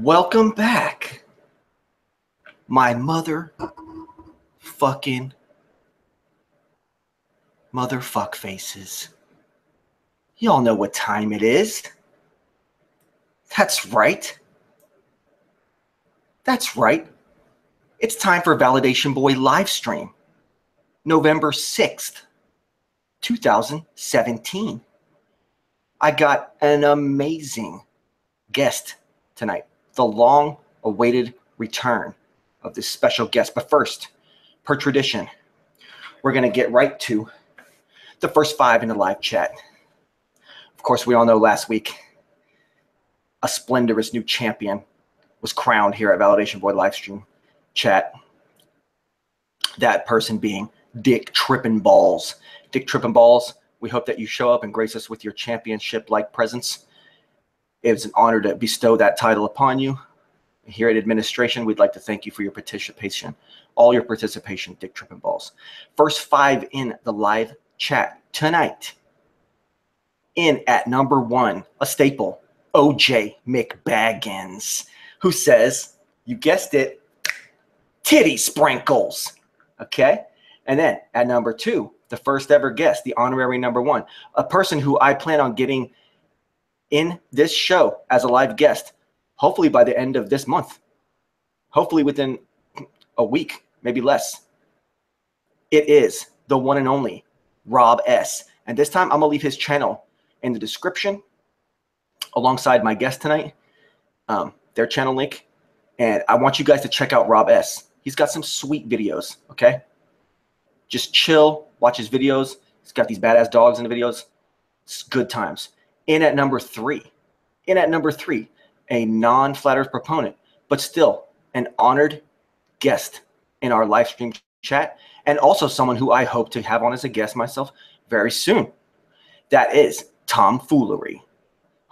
Welcome back, my motherfucking motherfuck faces. Y'all know what time it is. That's right. That's right. It's time for Validation Boy live stream, November 6th, 2017. I got an amazing guest tonight. The long-awaited return of this special guest. But first, per tradition, we're going to get right to the first 5 in the live chat. Of course, we all know last week a splendorous new champion was crowned here at Validation Boy livestream chat. That person being Dick Trippin' Balls. Dick Trippin' Balls, we hope that you show up and grace us with your championship-like presence. It's an honor to bestow that title upon you. Here at administration, we'd like to thank you for your participation. All your participation, Dick Trippin' Balls. First 5 in the live chat tonight. In at number 1, a staple, OJ McBaggins, who says, you guessed it, titty sprinkles. Okay? And then at number 2, the first ever guest, the honorary number 1, a person who I plan on getting in this show as a live guest, hopefully by the end of this month, hopefully within a week, maybe less. It is the one and only Rob S. And this time I'm going to leave his channel in the description alongside my guest tonight, their channel link. And I want you guys to check out Rob S. He's got some sweet videos, okay? Just chill, watch his videos. He's got these badass dogs in the videos. It's good times. In at number 3, a non-Flat Earth proponent, but still an honored guest in our live stream chat, and also someone who I hope to have on as a guest myself very soon. That is Tomfoolery.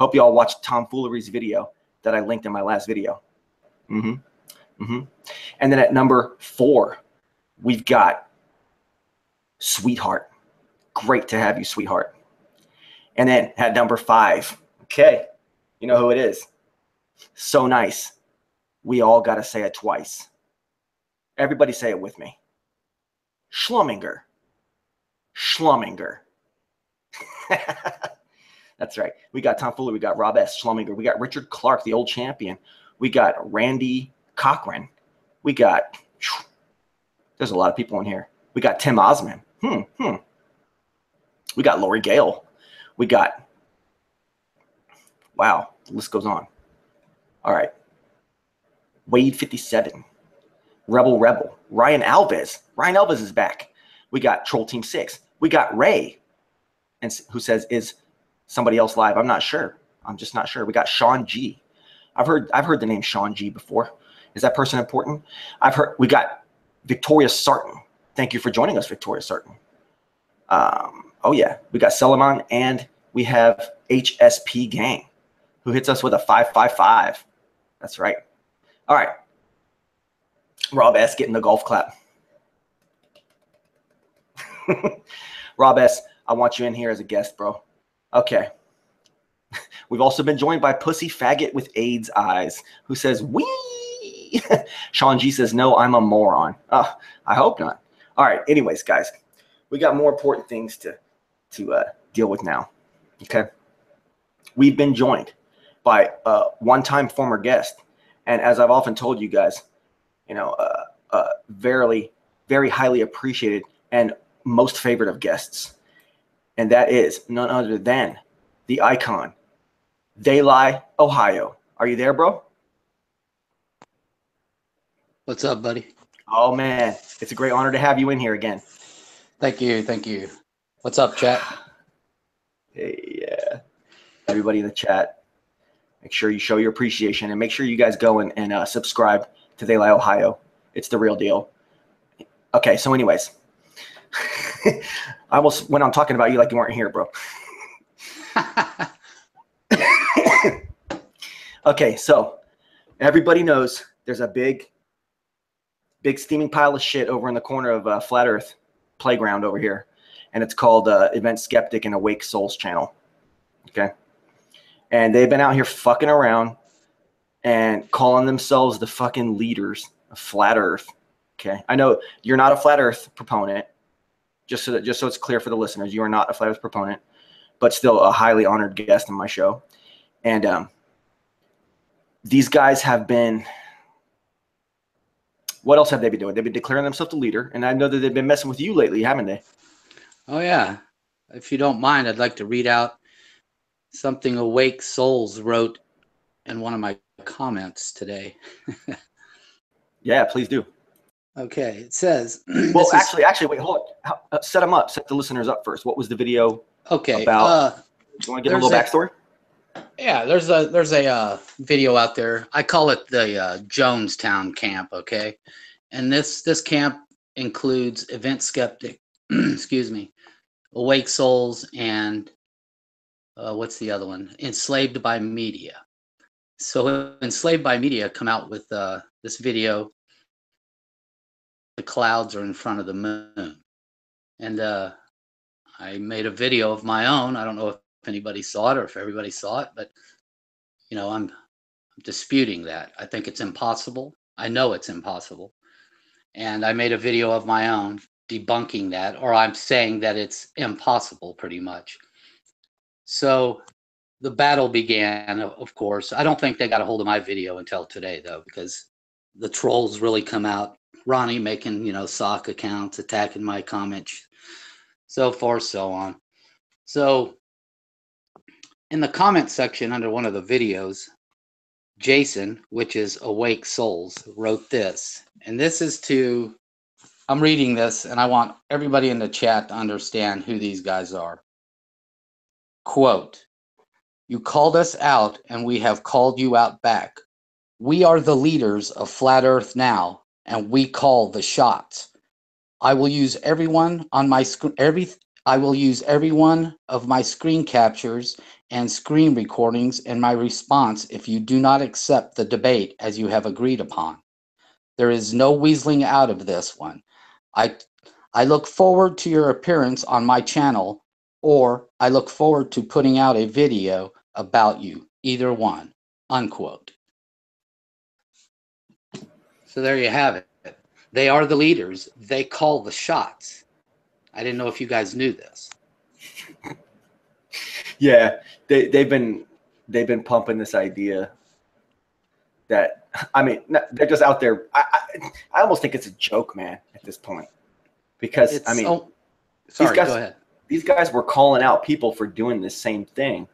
Hope you all watched Tomfoolery's video that I linked in my last video. And then at number 4, we've got Sweetheart. Great to have you, Sweetheart. And then at number 5, okay, you know who it is. So nice. We all got to say it twice. Everybody say it with me. Schlumminger. Schlumminger. That's right. We got Tomfoolery. We got Rob S. Schlumminger. We got Richard Clark, the old champion. We got Randy Cochran. We got, there's a lot of people in here. We got Tim Ossman. We got Lori Gale. We got, wow, the list goes on. All right. Wade 57. Rebel. Ryan Alves. Ryan Alves is back. We got Troll Team 6. We got Ray, and who says, is somebody else live? I'm not sure. I'm just not sure. We got Sean G. I've heard the name Sean G before. Is that person important? We got Victoria Sarton. Thank you for joining us, Victoria Sarton. Oh, yeah. We got Selaman, and we have HSP Gang, who hits us with a 555. That's right. All right. Rob S. getting the golf clap. Rob S., I want you in here as a guest, bro. Okay. We've also been joined by Pussy Faggot with AIDS Eyes, who says, wee. Sean G says, no, I'm a moron. I hope not. All right. Anyways, guys, we got more important things to deal with now. Okay. We've been joined by a one-time former guest. And as I've often told you guys, you know, very, very highly appreciated and most favorite of guests. And that is none other than the icon, Daylight, Ohio. Are you there, bro? What's up, buddy? Oh, man. It's a great honor to have you in here again. Thank you. Thank you. What's up, chat? Hey, yeah. Everybody in the chat, make sure you show your appreciation, and make sure you guys go and subscribe to Daylight, Ohio. It's the real deal. Okay, so anyways, I almost went on talking about you like you weren't here, bro. Okay, so everybody knows there's a big steaming pile of shit over in the corner of Flat Earth Playground over here, and it's called Event Skeptic and Awake Souls channel. Okay, and they've been out here fucking around and calling themselves the fucking leaders of flat Earth. Okay, I know you're not a flat Earth proponent. Just so it's clear for the listeners, you are not a flat Earth proponent, but still a highly honored guest on my show. And these guys have been. What else have they been doing? They've been declaring themselves the leader, and I know that they've been messing with you lately, haven't they? Oh yeah. If you don't mind, I'd like to read out something Awake Souls wrote in one of my comments today. Yeah, please do. Okay, it says. Well, actually, wait, hold on. Set them up. Set the listeners up first. What was the video about? You want to give them a little backstory? Yeah, there's a video out there. I call it the Jonestown camp. Okay, and this camp includes Event Skeptic, excuse me, Awake Souls, and what's the other one? Enslaved by Media. So Enslaved by Media come out with this video. The clouds are in front of the moon, and I made a video of my own. I don't know if anybody saw it or if everybody saw it, but I'm disputing that. I think it's impossible. I know it's impossible, and I made a video of my own debunking that, or I'm saying that it's impossible, pretty much. So the battle began. Of course, I don't think they got a hold of my video until today, though, because the trolls really come out. Ronnie making, sock accounts, attacking my comments, so forth, so on. So in the comment section under one of the videos, Jason, which is Awake Souls, wrote this. And this is I'm reading this, and I want everybody in the chat to understand who these guys are. Quote, "You called us out, and we have called you out back. We are the leaders of Flat Earth now, and we call the shots. I will use every one of my screen captures and screen recordings in my response if you do not accept the debate as you have agreed upon. There is no weaseling out of this one. I look forward to your appearance on my channel, or I look forward to putting out a video about you, either one." Unquote. So there you have it. They are the leaders. They call the shots. I didn't know if you guys knew this. Yeah, they've been pumping this idea that, I mean, they're just out there. I almost think it's a joke, man, at this point, because go ahead. These guys were calling out people for doing the same thing,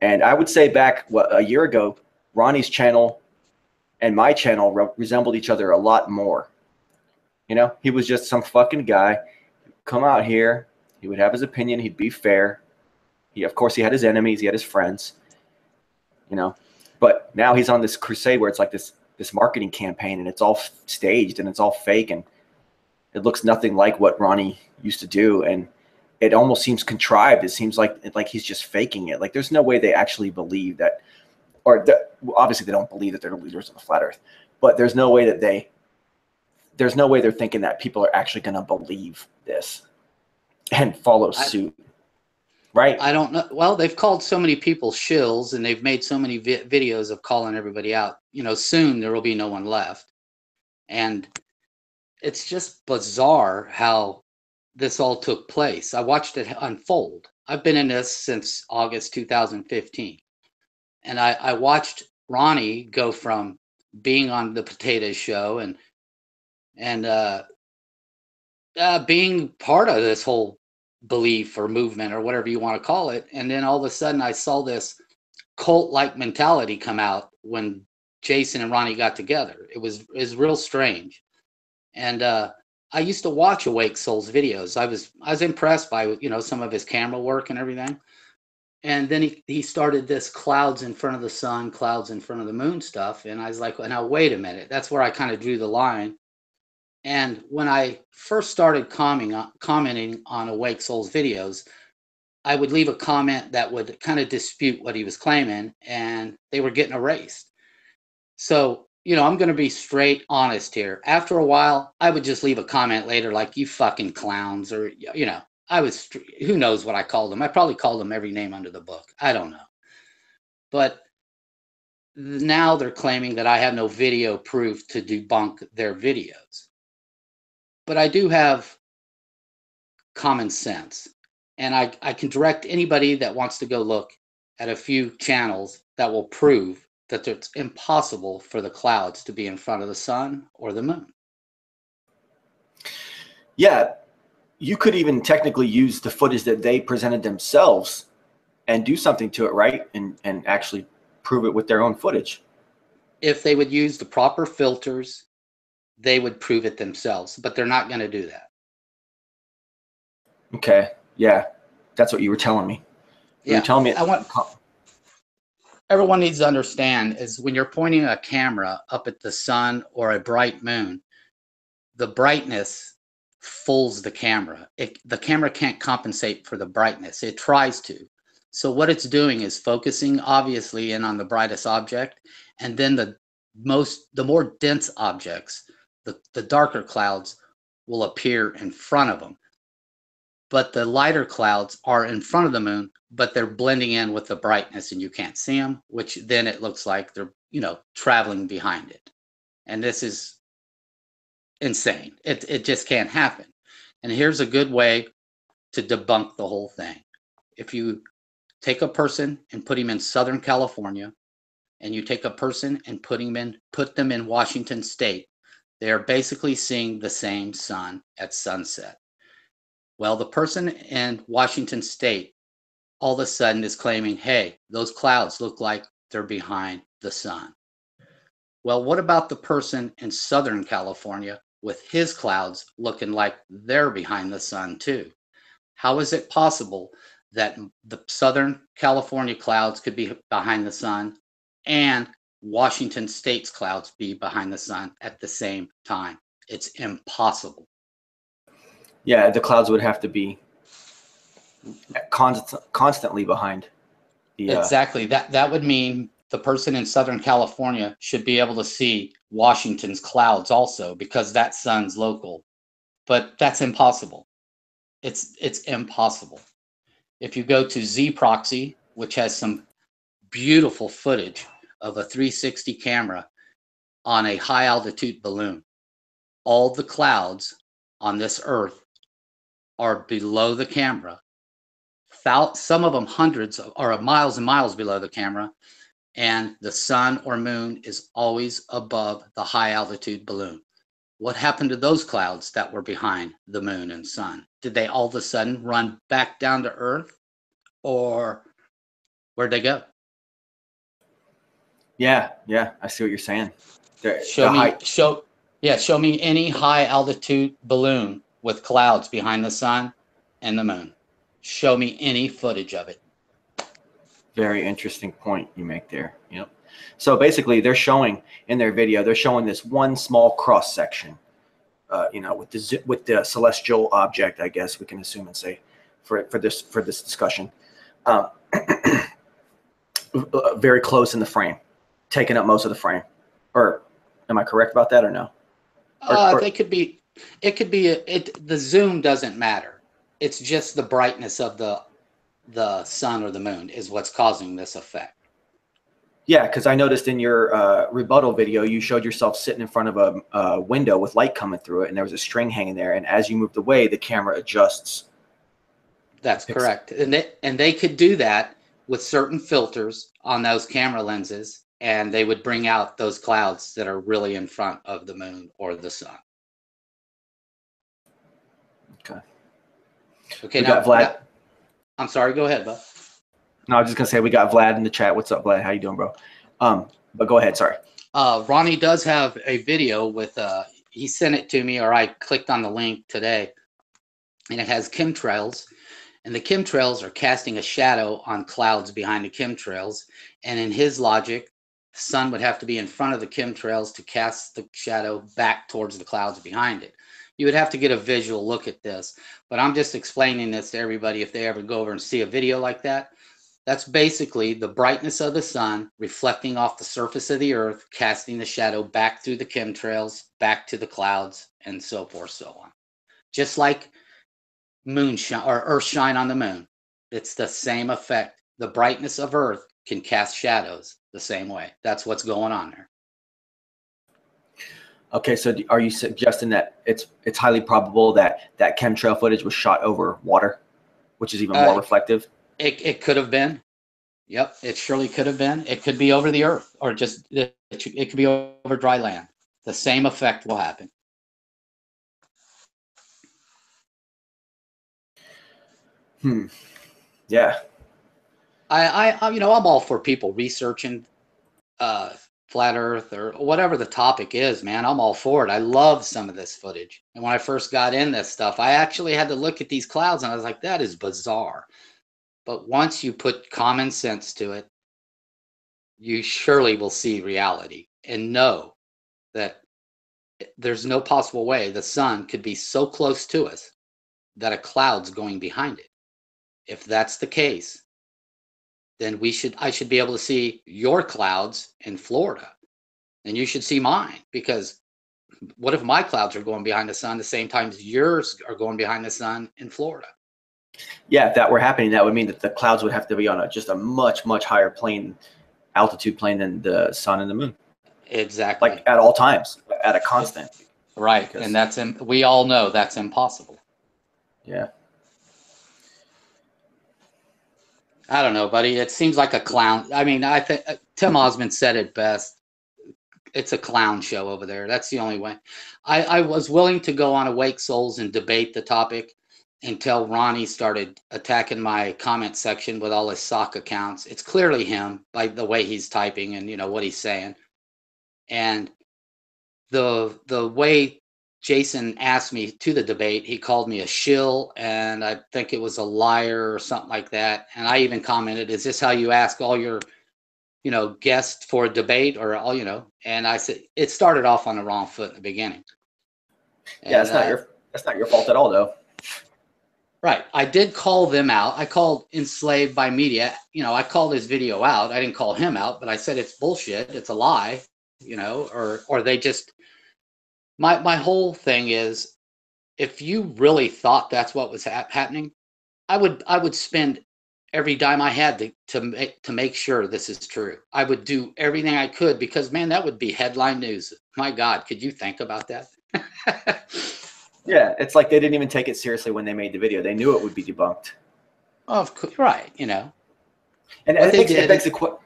and I would say back a year ago, Ronnie's channel and my channel resembled each other a lot more. He was just some fucking guy come out here. He would have his opinion. He'd be fair. Of course, he had his enemies. He had his friends. But now he's on this crusade where it's like this marketing campaign, and it's all staged and it's all fake, and it looks nothing like what Ronnie used to do, and it almost seems contrived. It seems like he's just faking it. Like there's no way they actually believe that, obviously they don't believe that they're the leaders of the flat Earth, but there's no way they're thinking that people are actually going to believe this and follow suit. Right. I don't know. Well, they've called so many people shills, and they've made so many videos of calling everybody out. Soon there will be no one left. And it's just bizarre how this all took place. I watched it unfold. I've been in this since August 2015. And I watched Ronnie go from being on the Potato Show and being part of this whole belief or movement or whatever you want to call it, and then all of a sudden I saw this cult-like mentality come out when Jason and Ronnie got together. It was real strange. And I used to watch Awake Souls videos. I was impressed by some of his camera work and everything. And then he started this clouds in front of the sun, clouds in front of the moon stuff, and I was like, now wait a minute. That's where I kind of drew the line. And when I first started commenting on Awake Souls videos, I would leave a comment that would kind of dispute what he was claiming, and they were getting erased. So, I'm going to be straight honest here. After a while, I would just leave a comment later like, "You fucking clowns," or, who knows what I called them. I probably called them every name under the book. I don't know. But now they're claiming that I have no video proof to debunk their videos. But I do have common sense. And I can direct anybody that wants to go look at a few channels that will prove that it's impossible for the clouds to be in front of the sun or the moon. Yeah, you could even technically use the footage that they presented themselves and do something to it, right? And actually prove it with their own footage. If they would use the proper filters, they would prove it themselves, but they're not going to do that. Okay. Yeah. That's what you were telling me. You were telling me. Everyone needs to understand is when you're pointing a camera up at the sun or a bright moon, the brightness fools the camera. The camera can't compensate for the brightness. It tries to. So what it's doing is focusing obviously in on the brightest object, and then the more dense objects, the darker clouds will appear in front of them. But the lighter clouds are in front of the moon, but they're blending in with the brightness and you can't see them, which then it looks like they're, traveling behind it. And this is insane. It just can't happen. And here's a good way to debunk the whole thing. If you take a person and put him in Southern California, and you take a person and put them in Washington State, they are basically seeing the same sun at sunset. Well, the person in Washington State all of a sudden is claiming, hey, those clouds look like they're behind the sun. Well, what about the person in Southern California with his clouds looking like they're behind the sun too? How is it possible that the Southern California clouds could be behind the sun and Washington State's clouds be behind the sun at the same time? It's impossible. Yeah, the clouds would have to be constantly behind. Exactly. That would mean the person in Southern California should be able to see Washington's clouds also, because that sun's local. But that's impossible. It's impossible. If you go to Z Proxy, which has some beautiful footage of a 360 camera on a high altitude balloon, all the clouds on this Earth are below the camera. Some of them hundreds or miles and miles below the camera, and the sun or moon is always above the high altitude balloon. What happened to those clouds that were behind the moon and sun? Did they all of a sudden run back down to Earth, or where'd they go? Yeah, I see what you're saying. Show me any high altitude balloon with clouds behind the sun and the moon. Show me any footage of it. Very interesting point you make there. Yep. So basically, they're showing in their video, they're showing this one small cross section, with the celestial object, I guess we can assume and say, for this discussion, very close in the frame, taking up most of the frame. Or am I correct about that or no? They could be. It could be. The zoom doesn't matter. It's just the brightness of the sun or the moon is what's causing this effect. Yeah, because I noticed in your rebuttal video, you showed yourself sitting in front of a window with light coming through it, and there was a string hanging there. And as you moved away, the camera adjusts. That's correct. And they could do that with certain filters on those camera lenses, and they would bring out those clouds that are really in front of the moon or the sun. Okay. Now, Vlad. I'm sorry. Go ahead, bud. No, I was just gonna say we got Vlad in the chat. What's up, Vlad? How you doing, bro? But go ahead. Sorry. Ronnie does have a video with. He sent it to me, or I clicked on the link today, and it has chemtrails, and the chemtrails are casting a shadow on clouds behind the chemtrails. And in his logic, the sun would have to be in front of the chemtrails to cast the shadow back towards the clouds behind it. You would have to get a visual look at this, but I'm just explaining this to everybody if they ever go over and see a video like that. That's basically the brightness of the sun reflecting off the surface of the earth, casting the shadow back through the chemtrails, back to the clouds, and so forth, so on. Just like moonshine or earthshine on the moon. It's the same effect. The brightness of Earth can cast shadows. the same way. That's what's going on there. Okay, so are you suggesting that it's highly probable that that chemtrail footage was shot over water, which is even more reflective? It could have been. Yep, it surely could have been. It could be over the earth, or just it could be over dry land. The same effect will happen. Yeah. I'm all for people researching flat Earth or whatever the topic is, man. I'm all for it. I love some of this footage. And when I first got in this stuff, I actually had to look at these clouds and I was like, that is bizarre. But once you put common sense to it, you surely will see reality and know that there's no possible way the sun could be so close to us that a cloud's going behind it. If that's the case, then I should be able to see your clouds in Florida, and you should see mine, because what if my clouds are going behind the sun the same time as yours are going behind the sun in Florida? Yeah, if that were happening, that would mean that the clouds would have to be on just a much, much higher altitude plane than the sun and the moon. Exactly. Like at all times, at a constant. Right, and we all know that's impossible. Yeah. I don't know, buddy. It seems like a clown. I mean, I think Tim Osman said it best. It's a clown show over there. That's the only way. I was willing to go on Awake Souls and debate the topic until Ronnie started attacking my comment section with all his sock accounts. It's clearly him by the way he's typing and what he's saying. And the way Jason asked me to the debate, he called me a shill, and I think it was a liar or something like that. And I even commented, "Is this how you ask all your, guests for a debate or all, And I said it started off on the wrong foot in the beginning. Yeah, that's not your fault at all, though. Right. I did call them out. I called Enslaved by Media. I called his video out. I didn't call him out, but I said it's bullshit. It's a lie. Or they just. My whole thing is, if you really thought that's what was happening, I would spend every dime I had to make sure this is true. I would do everything I could, because, man, that would be headline news. My God, could you think about that? Yeah, it's like they didn't even take it seriously when they made the video. They knew it would be debunked. Of course, right? And it begs the question.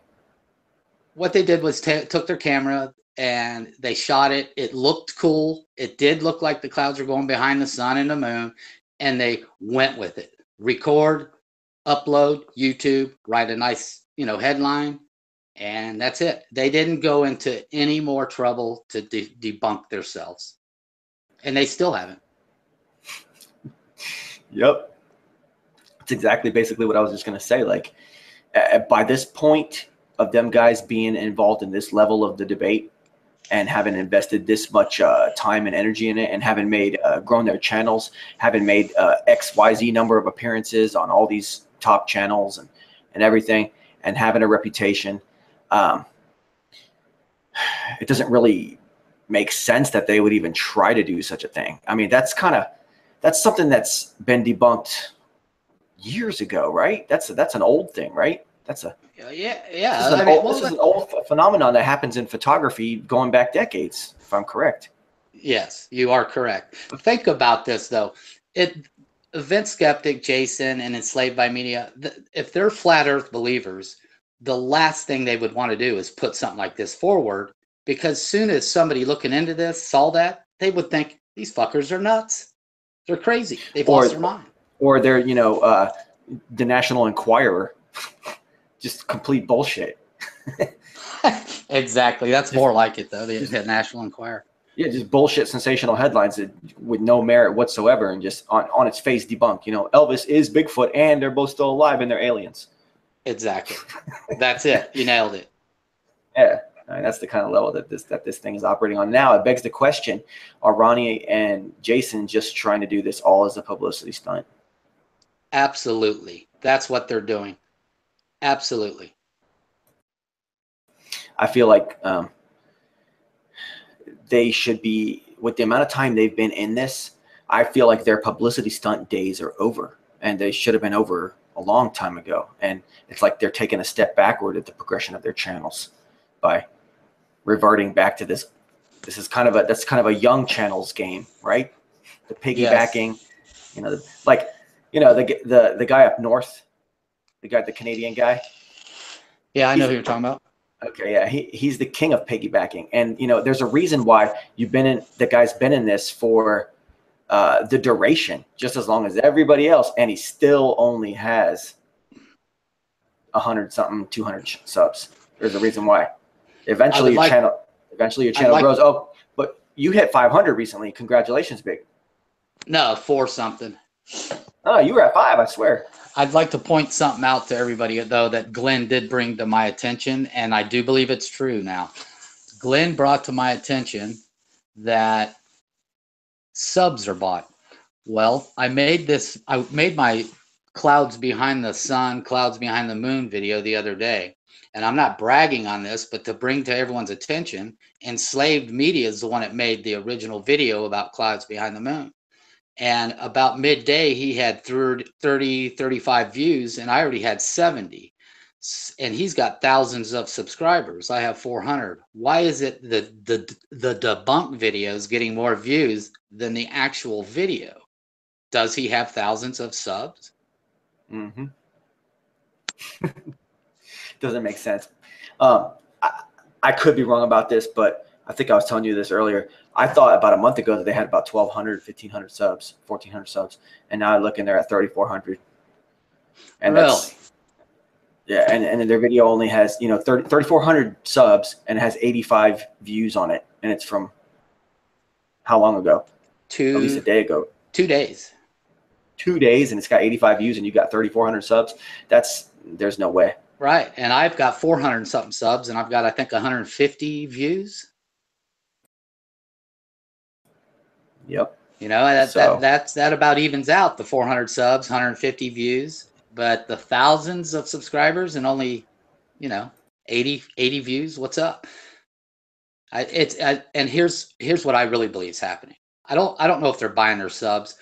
What they did was took their camera and they shot it. It looked cool. It did look like the clouds were going behind the sun and the moon, and they went with it. Record, upload, YouTube, write a nice, headline, and that's it. They didn't go into any more trouble to debunk themselves, and they still haven't. Yep. That's exactly basically what I was just going to say. Like, by this point of them guys being involved in this level of the debate and having invested this much time and energy in it, and having grown their channels, having made XYZ number of appearances on all these top channels and everything, and having a reputation, it doesn't really make sense that they would even try to do such a thing. I mean, that's something that's been debunked years ago, right? That's an old thing, right? This is an old phenomenon that happens in photography going back decades, if I'm correct. Yes, you are correct. Think about this, though. Event Skeptic, Jason, and Enslaved by Media, if they're flat Earth believers, the last thing they would want to do is put something like this forward, because soon as somebody looking into this saw that, they would think these fuckers are nuts. They're crazy. They've lost their mind. Or they're, the National Enquirer. Just complete bullshit. Exactly. That's more like it, though, the National Enquirer. Yeah, just bullshit sensational headlines with no merit whatsoever, and just on its face debunked. Elvis is Bigfoot, and they're both still alive, and they're aliens. Exactly. That's it. You nailed it. Yeah. I mean, that's the kind of level that this thing is operating on now. It begs the question, are Ronnie and Jason just trying to do this all as a publicity stunt? Absolutely. That's what they're doing. Absolutely. I feel like they should be, with the amount of time they've been in this, I feel like their publicity stunt days are over, and they should have been over a long time ago. And it's like they're taking a step backward at the progression of their channels. by reverting back to this. This is that's kind of a young channel's game, right? The piggybacking, Yes. you know, the guy up north, the Canadian guy. Yeah, I know who you're talking about. Okay, yeah, he's the king of piggybacking, and there's a reason why the guy's been in this for the duration, just as long as everybody else, and he still only has 100 something, 200 subs. There's a reason why. Eventually your channel grows. Oh, but you hit 500 recently. Congratulations, big. No, 4 something. Oh, you were at 5, I swear. I'd like to point something out to everybody, though, that Glenn did bring to my attention, and I do believe it's true now. Glenn brought to my attention that subs are bought. Well, I made my clouds behind the sun, clouds behind the moon video the other day. And I'm not bragging on this, but to bring to everyone's attention, Enslaved Media is the one that made the original video about clouds behind the moon. And about midday, he had 30, 35 views, and I already had 70. And he's got thousands of subscribers. I have 400. Why is it the debunk video is getting more views than the actual video? Does he have thousands of subs? Mm-hmm. Doesn't make sense. I could be wrong about this, but I think I was telling you this earlier. I thought about a month ago that they had about 1,200, 1,500 subs, 1,400 subs, and now I look and they're at 3,400. And really? And their video only has 3,400 subs and it has 85 views on it, and it's from how long ago? At least a day ago. 2 days. 2 days, and it's got 85 views, and you got 3,400 subs. There's no way. Right, and I've got 400 and something subs, and I've got, I think, 150 views. Yep. That about evens out the 400 subs, 150 views, but the thousands of subscribers and only, 80 views. What's up? And here's what I really believe is happening. I don't know if they're buying their subs.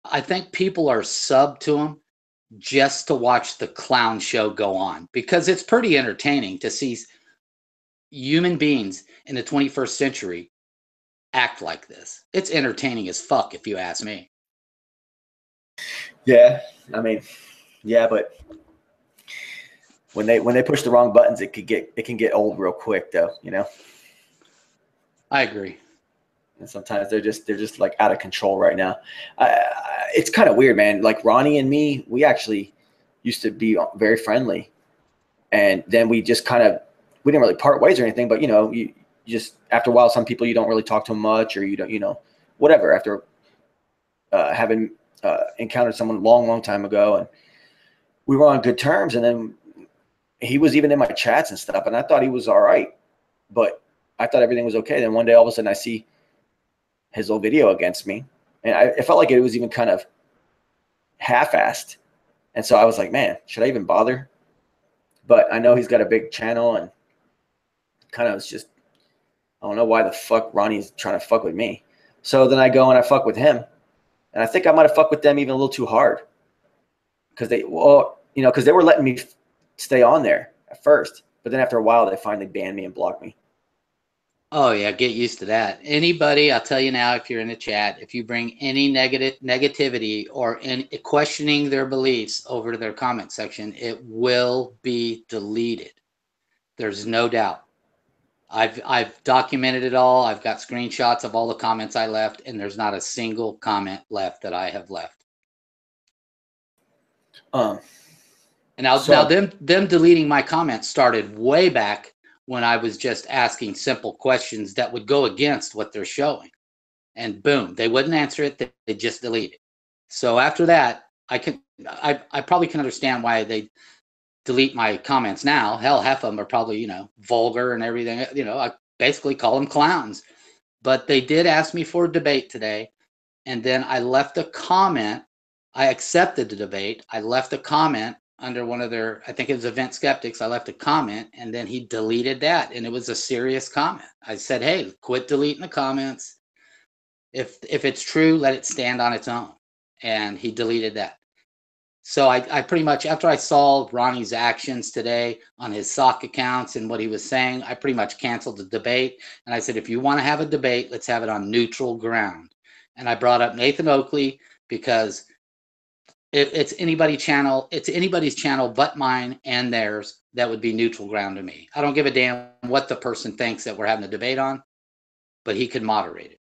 I think people are sub to them just to watch the clown show go on, because it's pretty entertaining to see human beings in the 21st century act like this. It's entertaining as fuck, if you ask me. Yeah, I mean, yeah, but when they push the wrong buttons, it can get old real quick, though. I agree. And sometimes they're just like out of control right now. It's kind of weird, man. Like Ronnie and me, we actually used to be very friendly, and then we just we didn't really part ways or anything. But you just, after a while, some people you don't really talk to them much, or you don't, whatever. After having encountered someone a long time ago, and we were on good terms, and then he was even in my chats and stuff, and I thought he was all right, but I thought everything was okay. Then one day, all of a sudden, I see his old video against me, and it felt like it was even kind of half-assed. And so I was like, man, should I even bother? But I know he's got a big channel, and kind of it's just, I don't know why the fuck Ronnie's trying to fuck with me. So then I go and I fuck with him, and I think I might have fucked with them even a little too hard, because they were letting me stay on there at first, but then after a while they finally banned me and blocked me. Oh yeah, get used to that. Anybody, I'll tell you now, if you're in the chat, if you bring any negativity or in questioning their beliefs over to their comment section, it will be deleted. There's no doubt. I've documented it all. I've got screenshots of all the comments I left, and there's not a single comment left that I have left. And now them deleting my comments started way back when I was just asking simple questions that would go against what they're showing. And boom, they wouldn't answer it. They just delete it. So after that, I probably can understand why they delete my comments now. Hell, half of them are probably, vulgar and everything. I basically call them clowns. But they did ask me for a debate today. And then I left a comment. I accepted the debate. I left a comment under one of their, I think it was Event Skeptics. I left a comment, and then he deleted that, and it was a serious comment. I said, hey, quit deleting the comments. If it's true, let it stand on its own. And he deleted that. So I pretty much, after I saw Ronnie's actions today on his sock accounts and what he was saying, I pretty much canceled the debate. And I said, if you want to have a debate, let's have it on neutral ground. And I brought up Nathan Oakley because it's anybody's channel but mine and theirs. That would be neutral ground to me. I don't give a damn what the person thinks that we're having a debate on, but he could moderate it.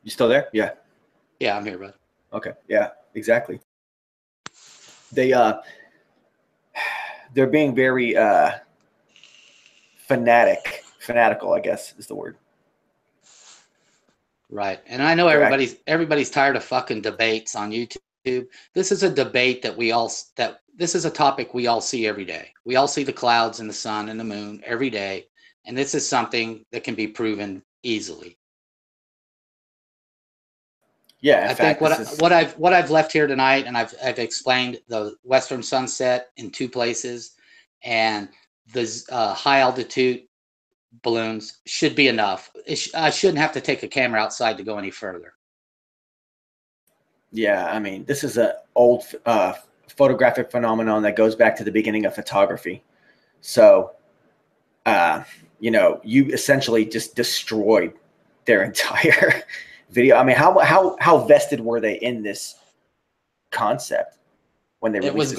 You still there? Yeah. Yeah, I'm here, bud. Okay. Yeah, exactly. They're being very fanatical, I guess is the word. Right. And I know everybody's tired of fucking debates on YouTube. This is a debate this is a topic we all see every day. We all see the clouds and the sun and the moon every day, and this is something that can be proven easily. Yeah, I think what I've left here tonight, and I've explained the western sunset in 2 places, and the high altitude balloons should be enough. I shouldn't have to take a camera outside to go any further. Yeah, I mean, this is an old photographic phenomenon that goes back to the beginning of photography. So, you essentially just destroyed their entire video. I mean, how vested were they in this concept when they released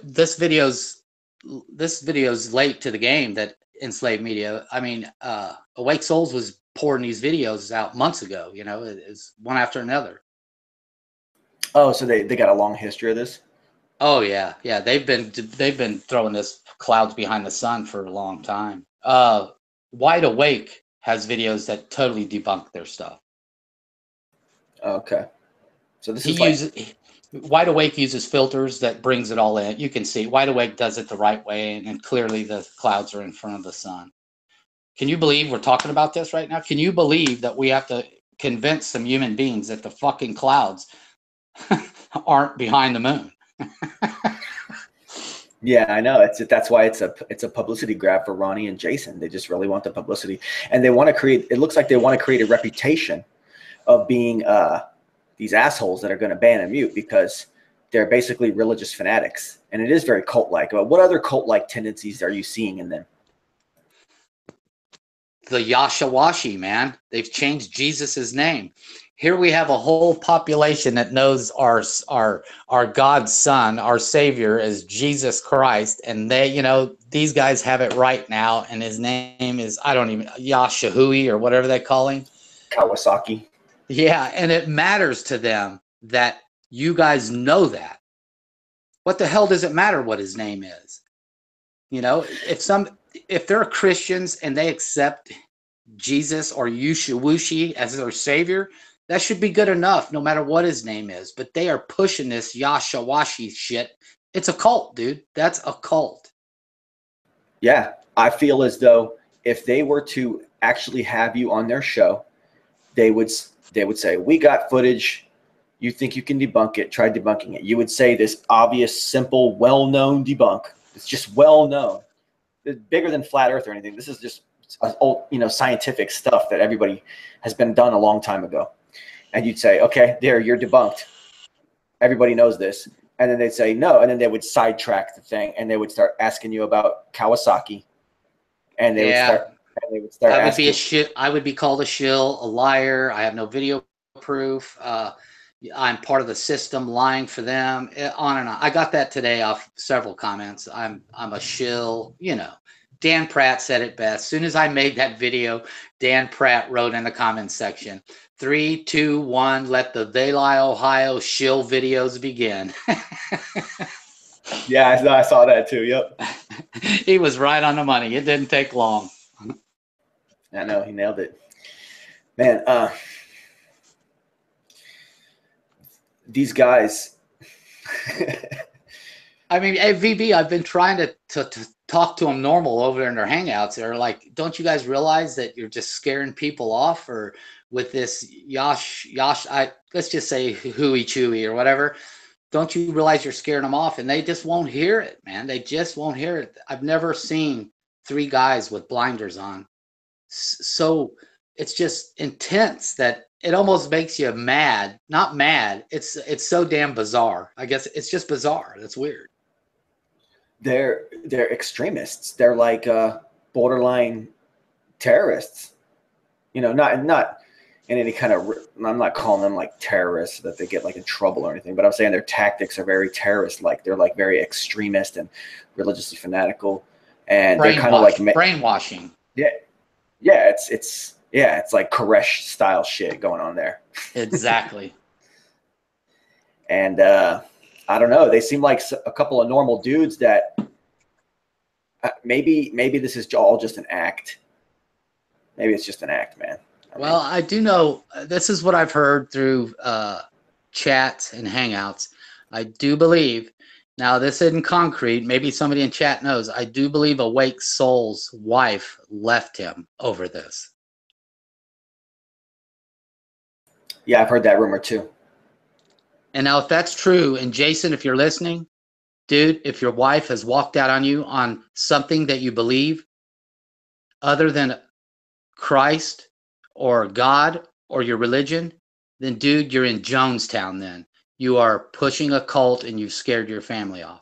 this video's late to the game that enslaved media. I mean, Awake Souls was pouring these videos out months ago. It's one after another. Oh, so they got a long history of this? Oh yeah. They've been throwing this clouds behind the sun for a long time. Wide Awake has videos that totally debunk their stuff. Okay, so this Wide Awake uses filters that brings it all in. You can see Wide Awake does it the right way, and clearly the clouds are in front of the sun. Can you believe we're talking about this right now? Can you believe that we have to convince some human beings that the fucking clouds aren't behind the moon? Yeah, I know. That's why it's a publicity grab for Ronnie and Jason. They just really want the publicity, and they want to create. It looks like they want to create a reputation of being these assholes that are going to ban and mute because they're basically religious fanatics, and it is very cult-like. What other cult-like tendencies are you seeing in them? The Yashawashi, man. They've changed Jesus's name. Here we have a whole population that knows our God's son, our Savior, as Jesus Christ, and these guys have it right now, and his name is Yashahui or whatever they call him. Kawasaki. Yeah, and it matters to them that you guys know that. What the hell does it matter what his name is? If they're Christians and they accept Jesus or Yushuwushi as their savior, that should be good enough, no matter what his name is. But they are pushing this Yashawashi shit. It's a cult, dude. That's a cult. Yeah, I feel as though if they were to actually have you on their show, they would say, we got footage. You think you can debunk it? Try debunking it. You would say this obvious, simple, well-known debunk. It's just well-known. It's bigger than flat Earth or anything. This is just old, scientific stuff that everybody has been done a long time ago. And you'd say, okay, you're debunked. Everybody knows this. And then they'd say no. And then they would sidetrack the thing and they would start asking you about Kawasaki. And they would start I would asking. be a shit. I would be called a shill, a liar. I have no video proof. I'm part of the system, lying for them. On and on. I got that today off several comments. I'm a shill. Dan Pratt said it best. As soon as I made that video, Dan Pratt wrote in the comments section, 3, 2, 1, let the Daylight, Ohio shill videos begin. Yeah, I saw that too. Yep. He was right on the money. It didn't take long. I know, he nailed it. Man, these guys. I mean, hey, VB, I've been trying to talk to them normal over in their hangouts. They're like, don't you guys realize that you're just scaring people off? Or with this let's just say hooey chewy or whatever. Don't you realize you're scaring them off? And they just won't hear it, man. They just won't hear it. I've never seen 3 guys with blinders on. So it's just intense that it almost makes you mad. Not mad. It's so damn bizarre. I guess it's just bizarre. That's weird. They're extremists. They're like borderline terrorists. You know, not in any kind of. I'm not calling them like terrorists that they get like in trouble or anything, but I'm saying their tactics are very terrorist-like. They're like very extremist and religiously fanatical, and they're kind of like brainwashing. Yeah, it's like Koresh style shit going on there. Exactly. And I don't know. They seem like a couple of normal dudes that maybe this is all just an act. Maybe it's just an act, man. Well, I do know this is what I've heard through chats and hangouts. I do believe, now this isn't concrete, maybe somebody in chat knows, I do believe Awake Soul's wife left him over this. Yeah, I've heard that rumor too. And now if that's true, and Jason, if you're listening, dude, if your wife has walked out on you on something that you believe other than Christ or God or your religion, then dude, you're in Jonestown then. You are pushing a cult and you've scared your family off.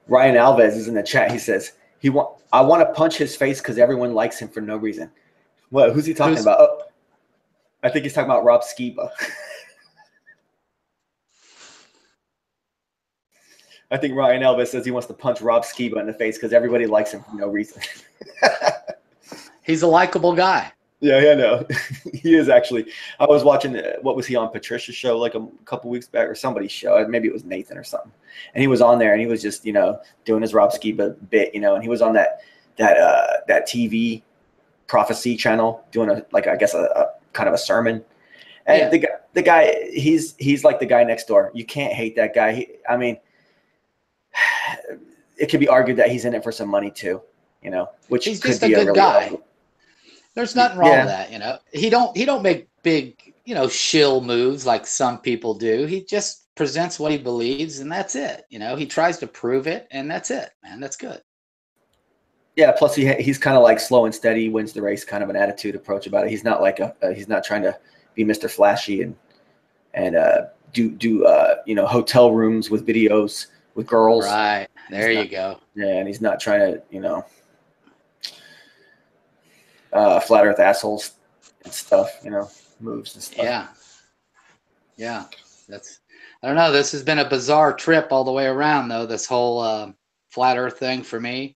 Ryan Alves is in the chat. He says, I want to punch his face because everyone likes him for no reason. What? Who's he talking about? Oh, I think he's talking about Rob Skiba. I think Ryan Elvis says he wants to punch Rob Skiba in the face because everybody likes him for no reason. He's a likable guy. Yeah, I know. He is actually. I was watching, what was he on, Patricia's show like a couple weeks back, or somebody's show? Maybe it was Nathan or something. And he was on there and he was just, doing his Rob Skiba bit, and he was on that TV prophecy channel doing a kind of a sermon. And yeah. the guy, he's like the guy next door. You can't hate that guy. It could be argued that he's in it for some money too, which he's could just be a good really guy. ugly. There's nothing wrong with that, He don't make big, shill moves like some people do. He just presents what he believes, and that's it. He tries to prove it, and that's it, man. That's good. Yeah. Plus, he's kind of like slow and steady, wins the race, kind of an attitude approach about it. He's not like he's not trying to be Mr. Flashy and do hotel rooms with videos with girls. Right. There you go. Yeah, and he's not trying to flat earth assholes and stuff, moves and stuff. Yeah. I don't know. This has been a bizarre trip all the way around, though. This whole flat earth thing for me.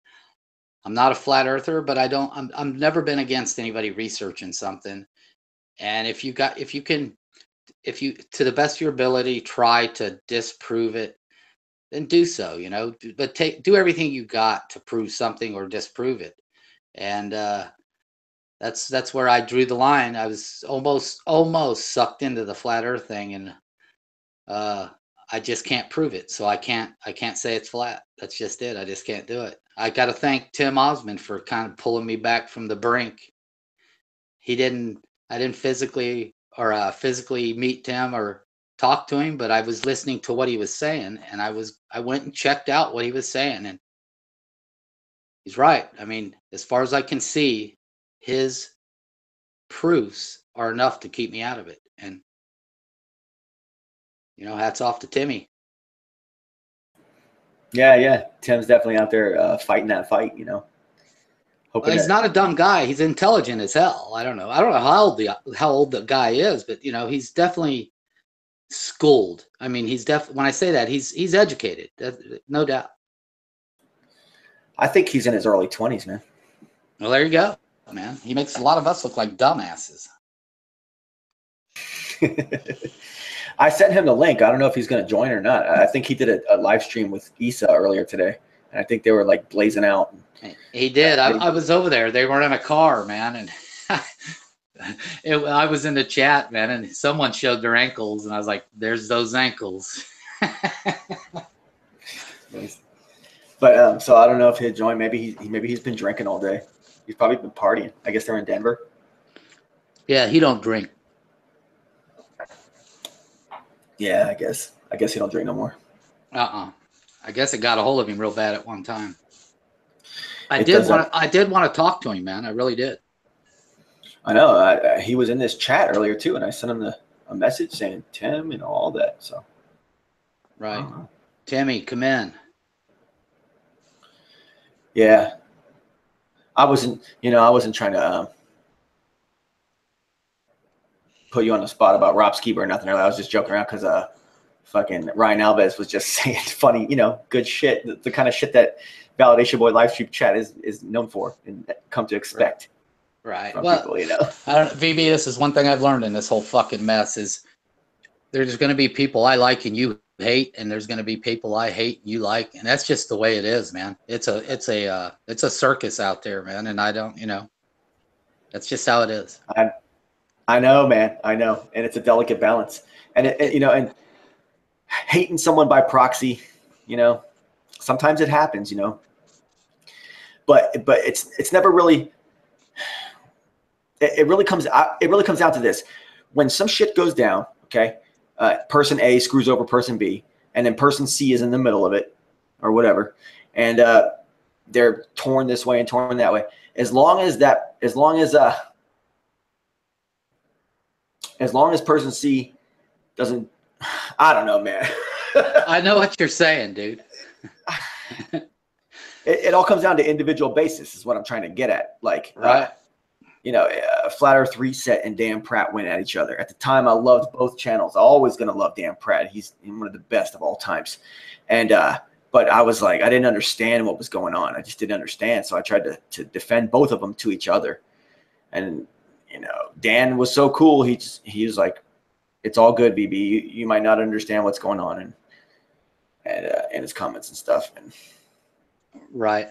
I'm not a flat earther, but I've never been against anybody researching something. And if you can, to the best of your ability, try to disprove it, then do so, but do everything you got to prove something or disprove it. And, that's where I drew the line. I was almost sucked into the flat earth thing, and I just can't prove it. So I can't say it's flat. That's just it. I just can't do it. I got to thank Tim Ossman for kind of pulling me back from the brink. I didn't physically meet Tim or talk to him, but I was listening to what he was saying, and I went and checked out what he was saying, and he's right. As far as I can see, his proofs are enough to keep me out of it. And, hats off to Timmy. Yeah. Tim's definitely out there fighting that fight, Well, he's not a dumb guy. He's intelligent as hell. I don't know how old the guy is, but he's definitely schooled. He's when I say that, he's educated, no doubt. I think he's in his early 20s, man. Well, there you go, man. He makes a lot of us look like dumbasses. I sent him the link. I don't know if he's going to join or not. I think he did a live stream with Issa earlier today, and I think they were like blazing out. He did. I was over there. They were in a car, man, and I was in the chat, man, and someone showed their ankles, and I was like, "There's those ankles." But so I don't know if he'll join. Maybe he's been drinking all day. He's probably been partying. I guess they're in Denver. Yeah, he don't drink. Yeah, I guess he don't drink no more. I guess it got a hold of him real bad at one time. I it did does. want to. I did want to talk to him, man. I really did. I know. He was in this chat earlier too, and I sent him a message saying Tim, all that. So, Right, Timmy, come in. Yeah, I wasn't trying to put you on the spot about Rob Skiba or nothing. I was just joking around because fucking Ryan Alves was just saying funny, good shit, the kind of shit that Validation Boy live stream chat is known for and come to expect. Right. From Well, people, I don't, VB, this is one thing I've learned in this whole fucking mess is there's going to be people I like and you hate, and there's going to be people I hate and you like, and that's just the way it is, man. It's a circus out there, man, and I don't, that's just how it is. I know, man. I know, and it's a delicate balance, and and hating someone by proxy, sometimes it happens, but it's never really. It really comes down to this: when some shit goes down, okay, person A screws over person B, and then person C is in the middle of it, or whatever, and they're torn this way and torn that way. As long as person C doesn't, I don't know, man. I know what you're saying, dude. It all comes down to individual basis, is what I'm trying to get at. Like, right. Flat Earth Reset and Dan Pratt went at each other. At the time, I loved both channels. I'm always going to love Dan Pratt. He's one of the best of all times. And but I was like, I didn't understand what was going on. I just didn't understand. So I tried to defend both of them to each other. And Dan was so cool. He was like, it's all good, BB. You might not understand what's going on, and his comments and stuff. And right.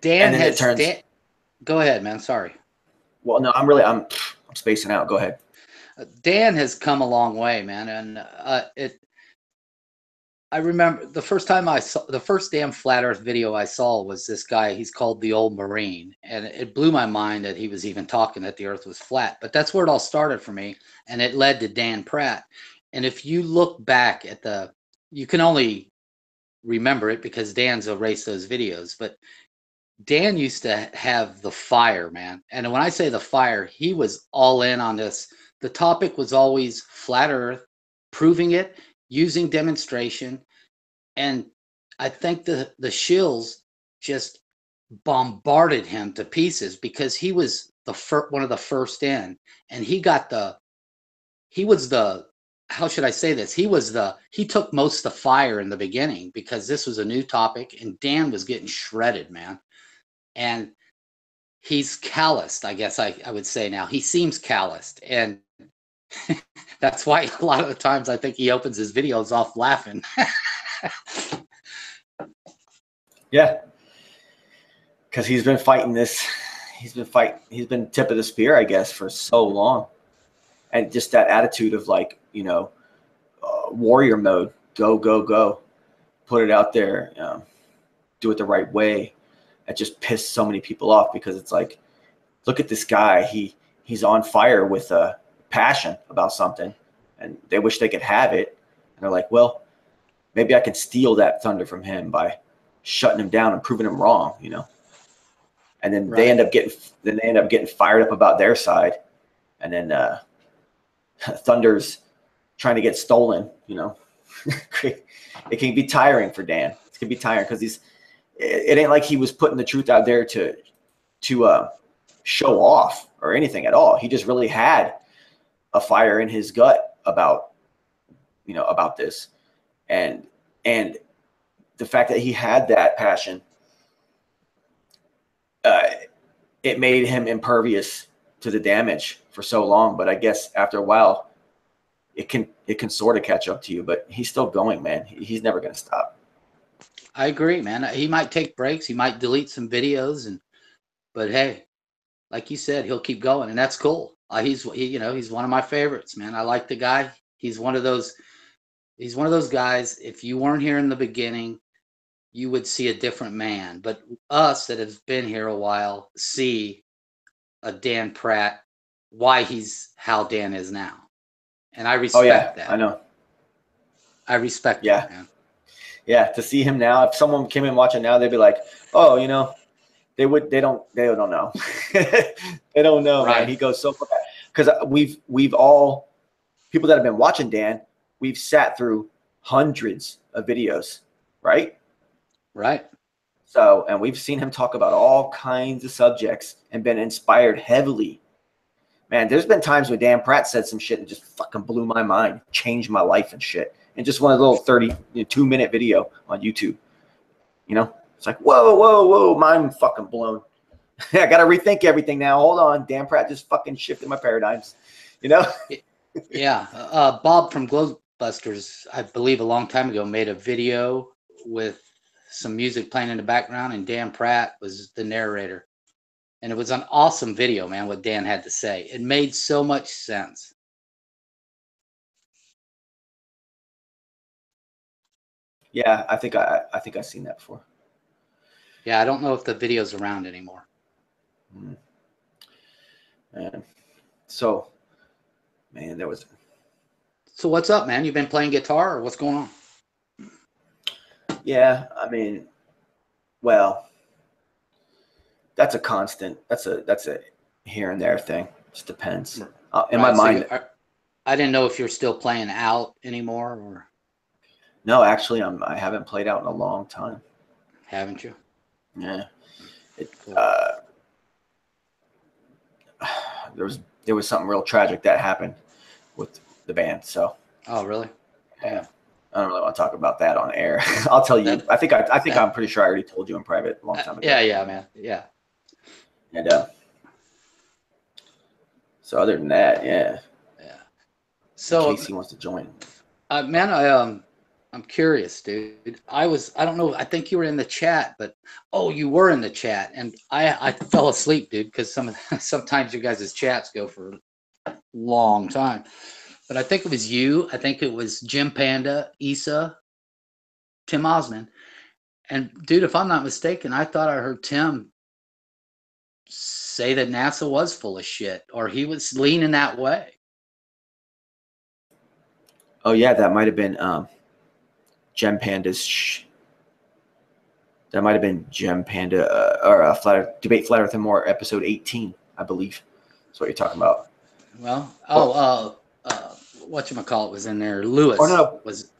Dan and has. Go ahead, man. Sorry. Well, no, I'm spacing out. Go ahead. Dan has come a long way, man, and I remember the first time I saw the first damn flat Earth video I saw was this guy. He's called the Old Marine, and it blew my mind that he was even talking that the Earth was flat. But that's where it all started for me, and it led to Dan Pratt. And if you look back at you can only remember it because Dan's erased those videos, but Dan used to have the fire, man. And when I say the fire, he was all in on this. The topic was always flat Earth, proving it, using demonstration. And I think the shills just bombarded him to pieces because he was one of the first in. And he was the, how should I say this? He took most of the fire in the beginning because this was a new topic and Dan was getting shredded, man. And he's calloused, I guess I would say now. He seems calloused. And that's why a lot of the times I think he opens his videos off laughing. Yeah. Because he's been fighting this. He's been tip of the spear, I guess, for so long. And just that attitude of like, warrior mode. Go, go, go. Put it out there. Do it the right way. It just pissed so many people off because it's like, look at this guy. He's on fire with a passion about something, and they wish they could have it. And they're like, well, maybe I can steal that thunder from him by shutting him down and proving him wrong, And then they end up getting fired up about their side, and then Thunder's trying to get stolen. It can be tiring for Dan. It can be tiring because it ain't like he was putting the truth out there to show off or anything at all. He just really had a fire in his gut about this, and the fact that he had that passion, it made him impervious to the damage for so long. But I guess after a while, it can sort of catch up to you. But he's still going, man. He's never going to stop. I agree, man. He might take breaks. He might delete some videos, but hey, like you said, he'll keep going, and that's cool. He's one of my favorites, man. I like the guy. He's one of those guys. If you weren't here in the beginning, you would see a different man. But us that have been here a while see a Dan Pratt, why he's how Dan is now, and I respect that. I know. I respect that, man. Yeah, to see him now, if someone came in watching now, they'd be like, oh, you know, they don't know. They don't know, Right. man. He goes so far. Because we've all, people that have been watching Dan, we've sat through hundreds of videos, right? Right. So, and we've seen him talk about all kinds of subjects and been inspired heavily. Man, there's been times when Dan Pratt said some shit and just fucking blew my mind, changed my life and shit. And just one little 32-minute video on YouTube. You know, it's like, whoa, mind fucking blown. I got to rethink everything now. Hold on. Dan Pratt just fucking shifted my paradigms, you know? Yeah. Bob from Glowbusters, I believe a long time ago, made a video with some music playing in the background, and Dan Pratt was the narrator. And it was an awesome video, man, what Dan had to say. It made so much sense. Yeah, I think I've seen that before. Yeah, I don't know if the video's around anymore. Man. So, man, there was. So what's up, man? You been playing guitar, or what's going on? Yeah, I mean, well, that's a constant. That's a here and there thing. Just depends. In my mind. So I didn't know if you're still playing out anymore, or. No, actually, I haven't played out in a long time. Haven't you? Yeah. Cool. There was something real tragic that happened with the band. So. Oh, really? Yeah. I don't really want to talk about that on air. I'll tell you. I think I'm pretty sure I already told you in private a long time ago. Yeah, man. Yeah. And so other than that, yeah. So in case he wants to join. Man, I'm curious, dude. I don't know. I think you were in the chat, but you were in the chat, and I fell asleep, dude, because sometimes you guys' chats go for a long time. But I think it was you. I think it was Jim Panda, Issa, Tim Ossman, and dude, if I'm not mistaken, I thought I heard Tim say that NASA was full of shit, or he was leaning that way. Oh yeah, that might have been Gem Panda's. That might have been Gem Panda or Debate Flat Earth and More episode 18, I believe. That's what you're talking about. Well, whatchamacallit was in there. Lewis was.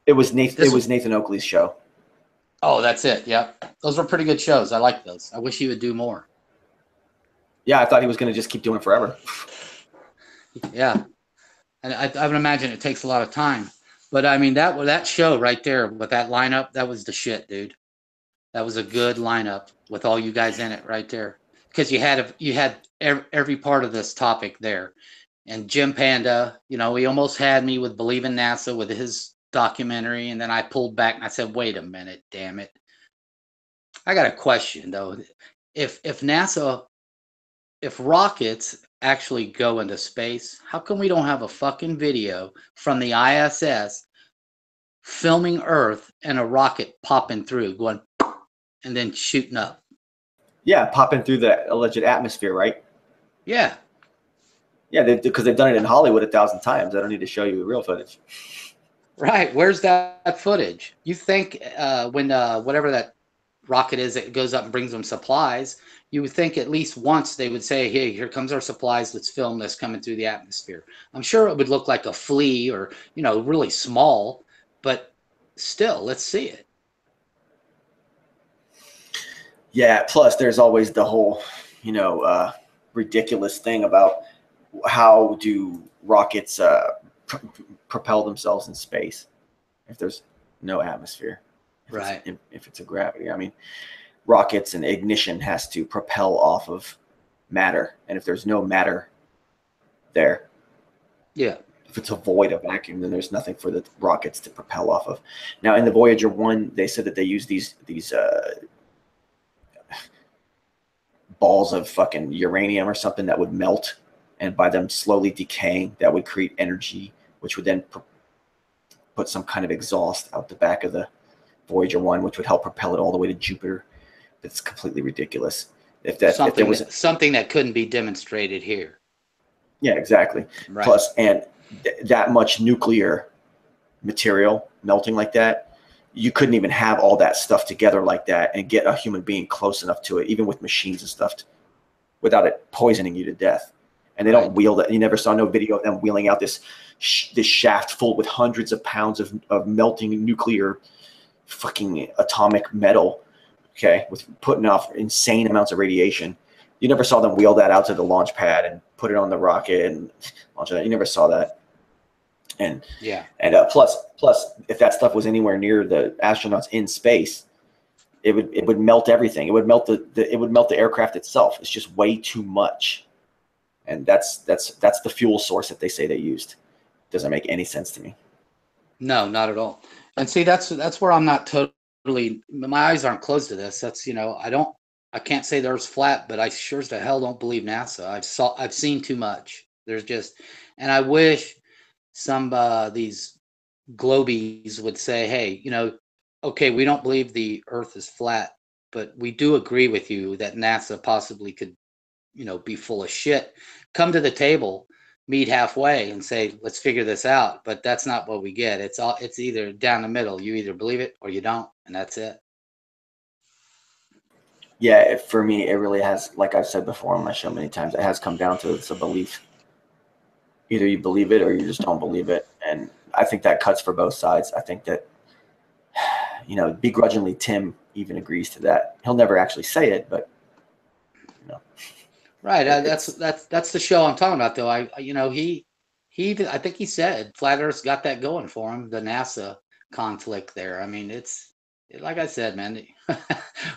It was Nathan. It was Nathan Oakley's show. Oh, that's it. Yep, those were pretty good shows. I like those. I wish he would do more. Yeah, I thought he was going to just keep doing it forever. Yeah, and I would imagine it takes a lot of time. But I mean, that show right there with that lineup, that was the shit, dude. That was a good lineup with all you guys in it right there, because you had every part of this topic there. And Jim Panda, he almost had me with Believe in NASA with his documentary, and then I pulled back and I said, wait a minute, damn it. I got a question though. If rockets actually go into space, how come we don't have a fucking video from the ISS filming Earth and a rocket popping through, going and then shooting up? Yeah, popping through the alleged atmosphere, right? Yeah. Yeah, because they've done it in Hollywood 1,000 times. I don't need to show you the real footage. Right. Where's that footage? You think when whatever that rocket is that goes up and brings them supplies, you would think at least once they would say, hey, here comes our supplies, let's film this coming through the atmosphere. I'm sure it would look like a flea or, really small, but still, let's see it. Yeah, plus there's always the whole, ridiculous thing about how do rockets propel themselves in space if there's no atmosphere, if it's a gravity. I mean, rockets and ignition has to propel off of matter, and if there's no matter there, if it's a void of vacuum, then there's nothing for the rockets to propel off of. Now in the Voyager 1, they said that they use these balls of fucking uranium or something that would melt, and by them slowly decaying, that would create energy, which would then put some kind of exhaust out the back of the Voyager 1, which would help propel it all the way to Jupiter. It's completely ridiculous. Something that couldn't be demonstrated here. Yeah, exactly. Right. Plus, and that much nuclear material melting like that you couldn't even have all that stuff together like that and get a human being close enough to it, even with machines and stuff, without it poisoning you to death. And they don't wheel that. You never saw no video of them wheeling out this shaft full with hundreds of pounds of melting nuclear fucking atomic metal, okay, with putting off insane amounts of radiation. You never saw them wheel that out to the launch pad and put it on the rocket and launch that. You never saw that. And plus, if that stuff was anywhere near the astronauts in space, it would melt everything. It would melt the aircraft itself. It's just way too much. And that's the fuel source that they say they used. Doesn't make any sense to me. No, not at all. And see, that's where I'm not totally. My eyes aren't closed to this. That's I can't say the Earth's flat, but I sure as the hell don't believe NASA. I've seen too much. And I wish some these globies would say, hey, okay, we don't believe the Earth is flat, but we do agree with you that NASA possibly could, be full of shit. Come to the table, meet halfway, and say, let's figure this out. But that's not what we get. It's either down the middle. You either believe it or you don't, and that's it. Yeah, for me, it really has, like I've said before on my show many times, it has come down to it's a belief. Either you believe it or you just don't believe it. And I think that cuts for both sides. I think that, begrudgingly, Tim even agrees to that. He'll never actually say it, but, Right. That's the show I'm talking about, though. I think he said Flat Earth's got that going for him, the NASA conflict there. I mean, like I said, man,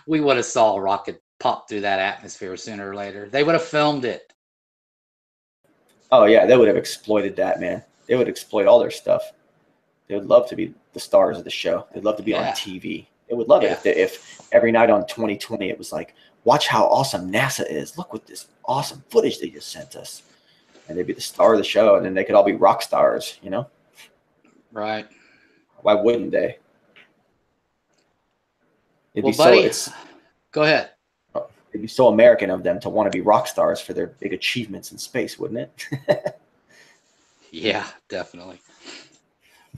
we would have saw a rocket pop through that atmosphere sooner or later. They would have filmed it. Oh, yeah, they would have exploited that, man. They would exploit all their stuff. They would love to be the stars of the show. They'd love to be on TV. They would love it if every night on 2020 it was like, watch how awesome NASA is. Look what this awesome footage they just sent us. And they'd be the star of the show, and then they could all be rock stars, Right. Why wouldn't they? Go ahead. It'd be so American of them to want to be rock stars for their big achievements in space, wouldn't it? Yeah, definitely.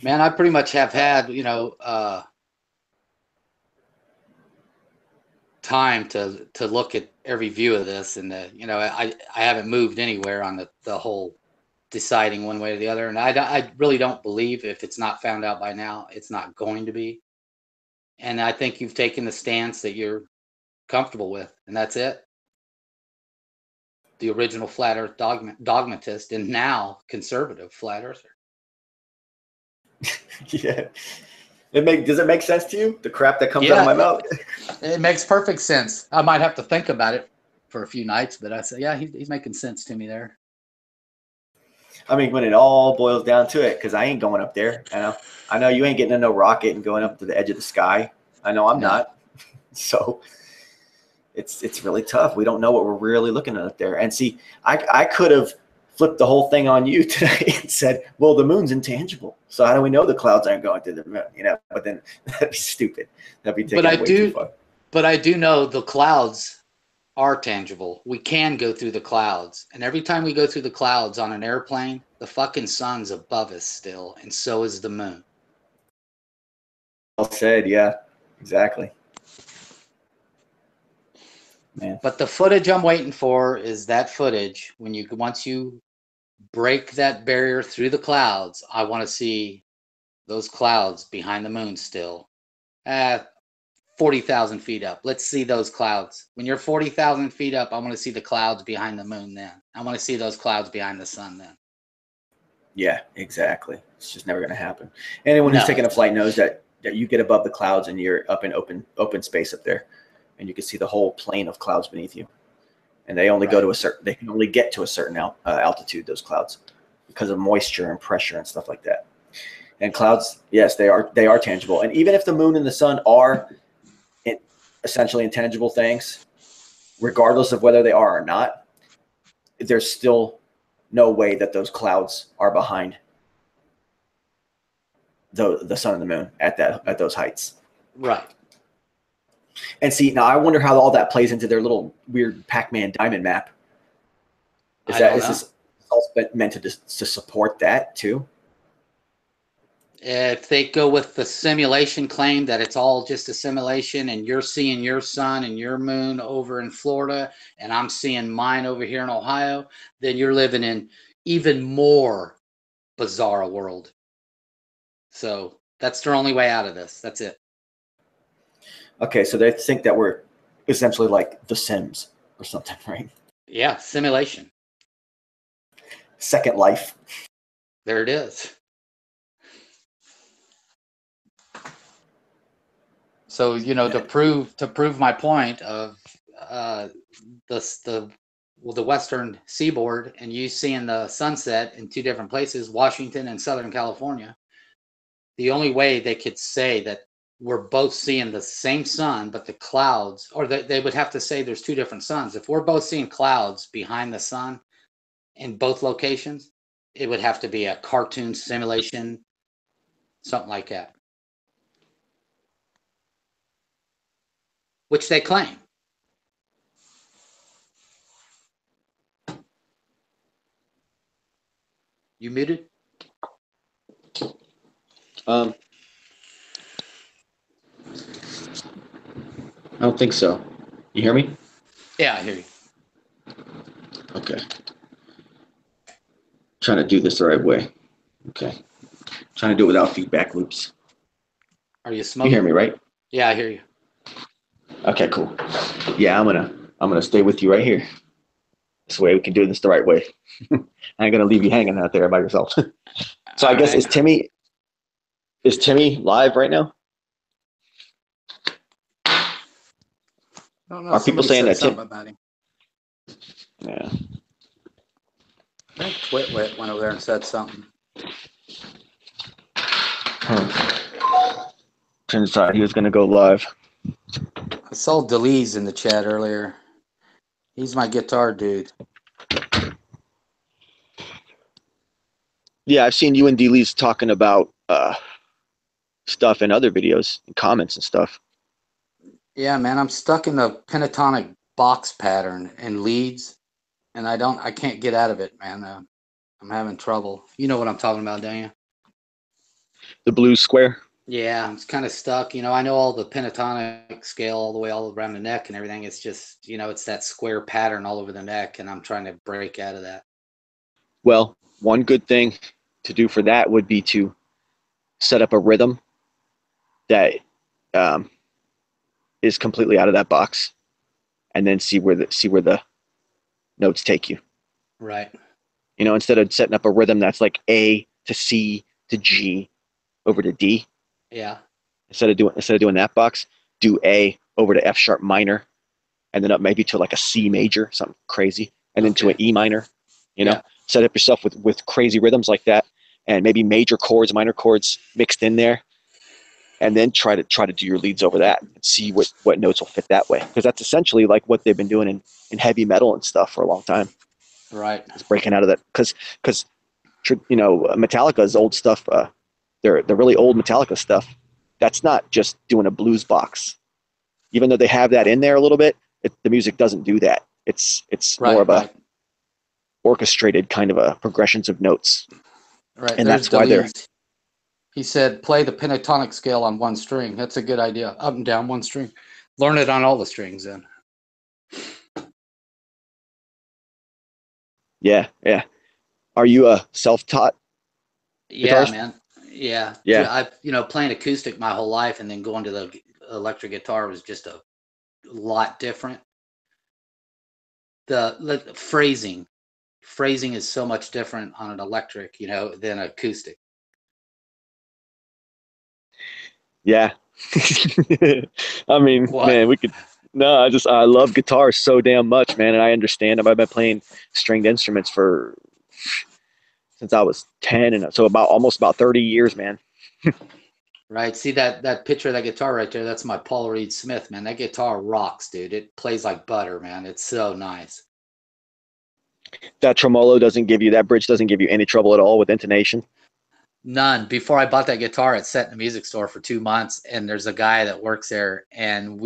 Man, I pretty much have had, time to look at every view of this, and I haven't moved anywhere on the whole deciding one way or the other, and I really don't believe if it's not found out by now, it's not going to be. And I think you've taken the stance that you're comfortable with, and that's it. The original flat Earth dogmatist, and now conservative flat earther. Yeah. Does it make sense to you? The crap that comes out of my mouth? It makes perfect sense. I might have to think about it for a few nights, but I say, yeah, he's making sense to me there. I mean, when it all boils down to it, because I ain't going up there. I know you ain't getting in no rocket and going up to the edge of the sky. I know I'm not. So it's really tough. We don't know what we're really looking at up there. And see, I could have flipped the whole thing on you today and said, well, the moon's intangible. So how do we know the clouds aren't going through the moon? But then that'd be stupid. That'd be taking it way too far. But I do know the clouds are tangible. We can go through the clouds. And every time we go through the clouds on an airplane, the fucking sun's above us still. And so is the moon. Well said. Yeah, exactly. Man. But the footage I'm waiting for is that footage once you break that barrier through the clouds. I want to see those clouds behind the moon still. 40,000 feet up. Let's see those clouds. When you're 40,000 feet up, I want to see the clouds behind the moon then. I want to see those clouds behind the sun then. Yeah, exactly. It's just never going to happen. Anyone who's taken a flight knows that you get above the clouds and you're up in open space up there, and you can see the whole plane of clouds beneath you. And they only go to they can only get to a certain altitude, those clouds, because of moisture and pressure and stuff like that. And clouds, yes, they are tangible. And even if the moon and the sun are essentially intangible things, regardless of whether they are or not, there's still no way that those clouds are behind the sun and the moon at those heights. Right. And see, now I wonder how all that plays into their little weird Pac-Man diamond map. Is this all meant to support that too? If they go with the simulation claim that it's all just a simulation and you're seeing your sun and your moon over in Florida and I'm seeing mine over here in Ohio, then you're living in even more bizarre world. So that's their only way out of this. That's it. Okay, so they think that we're essentially like The Sims or something, right? Yeah, simulation. Second Life. There it is. So, you know, to prove my point of the western seaboard and you seeing the sunset in two different places, Washington and Southern California, the only way they could say that we're both seeing the same sun, but the clouds, or they would have to say there's two different suns. If we're both seeing clouds behind the sun in both locations, it would have to be a cartoon simulation, something like that, which they claim. You muted? I don't think so. You hear me? Yeah, I hear you. Okay. Trying to do this the right way. Okay. Trying to do it without feedback loops. Are you smoking? You hear me, right? Yeah, I hear you. Okay, cool. Yeah, I'm gonna stay with you right here. This way we can do this the right way. I ain't gonna leave you hanging out there by yourself. So I guess is Timmy live right now? Don't know. Are people saying that Tim? About him. Yeah. I think Twitwit went over there and said something. Turns out he was gonna go live. I saw Deleeze in the chat earlier. He's my guitar dude. Yeah, I've seen you and D-Lee's talking about stuff in other videos and comments and stuff. Yeah, man, I'm stuck in the pentatonic box pattern and leads, and I can't get out of it, man. I'm having trouble. You know what I'm talking about, don't you? The blues square. Yeah, it's kind of stuck. You know, I know all the pentatonic scale all the way all around the neck and everything. It's just, you know, it's that square pattern all over the neck, and I'm trying to break out of that. Well, one good thing to do for that would be to set up a rhythm that is completely out of that box, and then see where the notes take you. Right. You know, instead of setting up a rhythm that's like A to C to G over to D. Yeah. Instead of doing that box, do A over to F sharp minor, and then up maybe to like a C major, something crazy, and then to an E minor. You know, set up yourself with crazy rhythms like that, and maybe major chords, minor chords mixed in there, and then try to do your leads over that and see what notes will fit that way, because that's essentially like what they've been doing in heavy metal and stuff for a long time. Right. It's breaking out of that because you know, Metallica's old stuff, the really old Metallica stuff, that's not just doing a blues box. Even though they have that in there a little bit, the music doesn't do that. It's more of a orchestrated kind of a progressions of notes. Right. And that's why they're. He said, play the pentatonic scale on one string. That's a good idea. Up and down one string. Learn it on all the strings then. Yeah, yeah. Are you a self-taught guitarist? Yeah, man. Yeah. Yeah. I playing acoustic my whole life, and then going to the electric guitar was just a lot different. The phrasing is so much different on an electric, you know, than acoustic. Yeah. I mean, What? man, we could. No, I love guitar so damn much, man, and I understand. I've been playing stringed instruments since I was 10, and so almost about 30 years, man. Right. See that picture of that guitar right there? That's my Paul Reed Smith, man. That guitar rocks, dude. It plays like butter, man. It's so nice. That bridge doesn't give you any trouble at all with intonation? None. Before I bought that guitar, it sat in a music store for 2 months, and there's a guy that works there, and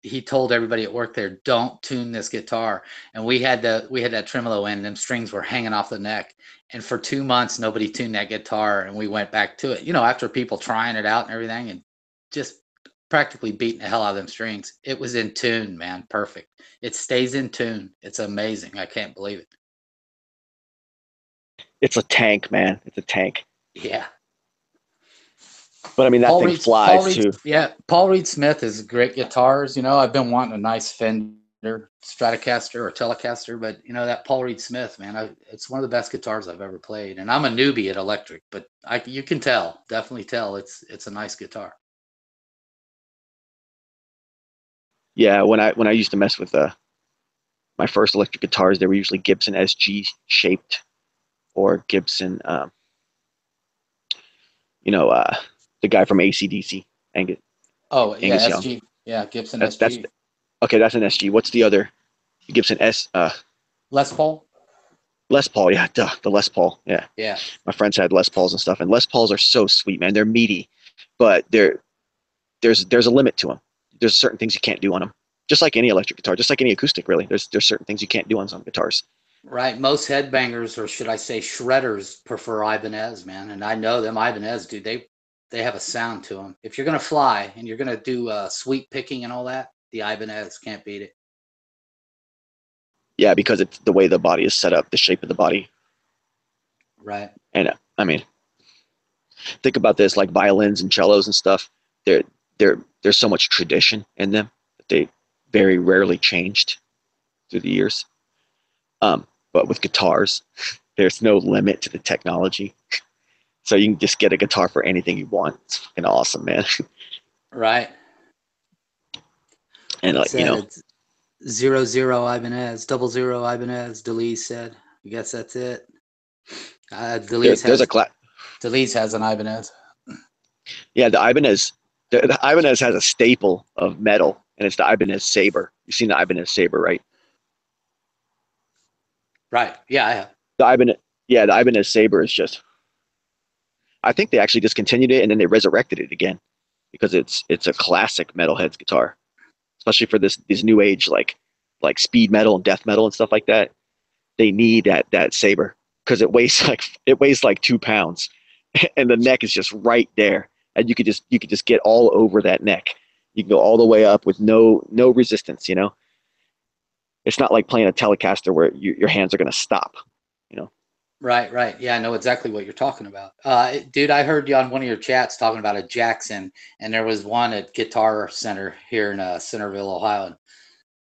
he told everybody at work there, don't tune this guitar. And we had that tremolo in, and them strings were hanging off the neck. And for 2 months, nobody tuned that guitar, and we went back to it. You know, after people trying it out and everything, and just practically beating the hell out of them strings. It was in tune, man. Perfect. It stays in tune. It's amazing. I can't believe it. It's a tank, man. It's a tank. Yeah. But I mean, that thing flies too. Yeah, Paul Reed Smith is great guitars. You know, I've been wanting a nice Fender Stratocaster or Telecaster, but you know that Paul Reed Smith, man, it's one of the best guitars I've ever played. And I'm a newbie at electric, but you can tell, definitely tell, it's a nice guitar. Yeah, when I used to mess with my first electric guitars, they were usually Gibson SG shaped or Gibson, the guy from AC/DC, Angus. Oh yeah, Angus SG. Young. Yeah, Gibson SG. Okay, that's an SG. What's the other? Gibson Les Paul. Les Paul, yeah, duh, the Les Paul, yeah. Yeah. My friends had Les Pauls and stuff, and Les Pauls are so sweet, man. They're meaty, but there's a limit to them. There's certain things you can't do on them. Just like any electric guitar, just like any acoustic, really. There's certain things you can't do on some guitars. Right. Most headbangers, or should I say shredders, prefer Ibanez, man. And I know them Ibanez, dude. They have a sound to them. If you're gonna fly and you're gonna do sweep picking and all that, the Ibanez can't beat it. Yeah, because it's the way the body is set up, the shape of the body. Right. And I mean, think about this, like violins and cellos and stuff. There's so much tradition in them that they very rarely changed through the years. But with guitars, there's no limit to the technology. So you can just get a guitar for anything you want. It's fucking awesome, man. Right. And like, it's 00 Ibanez, 00 Ibanez, Deleuze said. I guess that's it. Deleuze has an Ibanez. Yeah, the Ibanez has a staple of metal, and it's the Ibanez Saber. You've seen the Ibanez Saber, right? Right. Yeah, I have. The Ibanez Saber is just, I think they actually discontinued it and then they resurrected it again because it's a classic metalhead's guitar, especially for these new age like speed metal and death metal and stuff like that. They need that Saber because it weighs like 2 pounds, and the neck is just right there, and you could just get all over that neck. You can go all the way up with no resistance. It's not like playing a Telecaster where your hands are going to stop. Right. Yeah, I know exactly what you're talking about. Dude, I heard you on one of your chats talking about a Jackson, and there was one at Guitar Center here in Centerville, Ohio. And,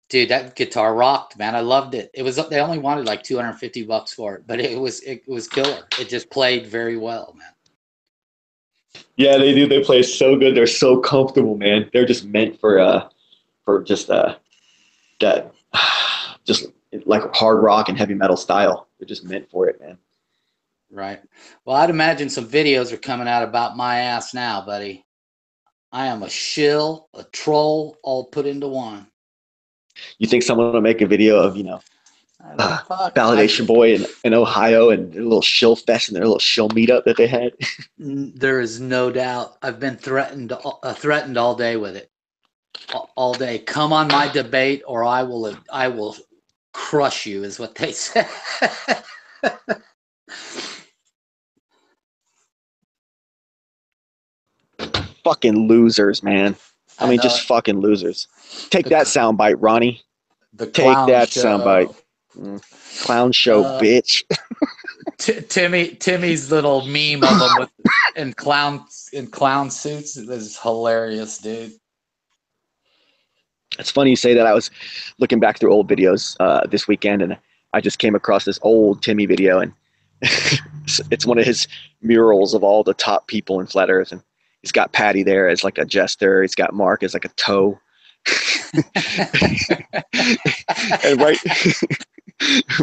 dude, that guitar rocked, man. I loved it. They only wanted like $250 for it, but it was killer. It just played very well, man. Yeah, they do. They play so good. They're so comfortable, man. They're just meant for just that just like hard rock and heavy metal style. They're just meant for it, man. Right. Well, I'd imagine some videos are coming out about my ass now, buddy. I am a shill, a troll, all put into one. You think someone will make a video of, Validation Boy in Ohio and a little shill fest and their little shill meetup that they had? There is no doubt. I've been threatened all day with it. All day. Come on my debate or I will crush you, is what they said. Fucking losers, man. I mean, just fucking losers. Take that soundbite, Ronnie. Take that soundbite. Clown show, bitch. Timmy's little meme of them in clown suits is hilarious, dude. It's funny you say that. I was looking back through old videos this weekend, and I just came across this old Timmy video, and it's one of his murals of all the top people in Flat Earth, and he's got Patty there as like a jester. He's got Mark as like a toe. And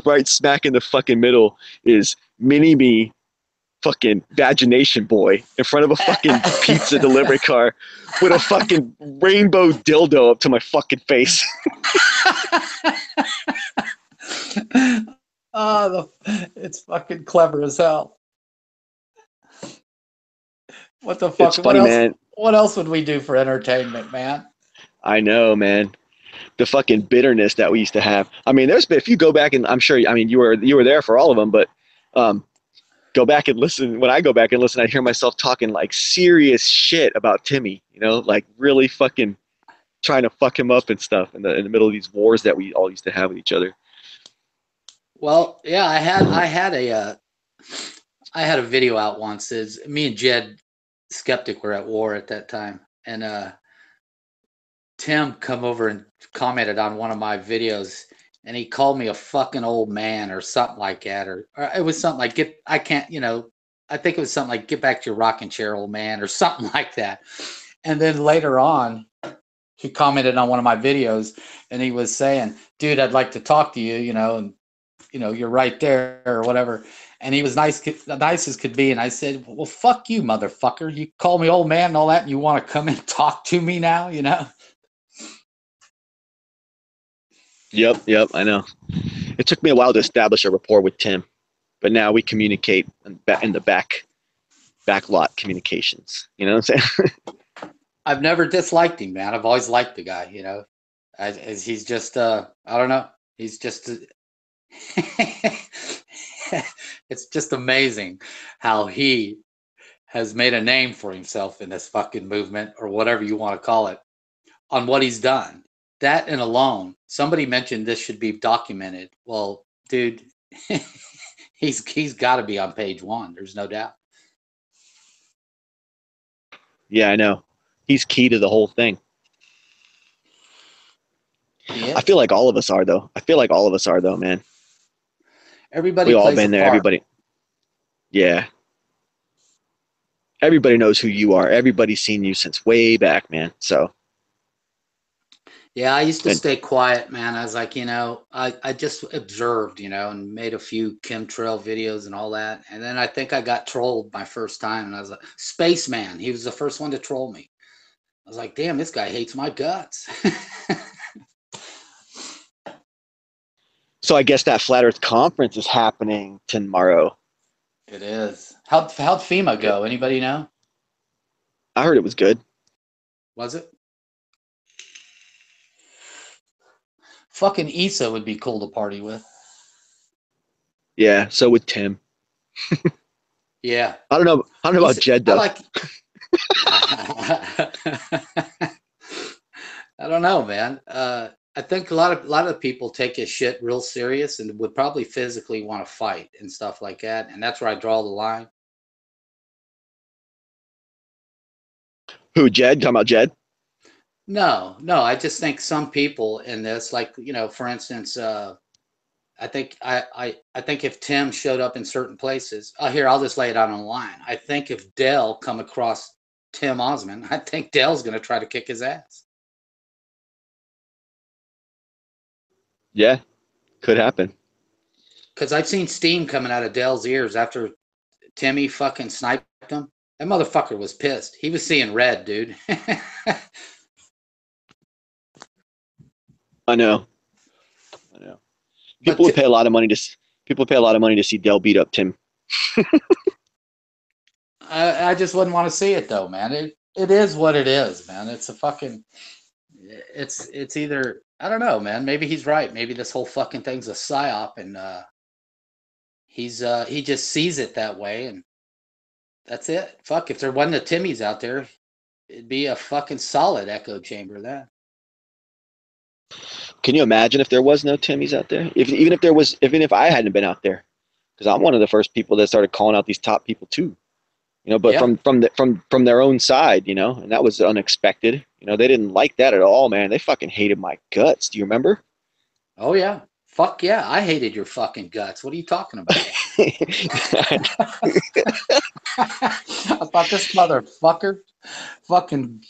right smack in the fucking middle is Mini Me, fucking vagination boy, in front of a fucking pizza delivery car with a fucking rainbow dildo up to my fucking face. It's fucking clever as hell. What the fuck? It's funny, man. What else would we do for entertainment, man? I know, man. The fucking bitterness that we used to have. I mean, there's been, if you go back and I'm sure, I mean, you were there for all of them, but um, go back and listen. When I go back and listen, I hear myself talking like serious shit about Timmy, you know, like really fucking trying to fuck him up and stuff in the middle of these wars that we all used to have with each other. Well, yeah, I had a video out once. Is me and Jed Skeptic were at war at that time, and Tim come over and commented on one of my videos, and he called me a fucking old man or something like that, or it was something like I can't, I think it was something like get back to your rocking chair, old man, or something like that. And then later on, he commented on one of my videos, and he was saying, "Dude, I'd like to talk to you, and you're right there or whatever." And he was nice as could be. And I said, "Well, fuck you, motherfucker. You call me old man and all that, and you want to come and talk to me now, Yep, I know. It took me a while to establish a rapport with Tim, but now we communicate in the back lot communications. You know what I'm saying? I've never disliked him, man. I've always liked the guy, he's just, I don't know. He's just, it's just amazing how he has made a name for himself in this fucking movement, or whatever you want to call it, on what he's done. That and alone, somebody mentioned this should be documented. Well, dude, he's got to be on page 1. There's no doubt. Yeah, I know. He's key to the whole thing. I feel like all of us are, though. Man. Everybody We've all plays been a there. part. Everybody. Yeah. Everybody knows who you are. Everybody's seen you since way back, man. So. Yeah, I used to stay quiet, man. I was like, I just observed, and made a few chemtrail videos and all that. And then I think I got trolled my first time. And I was like, Spaceman. He was the first one to troll me. I was like, damn, this guy hates my guts. So I guess that Flat Earth conference is happening tomorrow. It is. How'd FEMA go? Anybody know? I heard it was good. Was it? Fucking Issa would be cool to party with. Yeah, so would Tim. Yeah. I don't know about Jed, though. I don't know, man. I think a lot of people take his shit real serious and would probably physically want to fight and stuff like that. And that's where I draw the line. Who, Jed? Talking about Jed? No. I just think some people in this, like, for instance, I think if Tim showed up in certain places, I'll just lay it out on the line. I think if Dell come across Tim Ossman, I think Dell's going to try to kick his ass. Yeah, could happen. Because I've seen steam coming out of Dell's ears after Timmy fucking sniped him. That motherfucker was pissed. He was seeing red, dude. I know. People would pay a lot of money to see Dell beat up Tim. I just wouldn't want to see it, though, man. It is what it is, man. It's a fucking. It's either, I don't know, man. Maybe he's right. Maybe this whole fucking thing's a psyop, and he just sees it that way, and that's it. Fuck, if there wasn't a Timmy's out there, it'd be a fucking solid echo chamber then. Can you imagine if there was no Timmy's out there? Even if I hadn't been out there, because I'm one of the first people that started calling out these top people too, but Yeah. from their own side, and that was unexpected. They didn't like that at all, man. They fucking hated my guts. Do you remember? Oh yeah. Fuck yeah. I hated your fucking guts. What are you talking about? I thought this motherfucker fucking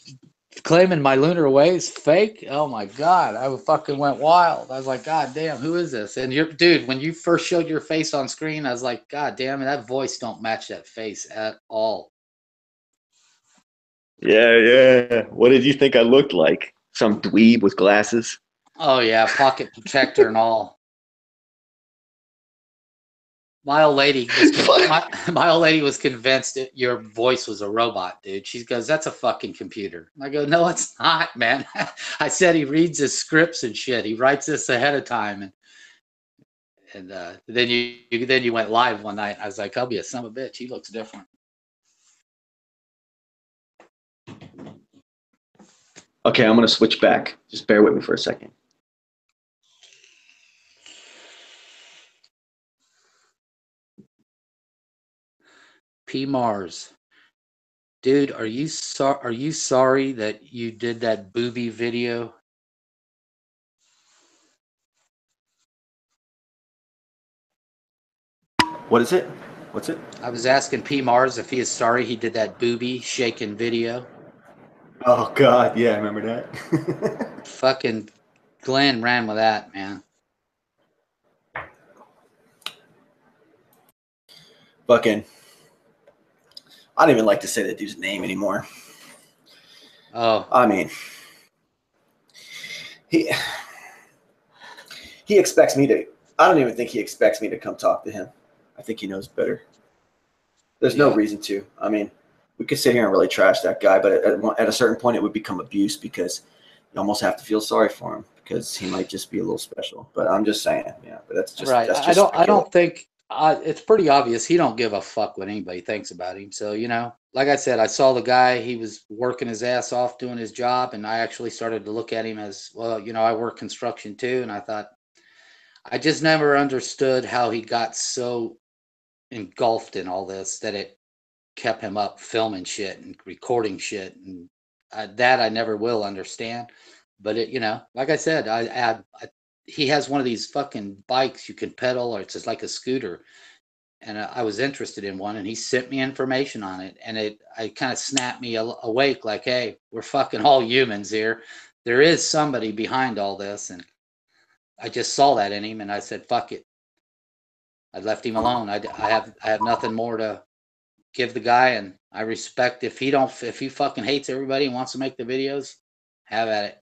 claiming my lunar waves fake. Oh my god, I fucking went wild. I was like, god damn, who is this? And dude, when you first showed your face on screen, I was like, god damn it, that voice don't match that face at all. Yeah. What did you think I looked like? Some dweeb with glasses? Oh yeah, pocket protector and all. My old lady was Fuck. my old lady was convinced that your voice was a robot, dude. She goes, "That's a fucking computer." I go, "No, it's not, man." I said he reads his scripts and shit. He writes this ahead of time, and then you went live one night. I was like, "I'll be a son of a bitch. He looks different." Okay, I'm gonna switch back. Just bear with me for a second. P Mars, dude, are you sorry that you did that booby video? What is it? What's it? I was asking P Mars if he is sorry he did that booby shaking video. Oh God, yeah, I remember that. Fucking Glenn ran with that, man. Fucking, I don't even like to say that dude's name anymore. Oh, I mean, he expects me to. I don't even think he expects me to come talk to him. I think he knows better. There's no yeah. reason to. I mean, we could sit here and really trash that guy, but at a certain point, it would become abuse because you almost have to feel sorry for him because he might just be a little special. But I'm just saying, yeah. But that's just Right. I don't. I speculation. don't think. It's pretty obvious he don't give a fuck what anybody thinks about him. So like I said, I saw the guy. He was working his ass off doing his job, and I actually started to look at him as well. I work construction too, and I thought I just never understood how he got so engulfed in all this that it kept him up filming shit and recording shit, and that I never will understand. But like I said, he has one of these fucking bikes you can pedal, or it's just like a scooter. And I was interested in one, and he sent me information on it, and I kind of snapped me awake, like, hey, we're fucking all humans here. There is somebody behind all this, and I just saw that in him, and I said, fuck it. I left him alone. I have nothing more to give the guy, and I respect if he fucking hates everybody and wants to make the videos, have at it.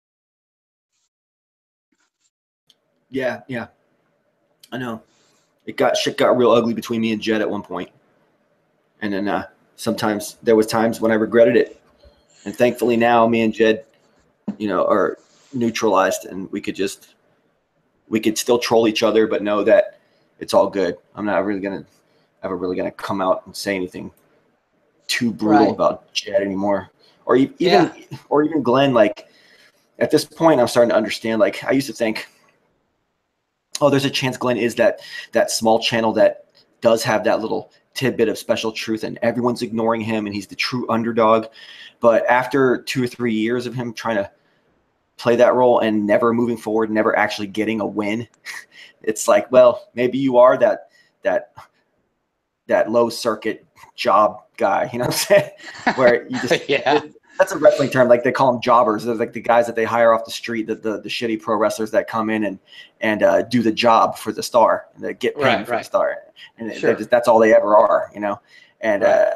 Yeah, yeah, I know. Shit got real ugly between me and Jed at one point, and then sometimes there was times when I regretted it, and thankfully now me and Jed, are neutralized, and we could still troll each other, but know that it's all good. I'm not really gonna come out and say anything too brutal Right. about Jed anymore, or even Yeah. or even Glenn. Like at this point, I'm starting to understand. Like I used to think, oh, there's a chance Glenn is that small channel that does have that little tidbit of special truth, and everyone's ignoring him, and he's the true underdog. But after 2 or 3 years of him trying to play that role and never moving forward, never actually getting a win, it's like, well, maybe you are that low circuit job guy, you know what I'm saying? Where you just Yeah. that's a wrestling term. Like they call them jobbers. They're like the guys that they hire off the street, the shitty pro wrestlers that come in and do the job for the star, and they get paid for the star, and Sure. that's all they ever are, And Right.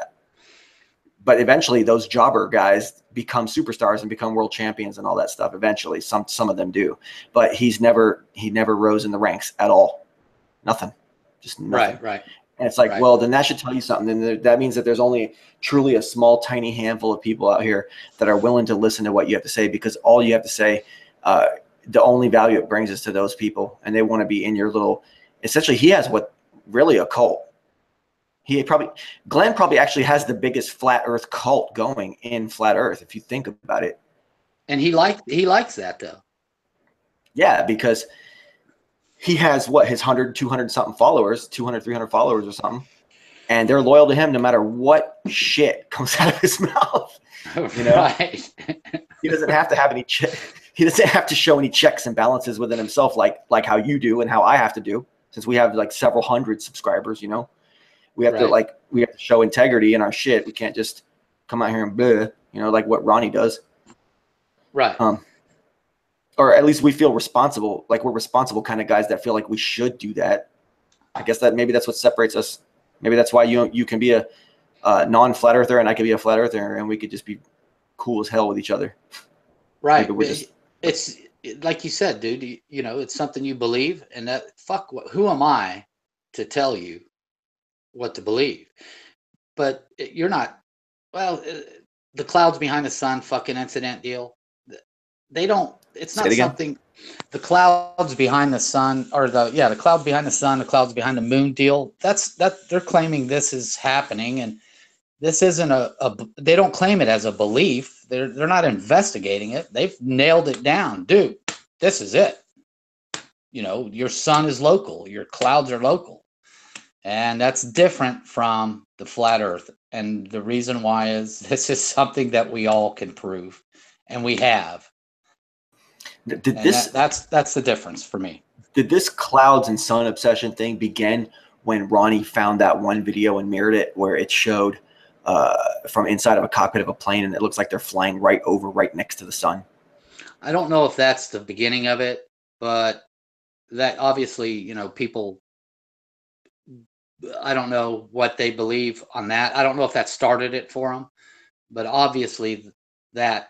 but eventually, those jobber guys become superstars and become world champions and all that stuff. Eventually, some of them do, but he never rose in the ranks at all. Nothing, just nothing. Right. And it's like, Right. well, then that should tell you something. Then that means that there's only truly a small, tiny handful of people out here that are willing to listen to what you have to say, because all you have to say, the only value it brings is to those people, and they want to be in your little. Essentially, he has what really a cult. Glenn probably actually has the biggest flat Earth cult going in flat Earth, if you think about it. And he likes that though. Yeah, because he has his 100, 200 something followers, 200, 300 followers or something. And they're loyal to him no matter what shit comes out of his mouth. Right. He doesn't have to have any he doesn't have to show any checks and balances within himself like how you do and how I have to do, since we have like several hundred subscribers, We have to show integrity in our shit. We can't just come out here and bleh, like what Ronnie does. Right. Or at least we feel responsible, like we're responsible kind of guys that feel like we should do that. I guess maybe that's what separates us. Maybe that's why you can be a non-flat earther and I can be a flat earther, and we could just be cool as hell with each other. Right. It's like you said, dude. It's something you believe, and that who am I to tell you what to believe. But you're not, well, the clouds behind the sun fucking incident deal. They don't, it's Say not it again. something, the clouds behind the sun, or the cloud behind the sun, the clouds behind the moon deal. That they're claiming this is happening, and this isn't they don't claim it as a belief. They're not investigating it. They've nailed it down. Dude, this is it. You know, your sun is local, your clouds are local. And that's different from the flat earth. And the reason why is this is something that we all can prove, and we have. That's the difference for me. Did this clouds and sun obsession thing begin when Ronnie found that one video and mirrored it where it showed from inside of a cockpit of a plane, and it looks like they're flying right next to the sun? I don't know if that's the beginning of it, but that obviously, you know, people, I don't know what they believe on that. I don't know if that started it for them, but obviously that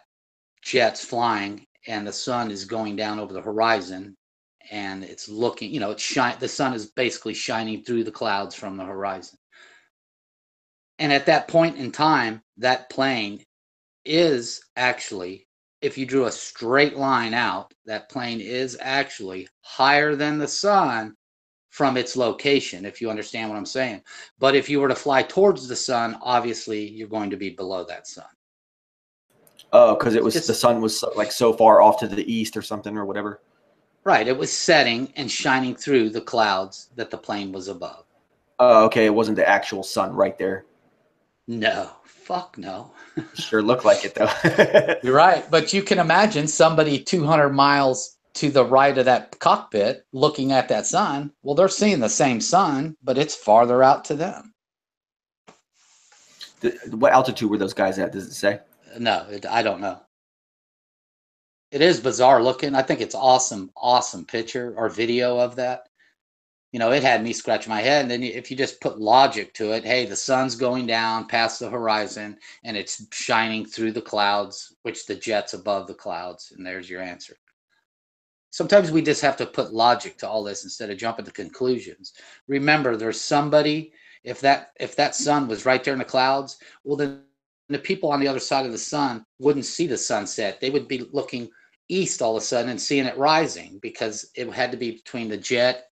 jet's flying and the sun is going down over the horizon, and it's looking, you know, the sun is basically shining through the clouds from the horizon. And at that point in time, that plane is actually, if you drew a straight line out, that plane is actually higher than the sun from its location, if you understand what I'm saying. But if you were to fly towards the sun, obviously you're going to be below that sun. Oh, because the sun was so far off to the east or something or whatever. Right, it was setting and shining through the clouds that the plane was above. Oh, okay, it wasn't the actual sun right there. No, fuck no. Sure looked like it though. You're right, but you can imagine somebody 200 miles to the right of that cockpit looking at that sun. Well, they're seeing the same sun, but it's farther out to them. What altitude were those guys at? Does it say? No, I don't know. It is bizarre looking. I think it's awesome picture or video of that. You know, it had me scratch my head. And then if you just put logic to it, hey, the sun's going down past the horizon and it's shining through the clouds, which the jet's above the clouds, and there's your answer. Sometimes we just have to put logic to all this instead of jumping to conclusions. Remember, there's somebody, if that sun was right there in the clouds, well, then the people on the other side of the sun wouldn't see the sunset. They would be looking east all of a sudden and seeing it rising, because it had to be between the jet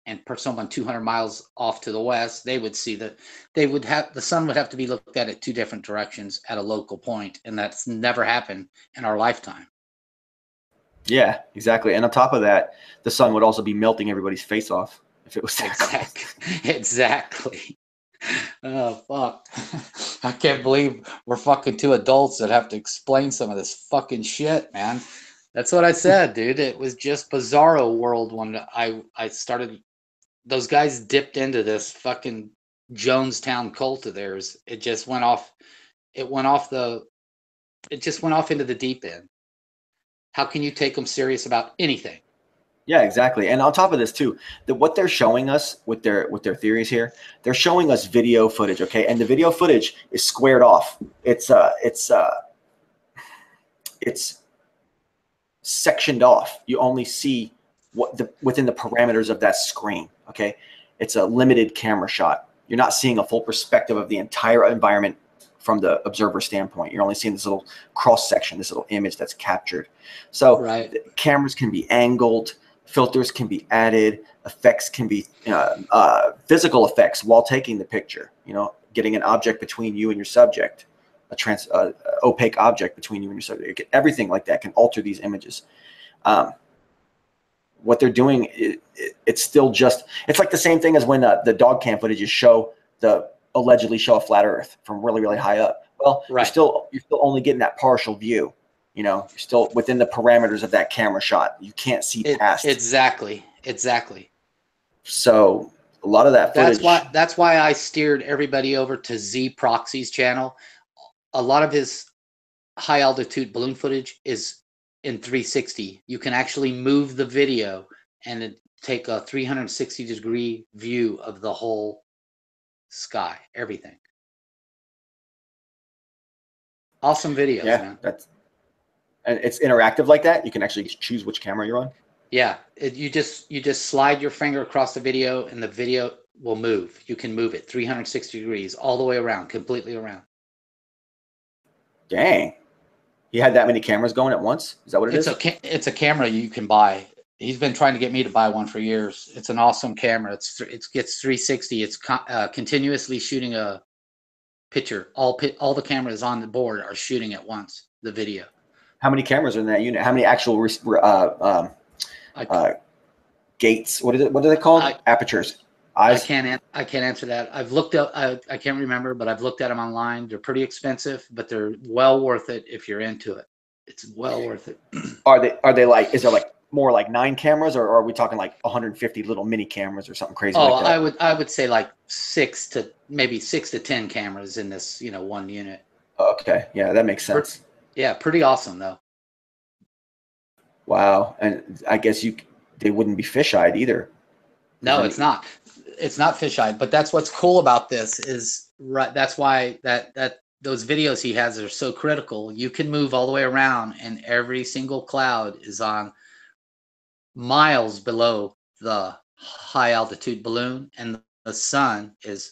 and someone 200 miles off to the west. They would see the sun would have to be looked at two different directions at a local point, and that's never happened in our lifetime. Yeah, exactly. And on top of that, the sun would also be melting everybody's face off if it was exactly. Oh, fuck. I can't believe we're fucking two adults that have to explain some of this fucking shit, man. That's what I said, dude. It was just bizarro world when I started. Those guys dipped into this fucking Jonestown cult of theirs. It just went off. It just went off into the deep end. How can you take them serious about anything? Yeah, exactly. And on top of this too, what they're showing us with their theories here, they're showing us video footage, okay? And the video footage is squared off. It's sectioned off. You only see within the parameters of that screen, okay? It's a limited camera shot. You're not seeing a full perspective of the entire environment from the observer standpoint. You're only seeing this little cross section, this little image that's captured. So right. Cameras can be angled, filters can be added, effects can be physical effects while taking the picture. You know, getting an object between you and your subject, opaque object between you and your subject. Everything like that can alter these images. What they're doing, it's still just, it's like the same thing as when the dog cam footages allegedly show a flat Earth from really, really high up. Well, right. you're still only getting that partial view. You know, you're still within the parameters of that camera shot. You can't see past. Exactly. So a lot of that footage. That's why I steered everybody over to Z Proxy's channel. A lot of his high altitude balloon footage is in 360. You can actually move the video and take a 360-degree view of the whole sky, everything. Awesome videos, man. And it's interactive like that. You can actually choose which camera you're on. Yeah, you just slide your finger across the video, and the video will move. You can move it 360 degrees all the way around, completely around. Dang. He had that many cameras going at once? Is that what it is? It's a camera you can buy. He's been trying to get me to buy one for years. It's an awesome camera. It gets 360. It's continuously shooting a picture. All the cameras on the board are shooting at once the video. How many cameras are in that unit? How many actual gates? What are they called? Apertures. Eyes. I can't answer that. I've looked up. I can't remember, but I've looked at them online. They're pretty expensive, but they're well worth it if you're into it. It's well worth it. Are they like? Is there like more like 9 cameras, or are we talking like 150 little mini cameras or something crazy like that? I would say like 6 to 10 cameras in this one unit. Okay, yeah, that makes sense. Yeah, pretty awesome though. Wow, and I guess they wouldn't be fisheye either. No, it's not. It's not fisheye, but that's what's cool about this is that's why those videos he has are so critical. You can move all the way around, and every single cloud is on miles below the high altitude balloon, and the sun is,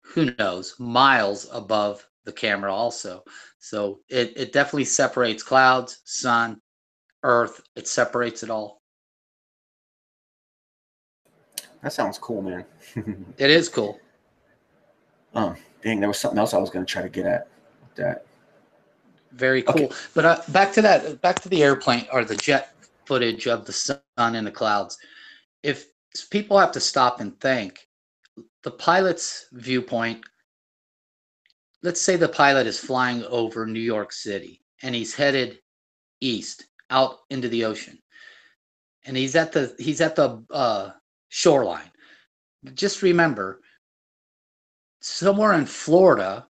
who knows, miles above the camera also. So it definitely separates clouds, sun, earth. It separates it all. That sounds cool, man. It is cool. Oh, dang, there was something else I was going to try to get at with that. Very cool. Okay. But back to the airplane or the jet footage of the sun and the clouds. If people have to stop and think, the pilot's viewpoint, let's say the pilot is flying over New York City and he's headed east out into the ocean, and he's at the shoreline. Just remember, somewhere in Florida,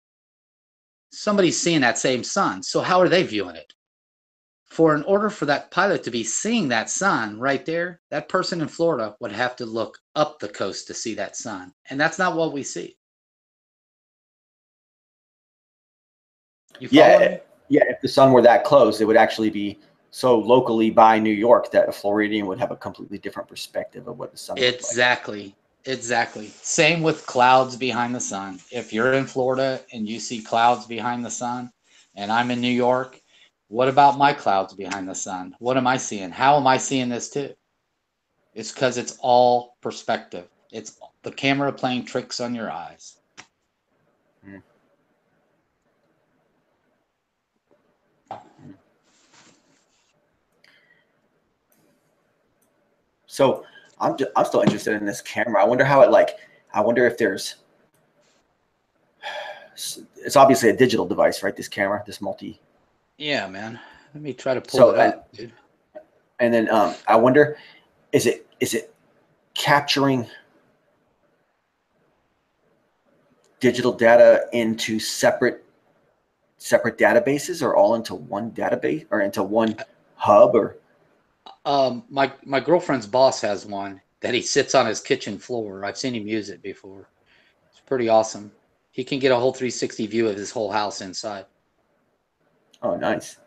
somebody's seeing that same sun. So how are they viewing it? In order for that pilot to be seeing that sun right there, that person in Florida would have to look up the coast to see that sun. And that's not what we see. You follow me? Yeah, if the sun were that close, it would actually be so locally by New York that a Floridian would have a completely different perspective of what the sun looks like. Exactly. Same with clouds behind the sun. If you're in Florida and you see clouds behind the sun, and I'm in New York, what about my clouds behind the sun? What am I seeing? How am I seeing this too? It's because it's all perspective. It's the camera playing tricks on your eyes. Hmm. So I'm still interested in this camera. I wonder how I wonder if there's, it's obviously a digital device, right? This camera, this multi. Yeah, man. Let me try to pull it up, dude. And then I wonder, is it capturing digital data into separate databases, or all into one database, or into one hub, or? My girlfriend's boss has one that he sits on his kitchen floor. I've seen him use it before. It's pretty awesome. He can get a whole 360 view of his whole house inside. Oh, nice.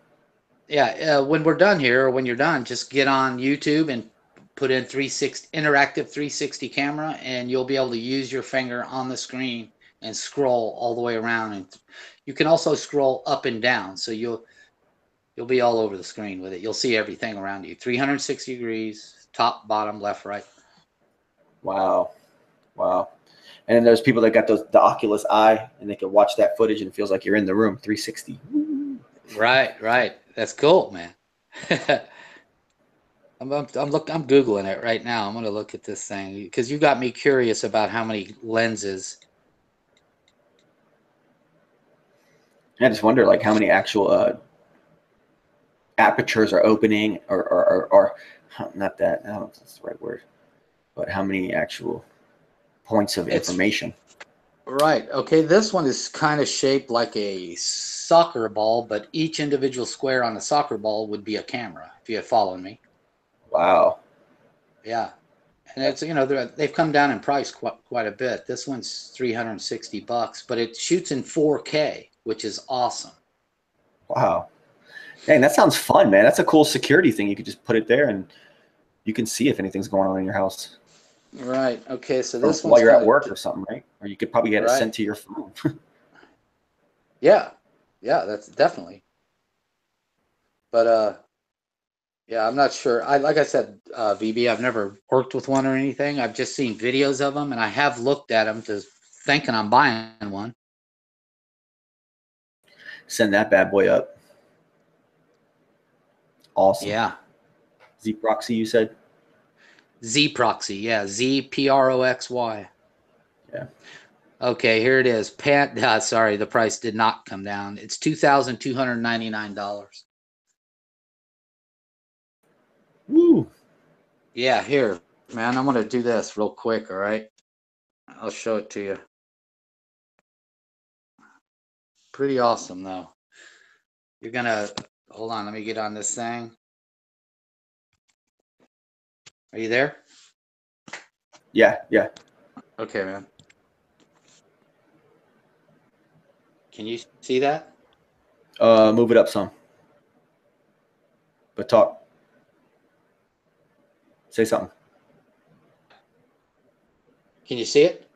Yeah, when we're done here, or when you're done, just get on YouTube and put in interactive 360 camera, and you'll be able to use your finger on the screen and scroll all the way around. And you can also scroll up and down, so you'll be all over the screen with it. You'll see everything around you, 360 degrees, top, bottom, left, right. Wow. And then there's people that got the Oculus Eye, and they can watch that footage and it feels like you're in the room, 360. Right. That's cool, man. I'm Googling it right now. I'm going to look at this thing because you got me curious about how many lenses. I just wonder, like, how many actual apertures are opening, or not that, I don't know if that's the right word, but how many actual points of information. Right. Okay. This one is kind of shaped like a soccer ball, but each individual square on the soccer ball would be a camera, if you follow me. Wow. Yeah. And it's, they've come down in price quite a bit. This one's $360, but it shoots in 4K, which is awesome. Wow. Dang, that sounds fun, man. That's a cool security thing. You could just put it there and you can see if anything's going on in your house. Right. Okay. So this while one's you're at kind of work or something, right? Or you could probably get it right. sent to your phone. Yeah. Yeah. That's definitely. But yeah, I'm not sure. Like I said, VB, I've never worked with one or anything. I've just seen videos of them, and I have looked at them to thinking I'm buying one. Send that bad boy up. Awesome. Yeah. Z proxy, you said? Z proxy. Yeah. ZPROXY. Yeah. Okay, here it is. Sorry, the price did not come down. It's $2,299. Woo. Yeah, here, man. I'm gonna do this real quick. All right, I'll show it to you. Pretty awesome, though. You're gonna hold on. Let me get on this thing. Are you there? Yeah, yeah. Okay, man. Can you see that? Move it up some. But talk. Say something. Can you see it?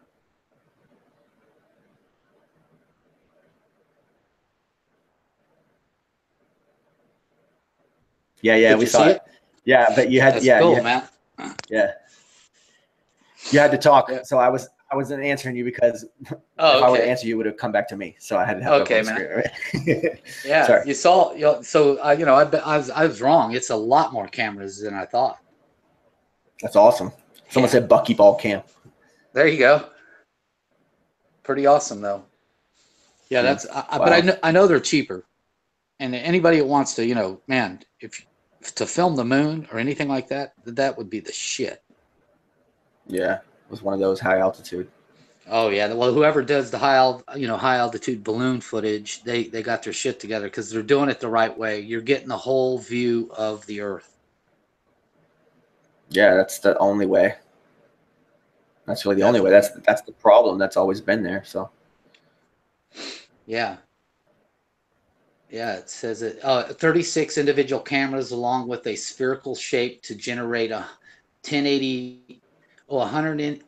Yeah, yeah, Could we you saw see it. it? Yeah, but you had, That's yeah, cool, you, man. yeah, you had to talk. Yeah. So I wasn't answering you because if Oh, I would have okay. answered you, it would have come back to me. So I had to have it up on Okay, the man. screen. Right? Yeah, Sorry. you saw. So I was wrong. It's a lot more cameras than I thought. That's awesome. Someone Yeah. said buckyball cam. There you go. Pretty awesome, though. Yeah, Yeah. but Wow. I know they're cheaper. And anybody that wants to, man, if to film the moon or anything like that, that would be the shit. Yeah, it was one of those high altitude. Oh yeah, well, whoever does the high altitude balloon footage, they got their shit together because they're doing it the right way. You're getting the whole view of the Earth. Yeah, that's the only way. That's really the only way. Definitely. That's the problem. That's always been there. So Yeah. Yeah, it says it. 36 individual cameras along with a spherical shape to generate a 1080 108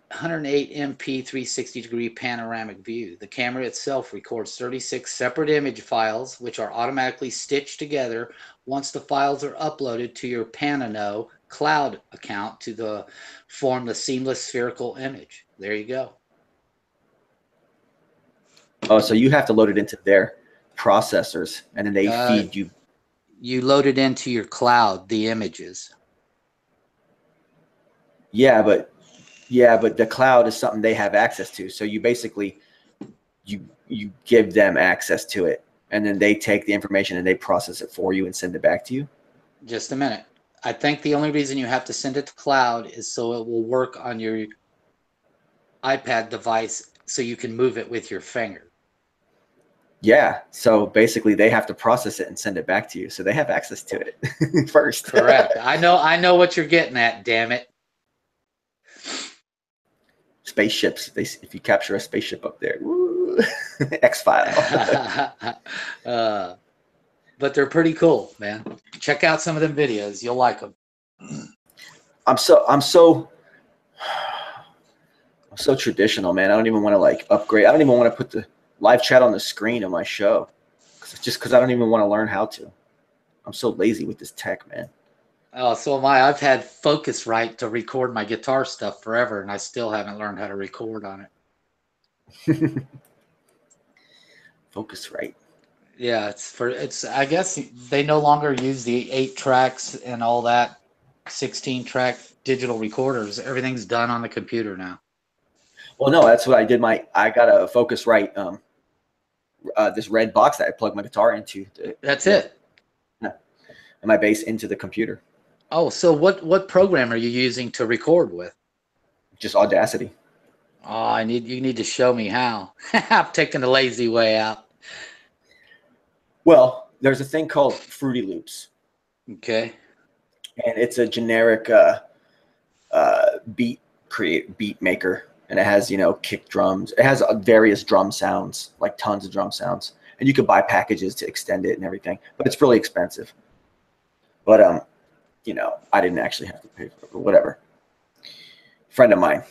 MP 360-degree panoramic view. The camera itself records 36 separate image files, which are automatically stitched together once the files are uploaded to your Panano cloud account to form the seamless spherical image. There you go. oh, so you have to load it into their processors, and then they feed you. You load it into your cloud, the images. Yeah, but the cloud is something they have access to. So you basically you give them access to it, and then they take the information and they process it for you and send it back to you. Just a minute. I think the only reason you have to send it to cloud is so it will work on your iPad device so you can move it with your finger. Yeah. So basically they have to process it and send it back to you. So they have access to it first. Correct. I know what you're getting at, damn it. Spaceships. If you capture a spaceship up there, woo, X-File. But they're pretty cool, man. Check out some of them videos. You'll like them. I'm so traditional, man. I don't even want to like upgrade. I don't even want to put the live chat on the screen of my show because I don't even want to learn how to. I'm so lazy with this tech, man. Oh, so am I. I've had Focusrite to record my guitar stuff forever, and I still haven't learned how to record on it. Focusrite. Yeah, I guess they no longer use the 8 tracks and all that 16 track digital recorders. Everything's done on the computer now. Well, no, that's what I did. I got a Focusrite, this red box that I plug my guitar into. That's it. And my bass into the computer. Oh, so what program are you using to record with? Just Audacity. Oh, you need to show me how. I'm taking the lazy way out. Well, there's a thing called Fruity Loops. Okay. And it's a generic beat maker, and it has kick drums. It has various drum sounds, like tons of drum sounds, and you could buy packages to extend it and everything, but it's really expensive. But I didn't actually have to pay for it, but whatever. friend of mine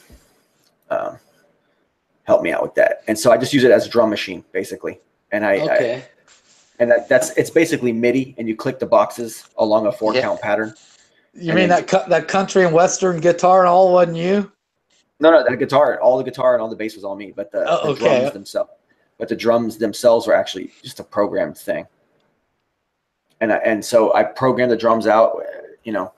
helped me out with that, and so I just use it as a drum machine basically. And it's basically MIDI, and you click the boxes along a 4-count pattern. You mean that country and western guitar and all wasn't you? No, that guitar, all the guitar and all the bass was all me, but the drums themselves. But the drums themselves were actually just a programmed thing. And so I programmed the drums out. You know,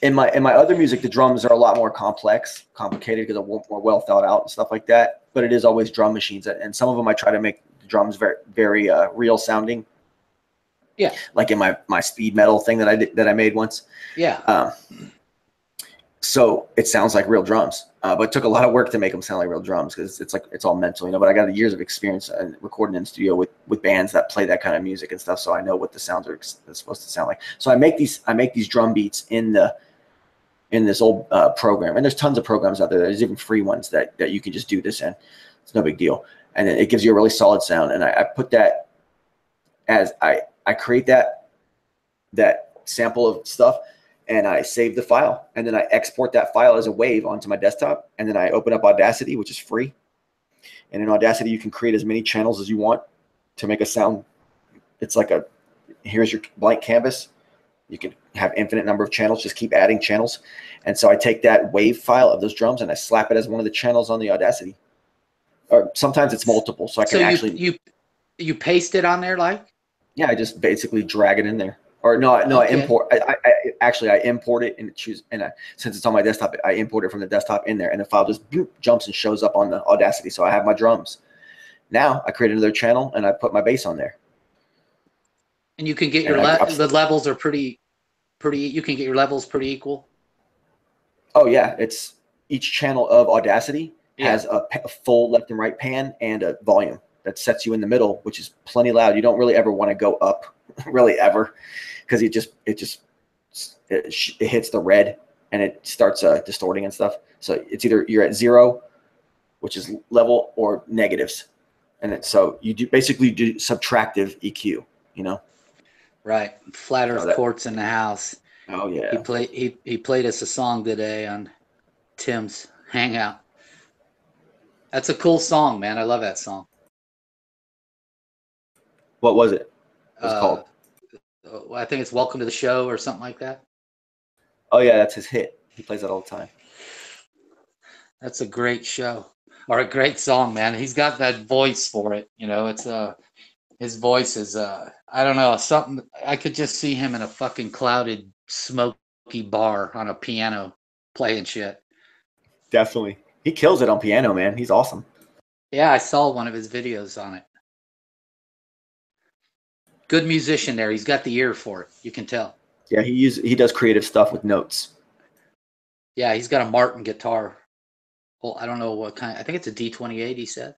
in my other music, the drums are a lot more complicated because they're more well thought out and stuff like that. But it is always drum machines, and some of them I try to make the drums very, very real sounding. Yeah. Like in my speed metal thing that I made once. Yeah. So it sounds like real drums, but it took a lot of work to make them sound like real drums because it's all mental, you know. But I got years of experience recording in the studio with bands that play that kind of music and stuff, so I know what the sounds are supposed to sound like. So I make these drum beats in this old program, and there's tons of programs out there. There's even free ones that you can just do this in. It's no big deal, and it gives you a really solid sound. And I put that as I create that sample of stuff. And I save the file, and then I export that file as a wave onto my desktop, and then I open up Audacity, which is free. And in Audacity, you can create as many channels as you want to make a sound. It's like here's your blank canvas. You can have infinite number of channels, just keep adding channels. And so I take that wave file of those drums and I slap it as one of the channels on the Audacity. Or sometimes it's multiple, so I can you paste it on there, like? Yeah, I just basically drag it in there. Or no, okay. I import. I import it and since it's on my desktop, I import it from the desktop in there, and the file just jumps and shows up on the Audacity. So I have my drums. Now I create another channel and I put my bass on there. And you can get the levels are pretty. You can get your levels pretty equal. Oh yeah, it's each channel of Audacity has a full left and right pan and a volume that sets you in the middle, which is plenty loud. You don't really ever want to go up, really ever. Because it hits the red and it starts distorting and stuff. So it's either you're at 0, which is level, or negatives, and so you basically do subtractive EQ. You know, right? Flat Earth Quartz in the house. Oh yeah, he played us a song today on Tim's Hangout. That's a cool song, man. I love that song. What was it? What's it called? I think it's Welcome to the Show or something like that. Oh yeah, that's his hit. He plays that all the time. That's a great show, or a great song, man. He's got that voice for it. You know, it's his voice is I don't know, something. I could just see him in a fucking clouded, smoky bar on a piano playing shit. Definitely, he kills it on piano, man. He's awesome. Yeah, I saw one of his videos on it. Good musician there. He's got the ear for it. You can tell. Yeah, he does creative stuff with notes. Yeah, he's got a Martin guitar. Well, I don't know what kind. I think it's a D28. He said.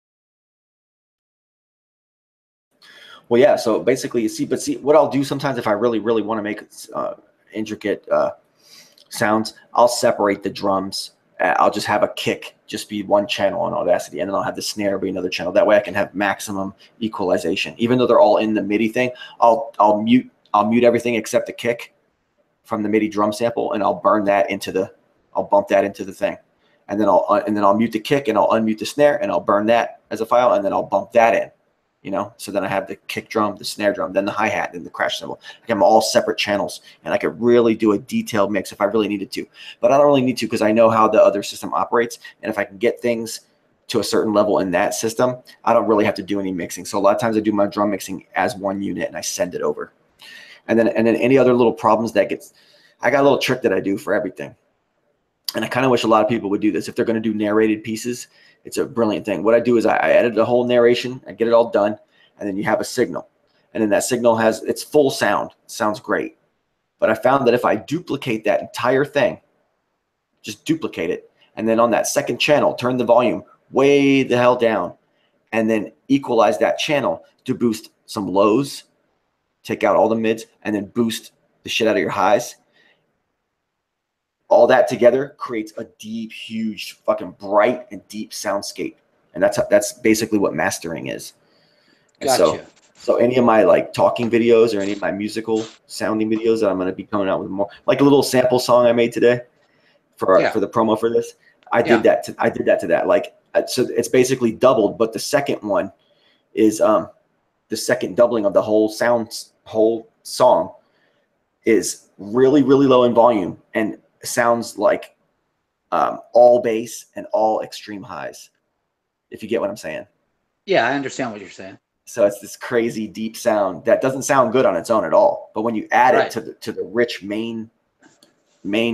Well, yeah. So basically, see what I'll do sometimes if I really want to make intricate sounds, I'll separate the drums. I'll just have a kick just be one channel on Audacity, and then I'll have the snare be another channel. That way I can have maximum equalization. Even though they're all in the MIDI thing, I'll mute everything except the kick from the MIDI drum sample, and I'll bump that into the thing. And then I'll mute the kick, and I'll unmute the snare, and I'll burn that as a file, and then I'll bump that in. You know, so then I have the kick drum, the snare drum, then the hi-hat, and the crash cymbal. I have them all separate channels, and I could really do a detailed mix if I really needed to. But I don't really need to because I know how the other system operates, and if I can get things to a certain level in that system, I don't really have to do any mixing. So a lot of times I do my drum mixing as one unit, and I send it over. And then any other little problems I got a little trick that I do for everything. And I kind of wish a lot of people would do this. If they're going to do narrated pieces, it's a brilliant thing. What I do is I edit the whole narration, I get it all done, and then you have a signal. And then that signal has its full sound. It sounds great. But I found that if I duplicate that entire thing, just duplicate it, and then on that second channel, turn the volume way the hell down, and then equalize that channel to boost some lows, take out all the mids, and then boost the shit out of your highs. All that together creates a deep, huge, fucking bright and deep soundscape. And that's basically what mastering is. Gotcha. So any of my like talking videos or any of my musical sounding videos that I'm going to be coming out with more, like a little sample song I made today for the promo for this. I did that to that. Like, so it's basically doubled, but the second one is the second doubling of the whole song is really, really low in volume and sounds like all bass and all extreme highs, if you get what I'm saying. Yeah, I understand what you're saying. So it's this crazy deep sound that doesn't sound good on its own at all. But when you add it to the rich main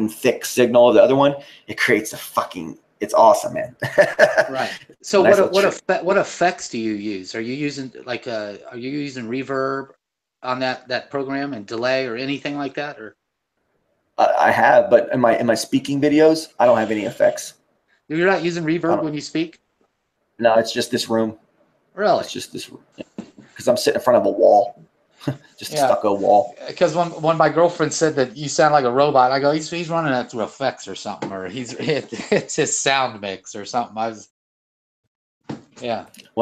thick signal of the other one, it creates it's awesome, man. Right. So nice what effects do you use? Are you using reverb on that program and delay or anything like that? Or I have, but in my speaking videos, I don't have any effects. You're not using reverb when you speak? No, it's just this room. Really? It's just this room. Because I'm sitting in front of a wall. Just a stucco wall. Because when my girlfriend said that you sound like a robot, I go, he's running that through effects or something, or it's his sound mix or something. Well,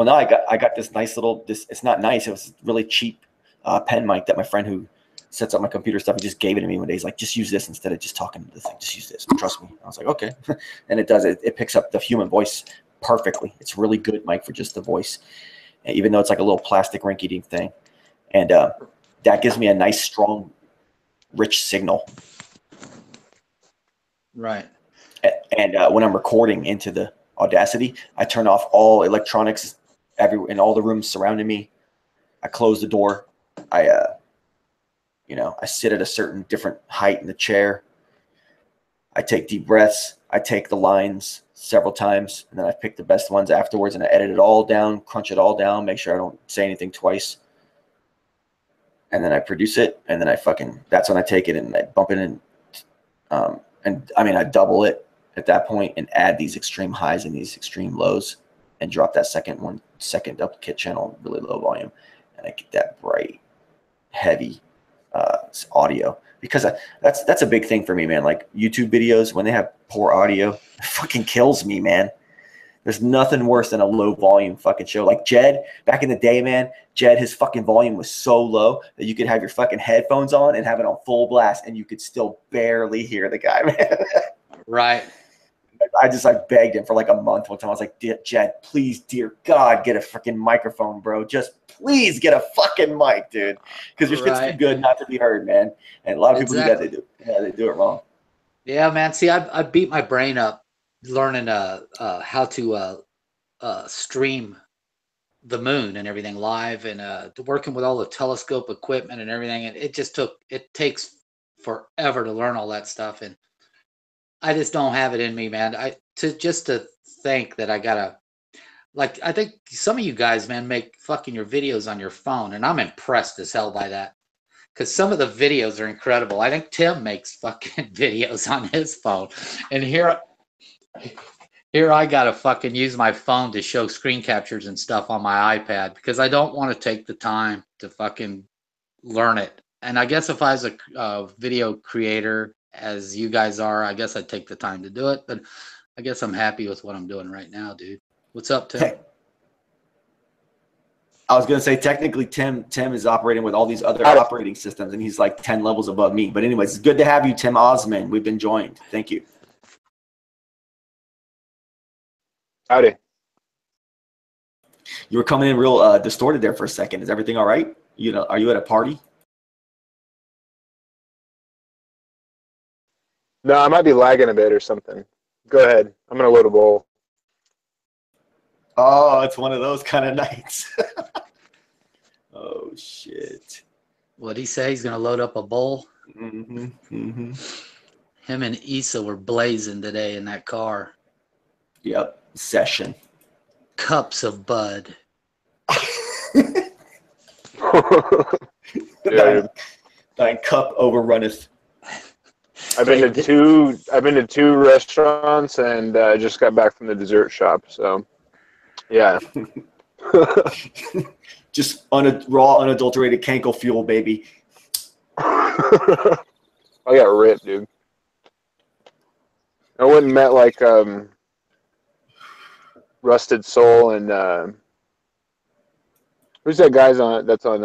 no, I got this nice little it's not nice. It was really cheap pen mic that my friend who sets up my computer stuff, he just gave it to me one day. He's like, just use this instead of just talking to the thing. Just use this. Trust me. I was like, okay. And it does. It picks up the human voice perfectly. It's really good mic for just the voice, even though it's like a little plastic rinky-dink thing. And that gives me a nice, strong, rich signal. Right. And when I'm recording into the Audacity, I turn off all electronics in all the rooms surrounding me. I close the door. I sit at a certain different height in the chair. I take deep breaths. I take the lines several times, and then I pick the best ones afterwards, and I edit it all down, crunch it all down, make sure I don't say anything twice. And then I produce it, and then that's when I take it and I bump it in. I double it at that point and add these extreme highs and these extreme lows and drop that second duplicate channel, really low volume. And I get that bright, heavy audio, because that's a big thing for me, man. Like YouTube videos, when they have poor audio, it fucking kills me, man. There's nothing worse than a low volume fucking show. Like Jed, back in the day, man, his fucking volume was so low that you could have your fucking headphones on and have it on full blast and you could still barely hear the guy, man. Right. I just begged him for like a month one time. I was like, Jed, please, dear God, get a freaking microphone, bro. Just please get a fucking mic, dude. Because your shit's too good not to be heard, man. And a lot of people do that. They do it wrong. Yeah, man. See, I beat my brain up learning how to stream the moon and everything live, and working with all the telescope equipment and everything. And it takes forever to learn all that stuff. And I just don't have it in me, man. To think that I gotta, like, I think some of you guys, man, make fucking your videos on your phone, and I'm impressed as hell by that, because some of the videos are incredible. I think Tim makes fucking videos on his phone, and here I gotta fucking use my phone to show screen captures and stuff on my iPad because I don't want to take the time to fucking learn it. And I guess if I was a video creator, as you guys are, I guess I'd take the time to do it. But I guess I'm happy with what I'm doing right now, dude. What's up, Tim? I was going to say, technically, Tim is operating with all these other operating systems, and he's like 10 levels above me. But anyways, it's good to have you, Tim Ossman. We've been joined. Thank you. Howdy. You were coming in real distorted there for a second. Is everything all right? Are you at a party? No, I might be lagging a bit or something. Go ahead. I'm going to load a bowl. Oh, it's one of those kind of nights. Oh, shit. What'd he say? He's going to load up a bowl? Mm-hmm. Mm-hmm. Him and Issa were blazing today in that car. Yep. Session. Cups of Bud. Thine cup overrunneth. I've been to two restaurants and just got back from the dessert shop. So, yeah. Just raw, unadulterated Kankel fuel, baby. I got ripped, dude. I went and met like Rusted Soul and who's that guy's on? That's on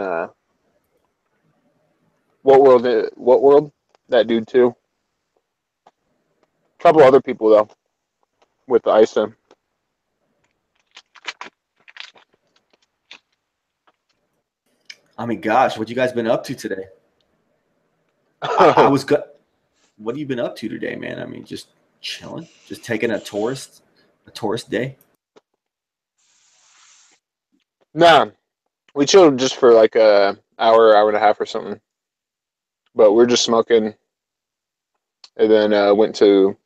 What World? What World? That dude too. A couple other people though with the ISA. I mean, gosh, what you guys been up to today? I was good. What have you been up to today, man? I mean, just chilling, just taking a tourist day. Nah, we chilled just for like a hour and a half or something. But we're just smoking, and then went to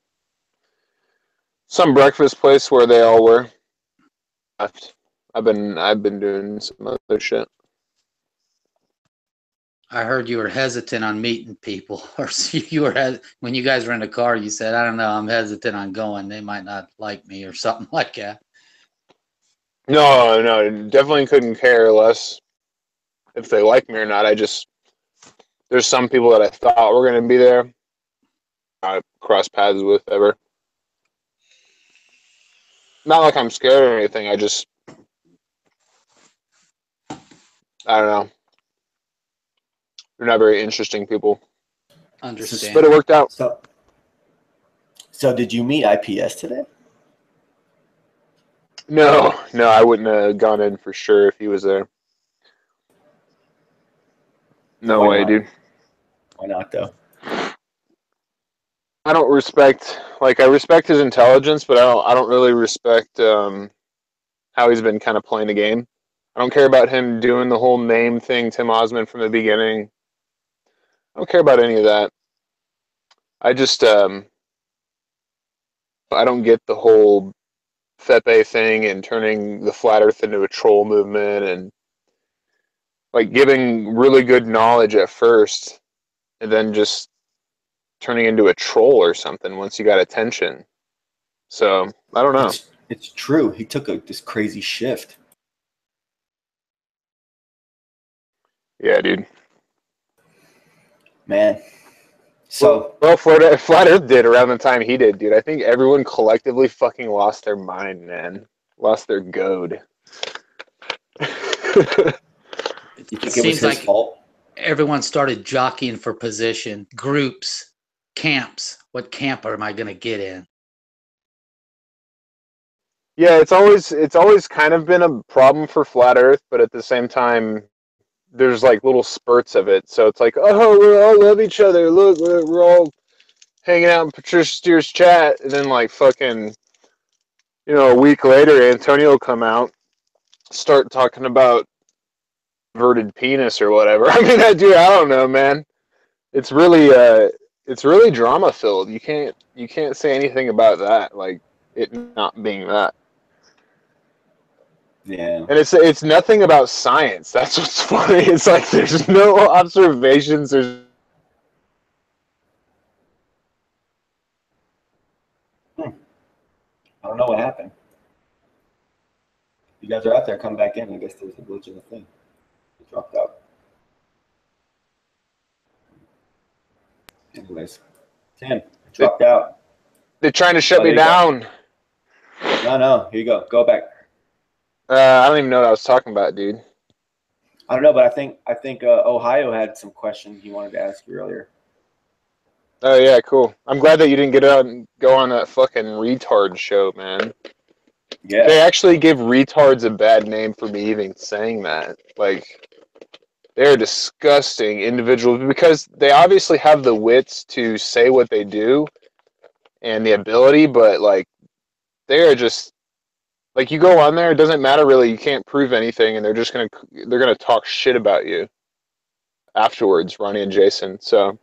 some breakfast place where they all were. Left. I've been doing some other shit. I heard you were hesitant on meeting people, or you were when you guys were in the car. You said, "I don't know, I'm hesitant on going. They might not like me," or something like that. No, definitely couldn't care less if they like me or not. There's some people that I thought were gonna be there. I cross paths with ever. Not like I'm scared or anything. I don't know. They're not very interesting people. Understand. But it worked out. So did you meet IPS today? No, I wouldn't have gone in for sure if he was there. No way, dude. Why not, though? I don't respect, I respect his intelligence, but I don't really respect how he's been kind of playing the game. I don't care about him doing the whole name thing, Tim Ossman, from the beginning. I don't care about any of that. I just, I don't get the whole FEPE thing and turning the flat earth into a troll movement and giving really good knowledge at first and then just turning into a troll or something once you got attention. So I don't know. It's true. He took this crazy shift. Yeah, dude. Man. So well, Flat Earth did around the time he did, dude. I think everyone collectively fucking lost their mind, man. Lost their goad. It seems like fault? Everyone started jockeying for position, groups, camps. What camp am I going to get in? Yeah, it's always kind of been a problem for Flat Earth, but at the same time, there's little spurts of it. So it's oh, we all love each other. Look, we're all hanging out in Patricia Steer's chat, and then fucking, a week later, Antonio will come out, start talking about inverted penis or whatever. I mean, dude, I don't know, man. It's really drama filled. You can't say anything about that, it not being that. Yeah. And it's nothing about science. That's what's funny. It's there's no observations. There's I don't know what happened. You guys are out there. Come back in. I guess there's a glitch in the thing. It dropped out. Anyways, Tim, it dropped out. They're trying to shut me down. No. Here you go. Go back. I don't even know what I was talking about, dude. I don't know, but I think Ohio had some questions he wanted to ask you earlier. Oh yeah, cool. I'm glad that you didn't get out and go on that fucking retard show, man. Yeah. They actually give retards a bad name for me even saying that. They're disgusting individuals because they obviously have the wits to say what they do and the ability, but they are just you go on there, it doesn't matter really, you can't prove anything, and they're gonna talk shit about you afterwards, Ronnie and Jason. So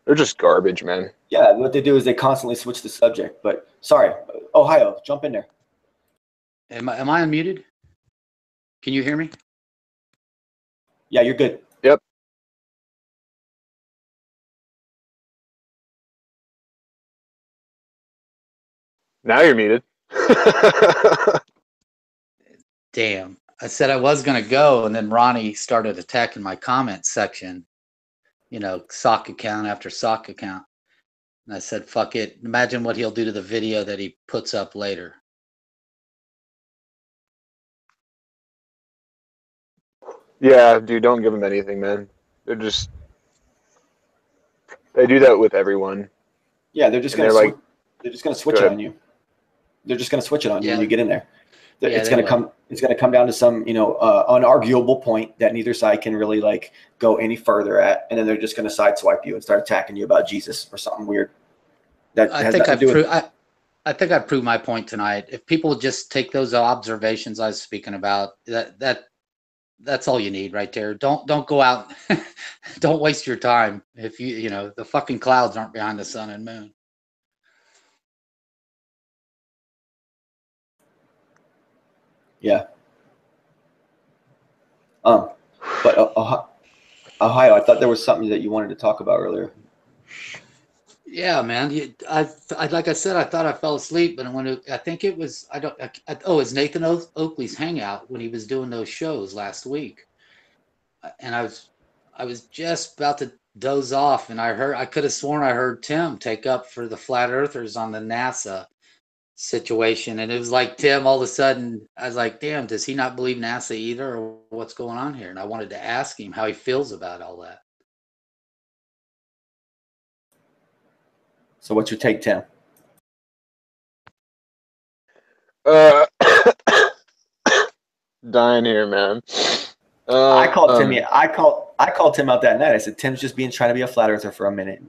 they're just garbage, man. Yeah, what they do is they constantly switch the subject. But sorry, Ohio, jump in there. Am I unmuted? Can you hear me? Yeah, you're good. Yep. Now you're muted. Damn. I said I was going to go, and then Ronnie started attacking my comment section. Sock account after sock account. And I said, fuck it. Imagine what he'll do to the video that he puts up later. Yeah, dude, don't give them anything, man. They do that with everyone. Yeah, they're just going to They're just going to switch it on you. They're just going to switch it on you when you get in there. It's going to come. It's going to come down to some, unarguable point that neither side can really like go any further at, and then they're just going to sideswipe you and start attacking you about Jesus or something weird. I think I proved my point tonight. If people just take those observations I was speaking about, that's all you need right there. Don't go out. Don't waste your time. If the fucking clouds aren't behind the sun and moon. Yeah. But Ohio, I thought there was something that you wanted to talk about earlier. Yeah, man. Like I said, I thought I fell asleep, but I think it was it's Nathan Oakley's hangout when he was doing those shows last week, and I was just about to doze off, and I could have sworn I heard Tim take up for the flat earthers on the NASA situation, and it was like Tim all of a sudden I was like, damn, does he not believe NASA either, or what's going on here? And I wanted to ask him how he feels about all that. So what's your take, Tim? Dying here, man. I called Tim. I called Tim out that night. I said, Tim's just trying to be a flat earther for a minute,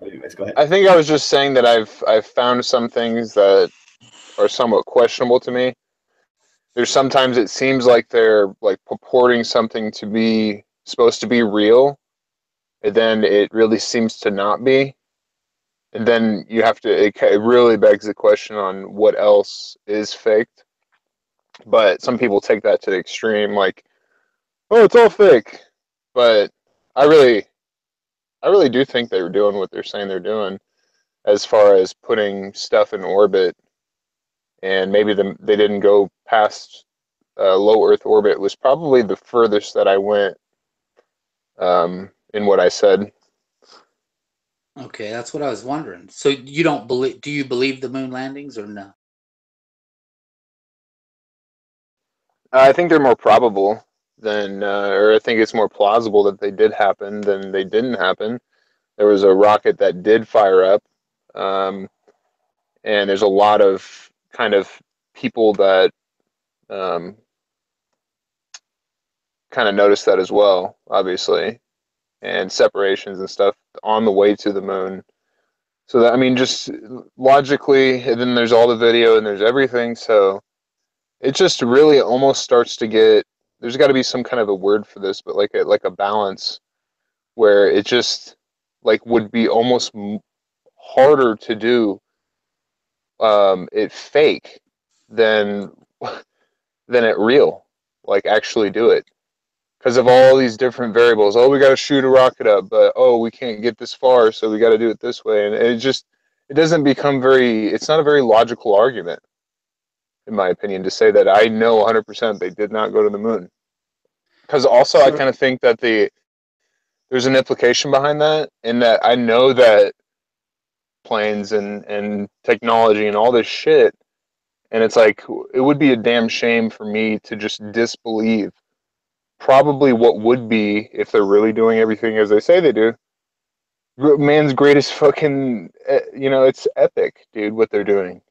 Anyways, go ahead. I think I was just saying that I've found some things that are somewhat questionable to me. There's sometimes it seems like they're like purporting something to be supposed to be real, and then it really seems to not be. And then you have to, it really begs the question on what else is faked. But some people take that to the extreme, like, oh, it's all fake. But I really do think they were doing what they're saying they're doing, as far as putting stuff in orbit. And maybe they didn't go past low Earth orbit. Was probably the furthest that I went in what I said. Okay, that's what I was wondering. So you don't believe? Do you believe the moon landings or no? I think they're more probable than, or I think it's more plausible that they did happen than they didn't happen. There was a rocket that did fire up, and there's a lot of kind of people that kind of noticed that as well, obviously, and separations and stuff on the way to the moon. So that, I mean, just logically, and then there's all the video and there's everything. So it just really almost starts to get, there's got to be some kind of a word for this, but like a balance where it just like would be almost harder to do it fake than it real, like actually do it, because of all these different variables. Oh, we got to shoot a rocket up, but oh, we can't get this far, so we got to do it this way. And it doesn't become it's not a very logical argument, in my opinion, to say that I know 100% they did not go to the moon. Because also, I kind of think that there's an implication behind that, in that I know that planes and technology and all this shit, and it's like, it would be a damn shame for me to just disbelieve probably what would be, if they're really doing everything as they say they do, man's greatest fucking, it's epic, dude, what they're doing.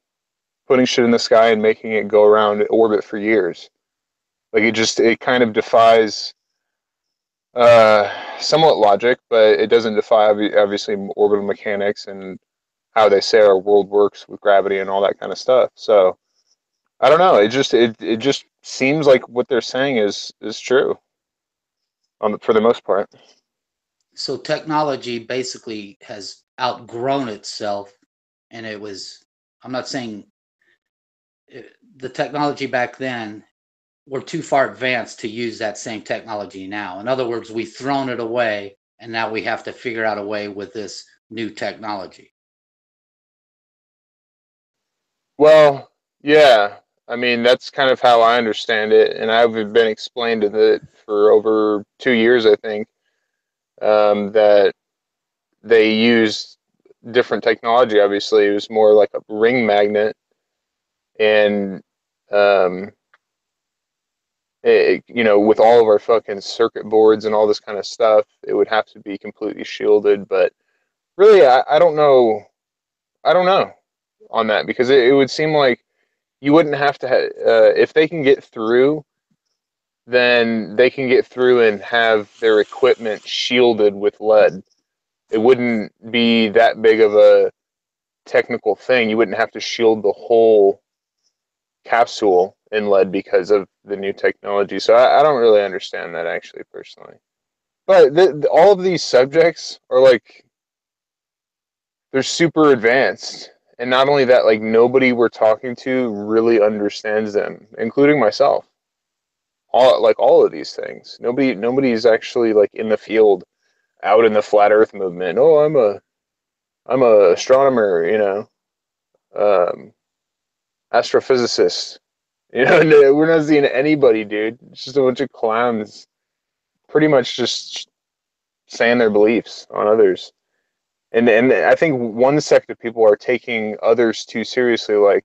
Putting shit in the sky and making it go around orbit for years. Like, it kind of defies somewhat logic, but it doesn't defy, obviously, orbital mechanics and how they say our world works with gravity and all that kind of stuff. So, I don't know. It just seems like what they're saying is true, for the most part. So technology basically has outgrown itself, and I'm not saying the technology back then, we're too far advanced to use that same technology now. In other words, we've thrown it away, and now we have to figure out a way with this new technology. Well, yeah. I mean, that's kind of how I understand it, and I've been explained it for over 2 years, I think, that they used different technology. Obviously, it was more like a ring magnet, and with all of our fucking circuit boards and all this kind of stuff, it would have to be completely shielded. But really, I don't know. I don't know on that, because it would seem like you wouldn't have to if they can get through, then they can get through and have their equipment shielded with lead. It wouldn't be that big of a technical thing. You wouldn't have to shield the whole capsule in lead because of the new technology. So I don't really understand that, actually, personally. But all of these subjects are like, they're super advanced. And not only that, like, nobody we're talking to really understands them, including myself. All of these things. Nobody's actually like in the field, out in the flat Earth movement. Oh, I'm a astronomer, um, astrophysicist. No, we're not seeing anybody, dude. It's just a bunch of clowns, pretty much just saying their beliefs on others. And I think one sect of people are taking others too seriously, like,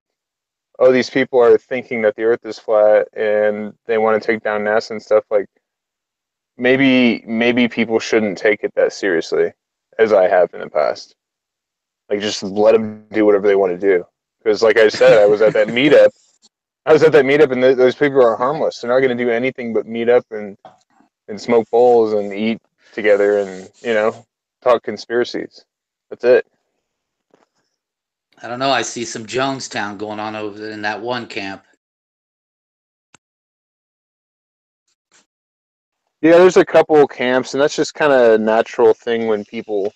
oh, these people are thinking that the Earth is flat and they want to take down NASA and stuff. Like, maybe people shouldn't take it that seriously, as I have in the past. Like, just let them do whatever they want to do. Because, like I said, I was at that meetup. And those people are harmless. They're not going to do anything but meet up and smoke bowls and eat together and talk conspiracies. That's it. I don't know. I see some Jonestown going on over in that one camp. Yeah, there's a couple of camps, and that's just kind of a natural thing when people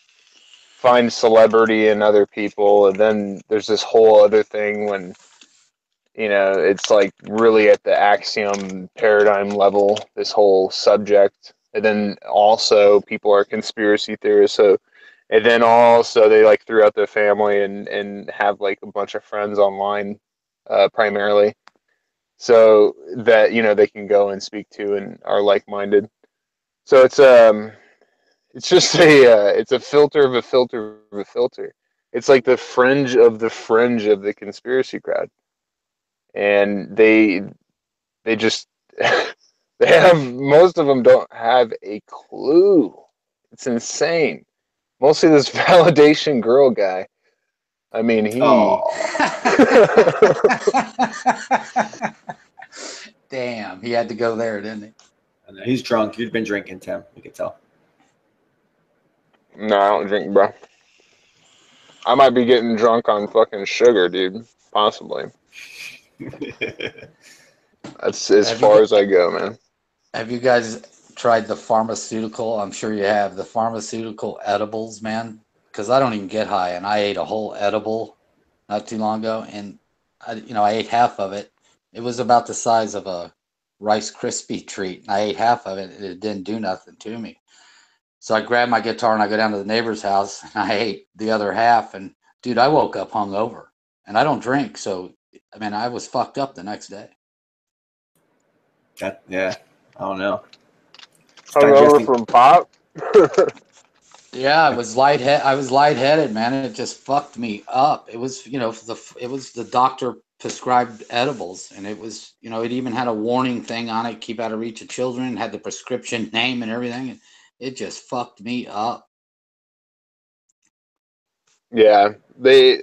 find celebrity in other people, and then there's this whole other thing when it's like really at the axiom paradigm level, this whole subject, and then also people are conspiracy theorists. So, and then also they like throughout their family and have like a bunch of friends online, primarily, so that they can go and speak to and are like-minded. So it's just it's a filter of a filter of a filter. It's like the fringe of the conspiracy crowd, and they just they have, most of them don't have a clue. It's insane. Mostly this validation girl guy. I mean, he. Damn, he had to go there, didn't he? He's drunk. You've been drinking, Tim. You can tell. No, I don't drink, bro. I might be getting drunk on fucking sugar, dude. Possibly. That's as far as I go, man. Have you guys tried the pharmaceutical? I'm sure you have the pharmaceutical edibles, man. Because I don't even get high, and I ate a whole edible not too long ago, and I ate half of it. It was about the size of a Rice Krispie treat, and I ate half of it, and it didn't do nothing to me. So I grabbed my guitar and I go down to the neighbor's house, and I ate the other half, and dude, I woke up hungover, and I don't drink, so I mean, I was fucked up the next day. Yeah, I don't know. Hungover from pop. Yeah, I was lightheaded, man. And it just fucked me up. It was, it was the doctor prescribed edibles, and it was, it even had a warning thing on it, keep out of reach of children, had the prescription name and everything. And it just fucked me up. Yeah, the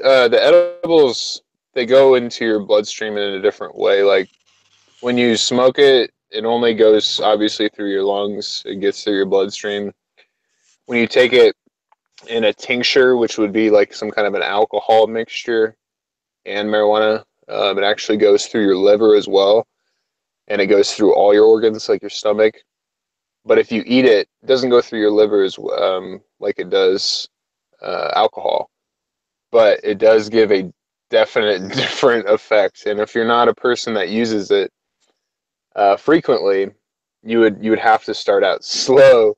edibles, they go into your bloodstream in a different way. Like, when you smoke it, it only goes obviously through your lungs. It gets through your bloodstream. When you take it in a tincture, which would be like some kind of an alcohol mixture and marijuana, it actually goes through your liver as well, and it goes through all your organs, like your stomach. But if you eat it, it doesn't go through your liver as like it does alcohol. But it does give a definite different effect. And if you're not a person that uses it frequently, you would have to start out slow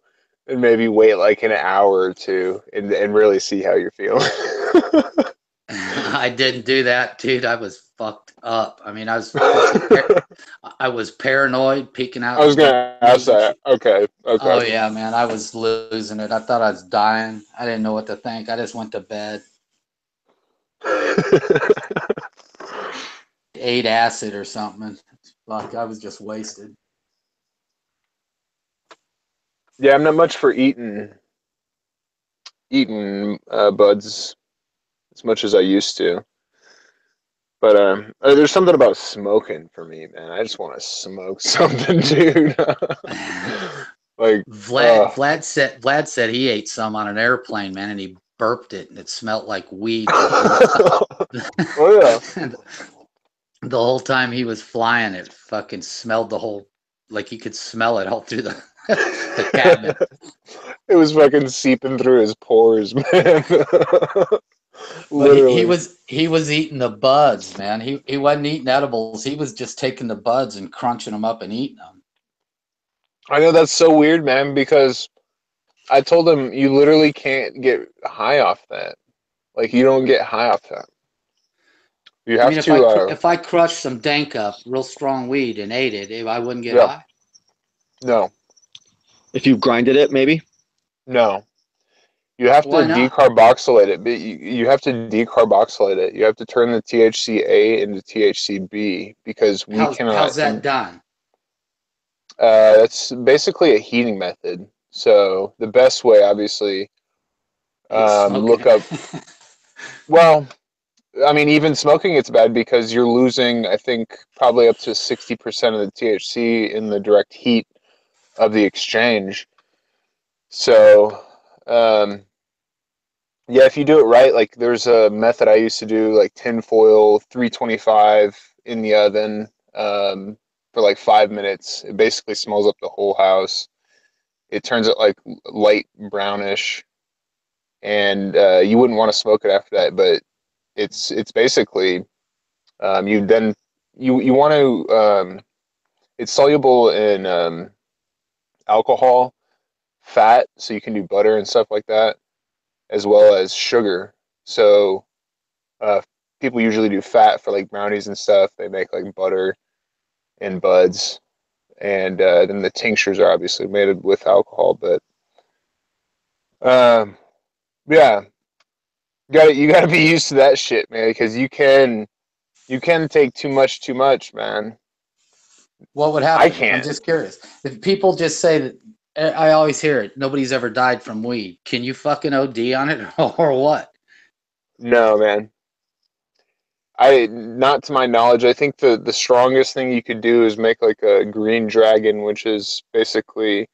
and maybe wait like an hour or two and really see how you're feeling. I didn't do that, dude. I was fucked up. I mean, I was paranoid, peeking out. I was gonna ask that. Okay. Oh yeah, man, I was losing it. I thought I was dying. I didn't know what to think. I just went to bed. Ate acid or something. Fuck, I was just wasted. Yeah, I'm not much for eating eaten buds as much as I used to. But there's something about smoking for me, man. I just want to smoke something, dude. Like, Vlad said he ate some on an airplane, man, and he burped it, and it smelled like weed the whole time. oh yeah. The whole time he was flying, it fucking smelled the whole, like he could smell it all through the cabin. It was fucking seeping through his pores, man. But Literally. he was eating the buds, man. He wasn't eating edibles. He was just taking the buds and crunching them up and eating them. I know that's so weird, man, because I told him you literally can't get high off that. Like, you don't get high off that. You I have mean, to. if I crushed some dank up, real strong weed, and ate it, I wouldn't get Yeah. high. No, If you grinded it, maybe. no. You have to Why not? decarboxylate it, but you have to decarboxylate it. You have to turn the THCA into THCB because we cannot. How's that done? That's basically a heating method. So the best way, obviously, look up. Well, I mean, even smoking it's bad because you're losing, I think, probably up to 60% of the THC in the direct heat of the exchange. So, yeah, if you do it right, like there's a method I used to do, like tinfoil, 325 in the oven for like 5 minutes. It basically smells up the whole house. It turns it like light brownish, and you wouldn't want to smoke it after that. But it's basically you then you want to it's soluble in alcohol, fat, so you can do butter and stuff like that, as well as sugar. So uh, people usually do fat for like brownies and stuff. They make like butter and buds, and then the tinctures are obviously made with alcohol. But um, yeah, you got to be used to that shit, man, because you can take too much, man. What would I happen? I'm can't. just curious. If people just say that, I always hear it, nobody's ever died from weed. Can you fucking OD on it or what? No, man. Not to my knowledge. I think the strongest thing you could do is make like a green dragon, which is basically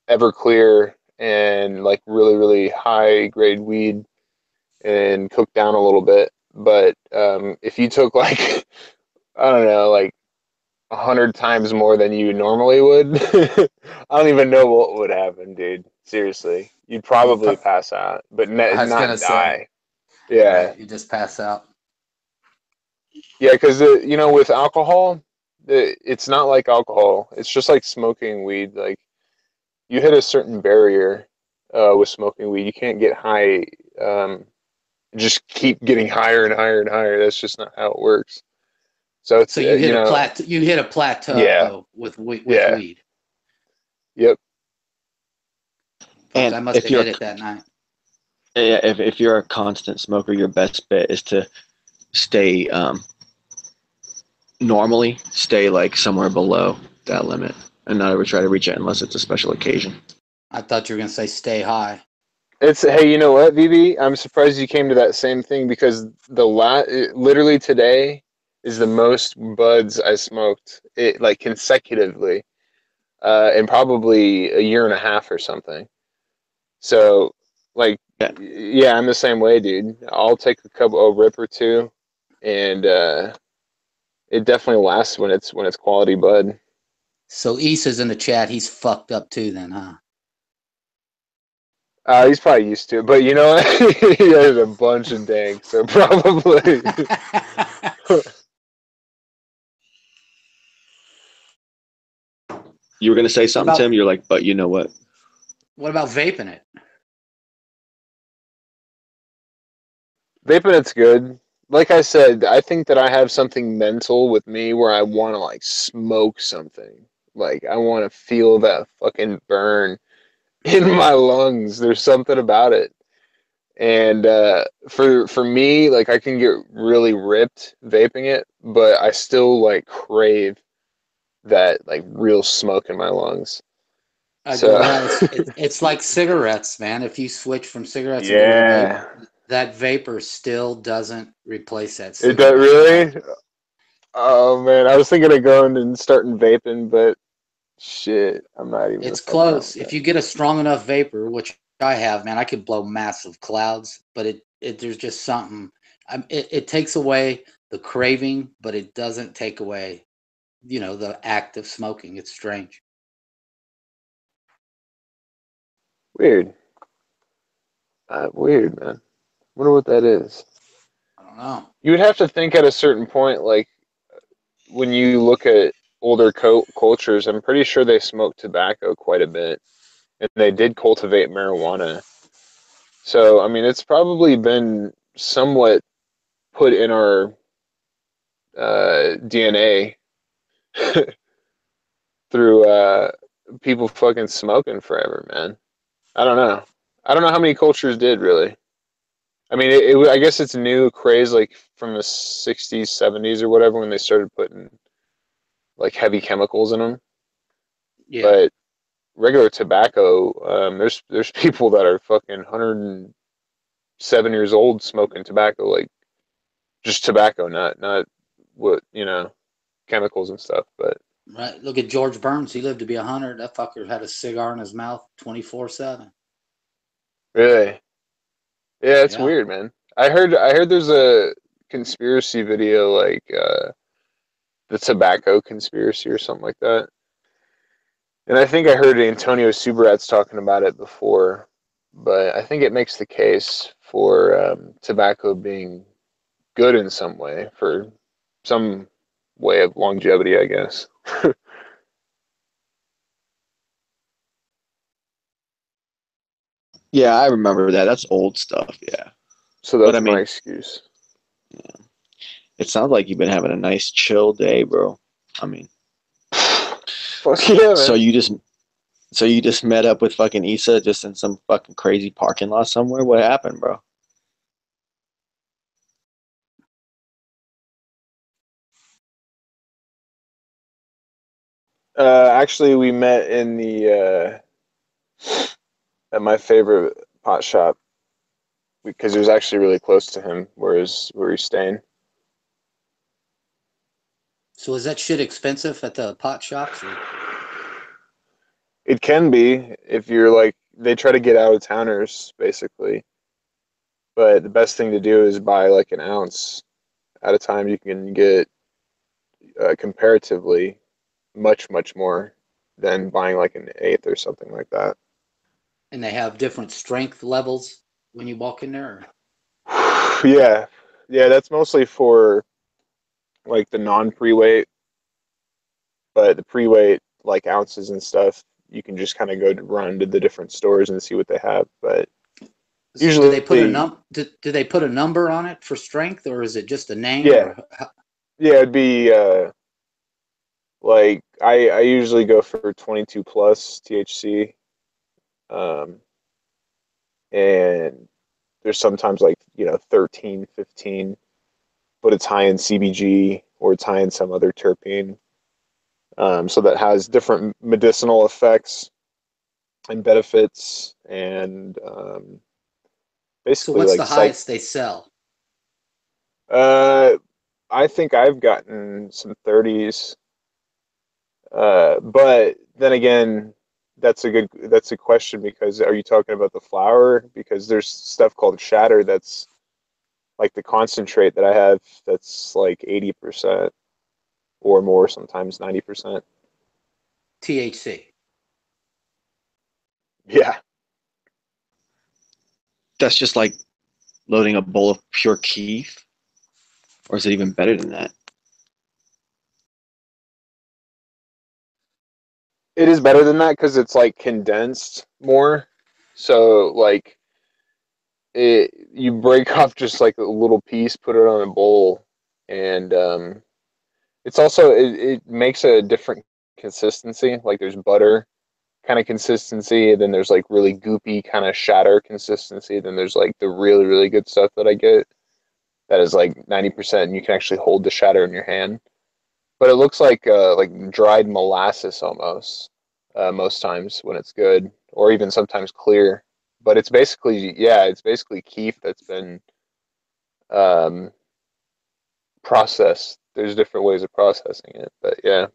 Everclear and like really high grade weed and cooked down a little bit. But if you took like I don't know, like 100 times more than you normally would, I don't even know what would happen, dude. Seriously, you'd probably pass out, but I was gonna not say, die. Yeah. Right, you just pass out. Yeah, because with alcohol, it's not like alcohol. It's just like smoking weed. Like you hit a certain barrier with smoking weed. You can't get high. Just keep getting higher and higher and higher. That's just not how it works. So it's So you hit a plateau. You hit a plateau Yeah. with Yeah. weed. Yep. Fuck, And I must if have you're hit it that night. yeah, if you're a constant smoker, your best bet is to stay normally stay like somewhere below that limit and not ever try to reach it unless it's a special occasion. I thought you were gonna say stay high. Hey, you know what, VB? I'm surprised you came to that same thing because literally today is the most buds I smoked it like consecutively, in probably a year and a half or something. So, like, Yeah. yeah, I'm the same way, dude. I'll take a rip or two, and it definitely lasts when it's quality bud. So Issa's in the chat. He's fucked up too, then, huh? He's probably used to it, but you know what? He has a bunch of dank, so probably. You were gonna say something, Tim. You're like, but you know what? What about vaping it? Vaping it's good. Like I said, I think that I have something mental with me where I want to like smoke something. Like I want to feel that fucking burn in my lungs. There's something about it. And for me, like I can get really ripped vaping it, but I still like crave that like real smoke in my lungs. Well, it's like cigarettes, man. If you switch from cigarettes and go to yeah, vape, that vapor still doesn't replace that it does cigarette. really. Oh man, I was thinking of going and starting vaping, but shit, I'm not even gonna It's fuck around close. with If that. you get a strong enough vapor, which I have, man, I could blow massive clouds. But there's just something. It takes away the craving, but it doesn't take away, the act of smoking. It's strange. Weird, weird, man. Wonder what that is. I don't know. You would have to think at a certain point, like when you look at older cultures, I'm pretty sure they smoked tobacco quite a bit, and they did cultivate marijuana. So, I mean, it's probably been somewhat put in our DNA through people fucking smoking forever, man. I don't know. I don't know how many cultures did really. I mean, I guess it's a new craze, like from the '60s, '70s, or whatever, when they started putting like heavy chemicals in them. Yeah. But regular tobacco, there's people that are fucking 107 years old smoking tobacco, like just tobacco, not what chemicals and stuff. But Right. Look at George Burns. He lived to be 100. That fucker had a cigar in his mouth 24/7. really, yeah, it's Yeah. weird, man. I heard there's a conspiracy video, like the tobacco conspiracy or something like that. And I think I heard Antonio Subrat's talking about it before, but I think it makes the case for tobacco being good in some way, for some way of longevity, I guess. Yeah, I remember that. That's old stuff. Yeah, So but I that's my mean, excuse. it sounds like you've been having a nice chill day, bro. I mean, Fuck yeah, so man. you just so you just met up with fucking Issa just in some fucking crazy parking lot somewhere? What happened, bro? Actually, we met in the at my favorite pot shop because it was actually really close to him, where he's staying. So is that shit expensive at the pot shops? Or? It can be if you're like they try to get out of towners basically, but the best thing to do is buy like an ounce at a time. You can get comparatively much more than buying like an eighth or something like that. And they have different strength levels when you walk in there? Yeah, yeah, that's mostly for like the non-pre-weight, but the pre-weight like ounces and stuff, you can just kind of go to run to the different stores and see what they have. But Do they usually, put a do they put a number on it for strength, or is it just a name? yeah, Or yeah, it'd be like I usually go for 22 plus THC, um, and there's sometimes like 13, 15, but it's high in CBG or it's high in some other terpene. So that has different medicinal effects and benefits, and so basically what's like the highest they sell? uh, I think I've gotten some 30s, but then again, that's a question, because are you talking about the flower? Because there's stuff called shatter that's like the concentrate that I have that's like 80% or more, sometimes 90%. THC. Yeah. That's just like loading a bowl of pure keef, or is it even better than that? It is better than that because it's like condensed more. So like you break off just like a little piece, put it on a bowl, and it's also it makes a different consistency. Like there's butter kind of consistency, then there's like really goopy kind of shatter consistency, then there's like the really good stuff that I get that is like 90%, and you can actually hold the shatter in your hand. But it looks like dried molasses almost. most times when it's good, or even sometimes clear. But it's basically, yeah, it's basically keef that's been um, processed. There's different ways of processing it, but yeah.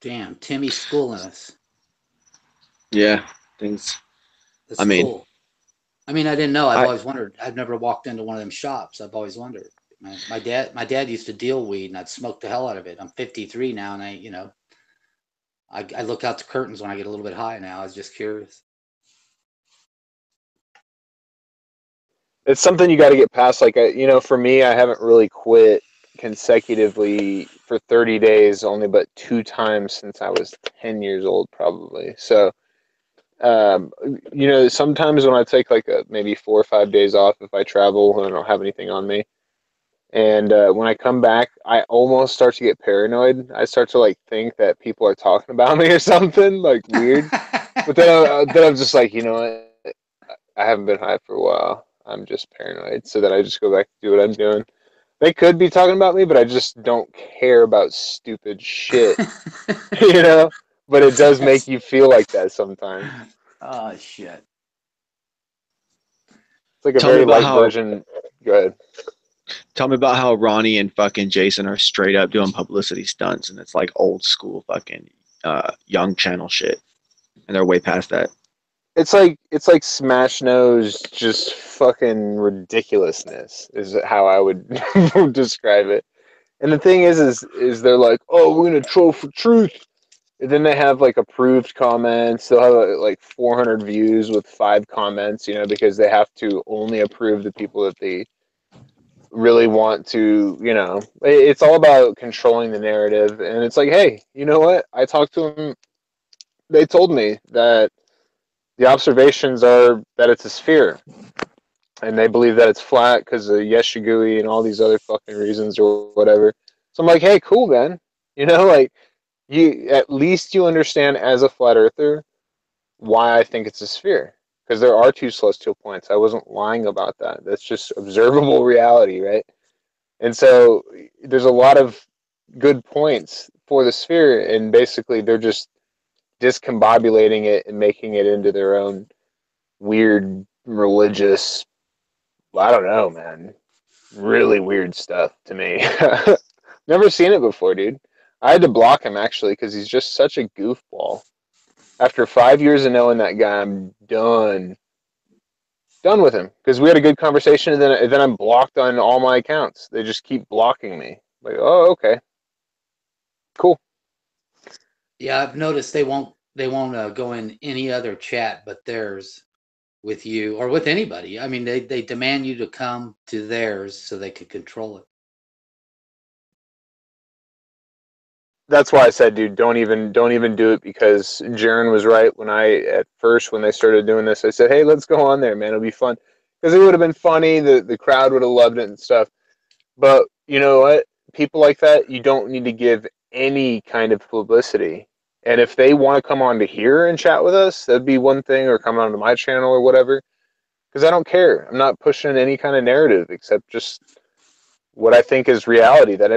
Damn, Timmy's schooling us. Yeah, things. That's I mean, cool. I mean, I didn't know. I've I always wondered. I've never walked into one of them shops. I've always wondered. My dad used to deal weed, and I'd smoke the hell out of it. I'm 53 now, and I look out the curtains when I get a little bit high now. I was just curious. It's something you got to get past. Like, for me, I haven't really quit consecutively for 30 days, only but 2 times since I was 10 years old, probably. So, um, sometimes when I take like maybe 4 or 5 days off, if I travel and I don't have anything on me, and when I come back, I almost start to get paranoid. I start to like think that people are talking about me or something like weird. But then I'm just like, you know what? I haven't been high for a while. I'm just paranoid. So then I just go back to do what I'm doing. They could be talking about me, but I just don't care about stupid shit, you know? But it does make you feel like that sometimes. Oh shit. It's like a tell me very about light how version. Go ahead. tell me about how Ronnie and fucking Jason are straight up doing publicity stunts, and it's like old school fucking young channel shit, and they're way past that. It's like Smash Nose, just fucking ridiculousness is how I would describe it. And the thing is they're like, oh, we're gonna troll for truth. And then they have like approved comments. They'll have like 400 views with 5 comments, because they have to only approve the people that they really want to. It's all about controlling the narrative. And it's like, hey, you know what? I talked to them. They told me that the observations are that it's a sphere, and they believe that it's flat because of Yeshigui and all these other fucking reasons or whatever. So I'm like, hey, cool, man. Like at least you understand as a flat earther why I think it's a sphere. Because there are 2 celestial points. I wasn't lying about that. That's just observable reality, right? And so there's a lot of good points for the sphere, and basically they're just discombobulating it and making it into their own weird religious, I don't know, man. Really weird stuff to me. Never seen it before, dude. I had to block him actually because he's just such a goofball. After 5 years of knowing that guy, I'm done with him because we had a good conversation, and then I'm blocked on all my accounts. They just keep blocking me. Like, oh, okay, cool. Yeah, I've noticed they won't go in any other chat but theirs with you or with anybody. I mean, they demand you to come to theirs so they could control it. That's why I said, dude, don't even do it, because Jaron was right when they started doing this. I said, hey, let's go on there, man. It'll be fun because it would have been funny. The crowd would have loved it and stuff. But you know what? People like that, you don't need to give any kind of publicity. And if they want to come on to here and chat with us, that'd be one thing, or come on to my channel or whatever. Because I don't care. I'm not pushing any kind of narrative except just what I think is reality that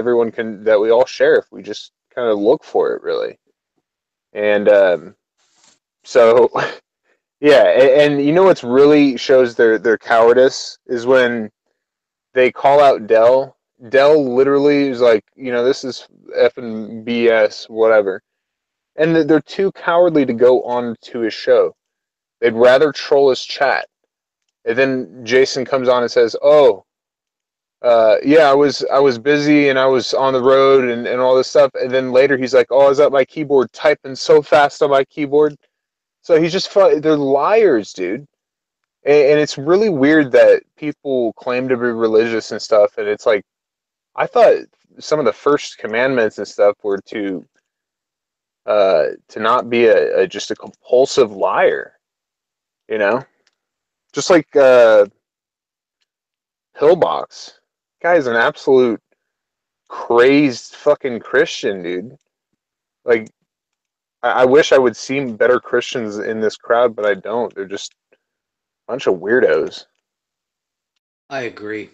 we all share if we just kind of look for it, really. And so, yeah. And you know what's really shows their cowardice is when they call out Dell. Dell literally is like, this is effing BS, whatever. And they're too cowardly to go on to his show. They'd rather troll his chat. And then Jason comes on and says, "Oh, yeah, I was busy and I was on the road and all this stuff." And then later he's like, "Oh, I was at my keyboard typing so fast on my keyboard." So he's just they're liars, dude. And it's really weird that people claim to be religious and stuff, and it's like, I thought some of the first commandments and stuff were to not be just a compulsive liar, you know, just like Pillbox. Guy's an absolute crazed fucking Christian, dude. Like, I wish I would see better Christians in this crowd, but I don't. They're just a bunch of weirdos. I agree.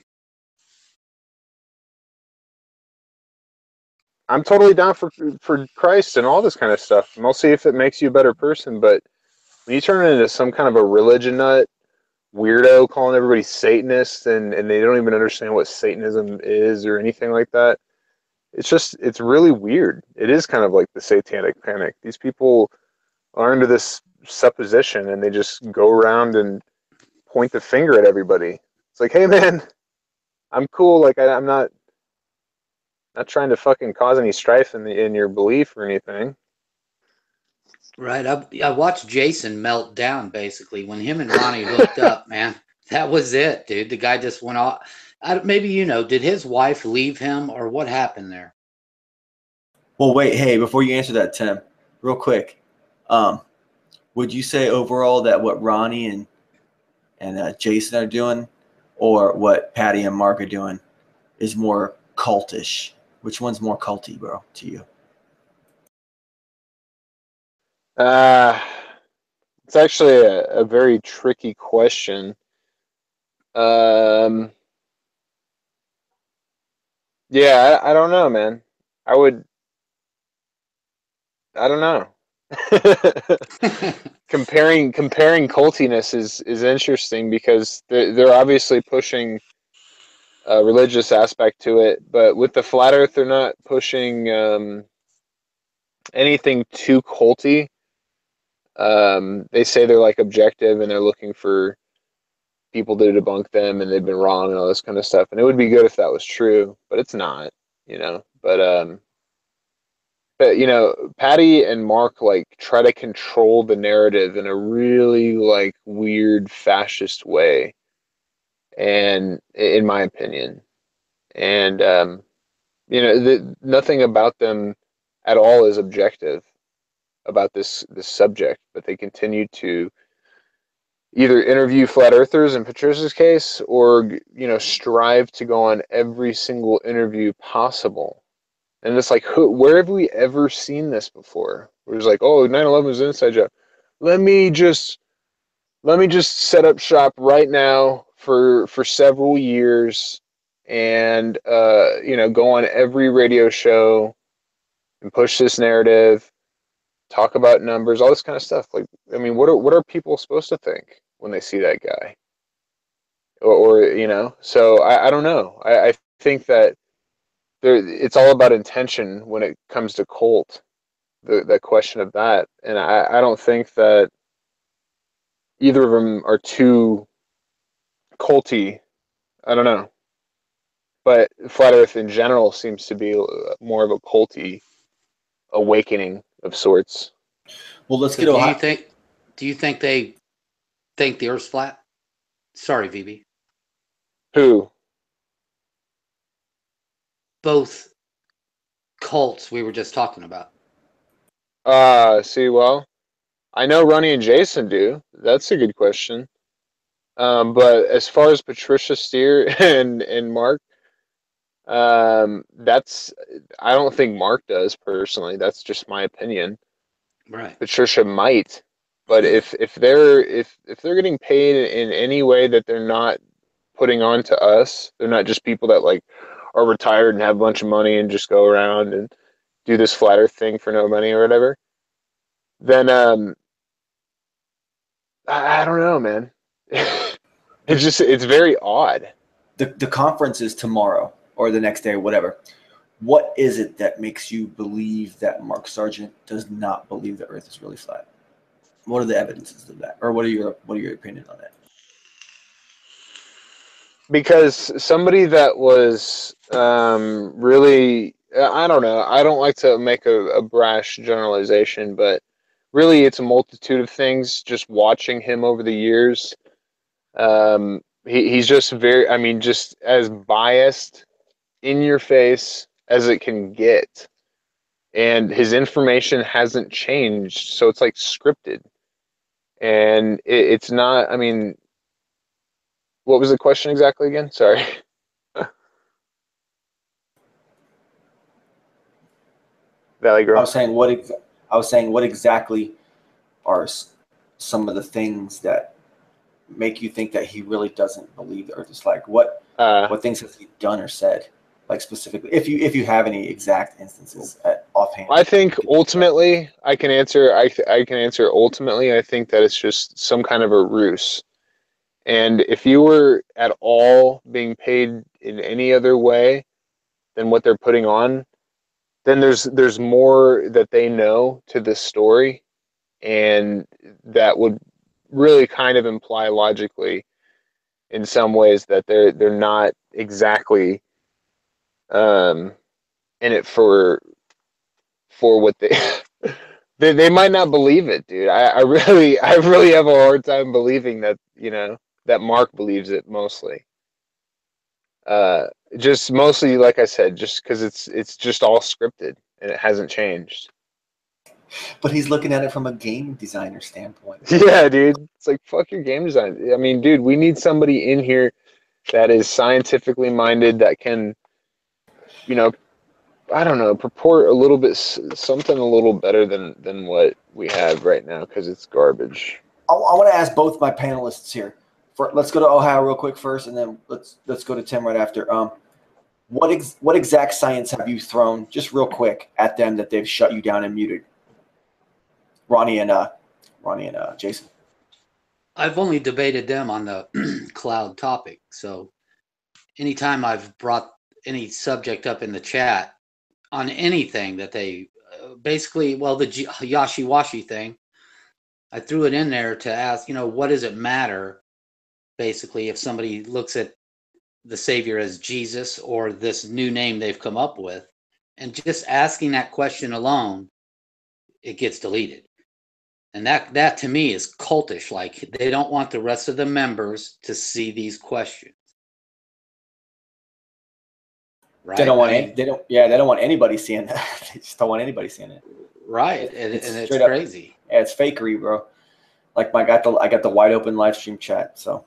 I'm totally down for Christ and all this kind of stuff. And I'll see if it makes you a better person. But when you turn it into some kind of a religion nut, weirdo calling everybody Satanist, and they don't even understand what Satanism is or anything like that, it's really weird. It is kind of like the satanic panic. These people are under this supposition and they just go around and point the finger at everybody. It's like, hey man, I'm cool. Like I'm not trying to fucking cause any strife in your belief or anything. Right. I watched Jason melt down basically when him and Ronnie hooked up, man. That was it, dude. The guy just went off. Maybe did his wife leave him or what happened there? Well, wait, hey, before you answer that, Tim, real quick, would you say overall that what Ronnie and Jason are doing, or what Patty and Mark are doing, is more cultish? Which one's more culty, bro, to you? It's actually a very tricky question. Yeah, I don't know, man. I don't know. comparing cultiness is interesting because they're obviously pushing a religious aspect to it, but with the flat Earth, they're not pushing anything too culty. They say they're like objective and they're looking for people to debunk them and they've been wrong and all this kind of stuff. And it would be good if that was true, but it's not, But Patty and Mark like try to control the narrative in a really like weird fascist way, and in my opinion, and nothing about them at all is objective about this subject, but they continue to either interview flat earthers in Patricia's case, or strive to go on every single interview possible. And it's like, where have we ever seen this before? Where it's like, oh, 9/11 was an inside job. Let me just set up shop right now for several years, and go on every radio show and push this narrative, talk about numbers, all this kind of stuff. Like, I mean, what are people supposed to think when they see that guy? So I don't know. I think that it's all about intention when it comes to cult. The question of that, and I don't think that either of them are too culty. I don't know, but flat Earth in general seems to be more of a culty awakening of sorts. Well, let's So get do you think they think the Earth's flat? Sorry, VB. Who? Both cults we were just talking about. See, well, I know Ronnie and Jason do. That's a good question. But as far as Patricia Steer and Mark, that's I don't think Mark does personally. That's just my opinion. Right. Patricia might, but if they're getting paid in any way that they're not putting on to us, they're not just people that like are retired and have a bunch of money and just go around and do this flat earth thing for no money or whatever, then I don't know, man. It's very odd. the conference is tomorrow or the next day or whatever. What is it that makes you believe that Mark Sargent does not believe the Earth is really flat? What are the evidences of that, or what are your opinions on that? Because somebody that was really, I don't know, I don't like to make a brash generalization, but really it's a multitude of things. Just watching him over the years, he's just very, I mean, just as biased, in your face as it can get, and his information hasn't changed, so it's like scripted, and it's not. I mean, what was the question exactly again? Sorry. Valley Girl. I was saying what exactly are some of the things that make you think that he really doesn't believe the Earth is flat? What things has he done or said? like specifically, if you have any exact instances offhand. I think ultimately, I can answer. I can answer ultimately. I think that it's just some kind of a ruse. And if you were at all being paid in any other way than what they're putting on, then there's more that they know to this story, and that would really kind of imply logically in some ways that they're not exactly in it for what they they might not believe it, dude. I really have a hard time believing that, that Mark believes it mostly. Just mostly, like I said, just because it's just all scripted and it hasn't changed. But he's looking at it from a game designer standpoint. Yeah, dude. It's like, fuck your game design. I mean, dude, we need somebody in here that is scientifically minded, that can, I don't know, purport a little bit, something a little better than what we have right now, because it's garbage. I want to ask both my panelists here. Let's go to Ohio real quick first, and then let's go to Tim right after. What exact science have you thrown, just real quick, at them that they've shut you down and muted? Ronnie and Jason. I've only debated them on the cloud topic. So anytime I've brought any subject up in the chat on anything that they basically, well, the Yashi-Washi thing, I threw it in there to ask, what does it matter, basically, if somebody looks at the Savior as Jesus or this new name they've come up with, and just asking that question alone, it gets deleted. And that to me is cultish. Like, they don't want the rest of the members to see these questions. Right? They don't want anybody seeing that. They just don't want anybody seeing it. Right. And it's crazy. Yeah, it's fakery, bro. Like I got the wide open live stream chat. So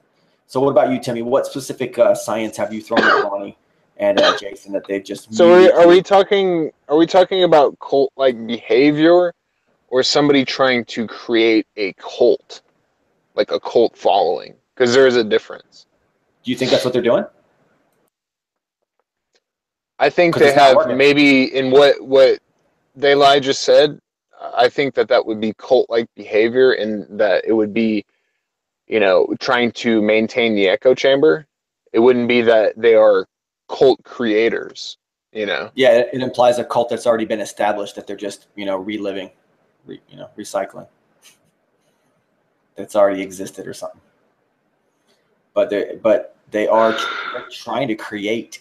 what about you, Timmy? What specific science have you thrown at Ronnie and Jason that they've just? So are we talking about cult-like behavior, or somebody trying to create a cult, like a cult following? Because there is a difference. Do you think that's what they're doing? I think they have, maybe in what Daylight just said. I think that would be cult-like behavior, and that it would be, trying to maintain the echo chamber. It wouldn't be that they are cult creators, Yeah, it implies a cult that's already been established, that they're just, reliving, recycling. That's already existed or something. But they are trying to create.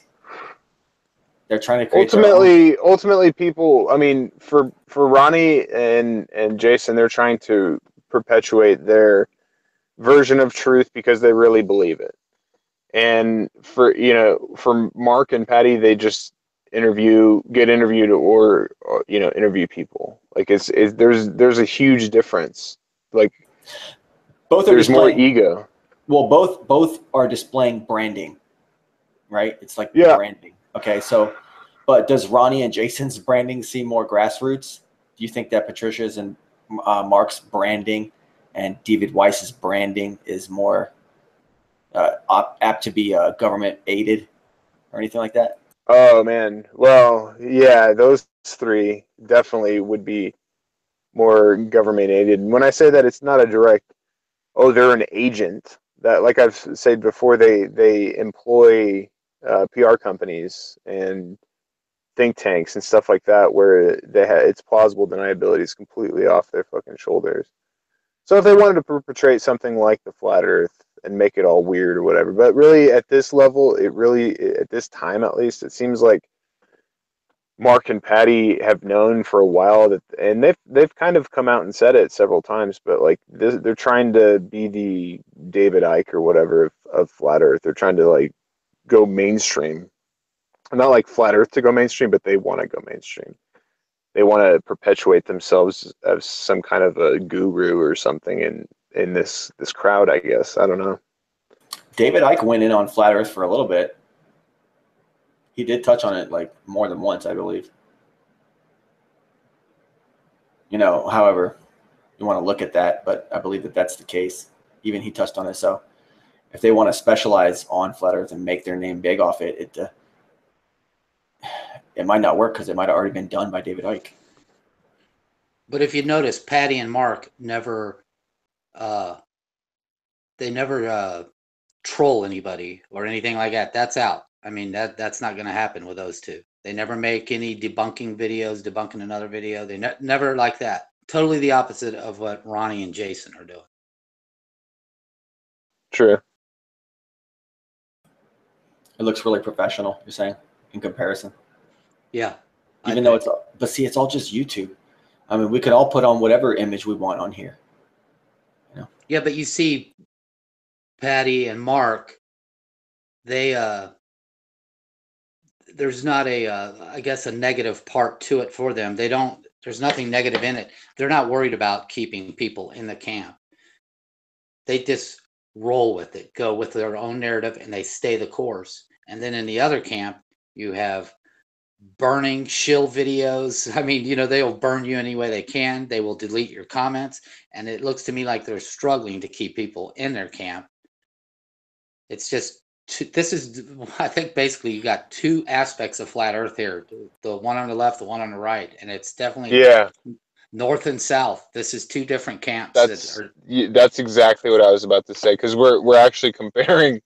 They're trying to create. Ultimately, people. I mean, for Ronnie and Jason, they're trying to perpetuate their version of truth because they really believe it. And for Mark and Patty, they just get interviewed, or interview people. Like there's a huge difference. Like both are there's more ego. Well, both are displaying branding, right? It's like branding. Okay, so, but does Ronnie and Jason's branding seem more grassroots? Do you think that Patricia's and Mark's branding and David Weiss's branding is more apt to be government aided or anything like that? Oh man, well, yeah, those three definitely would be more government aided. When I say that, it's not a direct, they're an agent. That, like I've said before, they employ PR companies and think tanks and stuff like that, where it's plausible deniability is completely off their fucking shoulders. So if they wanted to perpetrate something like the flat Earth and make it all weird or whatever, but really at this level, at this time at least, it seems like Mark and Patty have known for a while that, and they've kind of come out and said it several times, but like they're trying to be the David Icke or whatever of flat Earth. They're trying to like go mainstream. Not like flat Earth to go mainstream, but they want to go mainstream. They want to perpetuate themselves as some kind of a guru or something in this crowd, I guess. I don't know. David Icke went in on flat Earth for a little bit. He did touch on it like more than once, I believe. However, you want to look at that, but I believe that that's the case. Even he touched on it. So if they want to specialize on flat Earth and make their name big off it, it might not work because it might have already been done by David Icke. But if you notice, Patty and Mark never, they never troll anybody or anything like that. That's out. I mean, that's not going to happen with those two. They never make any debunking videos, debunking another video. They never like that. Totally the opposite of what Ronnie and Jason are doing. True. It looks really professional, you're saying, in comparison. Yeah. Even though but see, it's all just YouTube. I mean, we could all put on whatever image we want on here. You know? Yeah, but you see Patty and Mark, they, there's not I guess a negative part to it for them. There's nothing negative in it. They're not worried about keeping people in the camp. They just roll with it, go with their own narrative, and they stay the course. And then in the other camp, you have burning shill videos. I mean, they'll burn you any way they can. They will delete your comments. And it looks to me like they're struggling to keep people in their camp. It's just, I think basically you got two aspects of flat earth here, the one on the left, the one on the right. And it's definitely north and south. This is two different camps. That's exactly what I was about to say, because we're actually comparing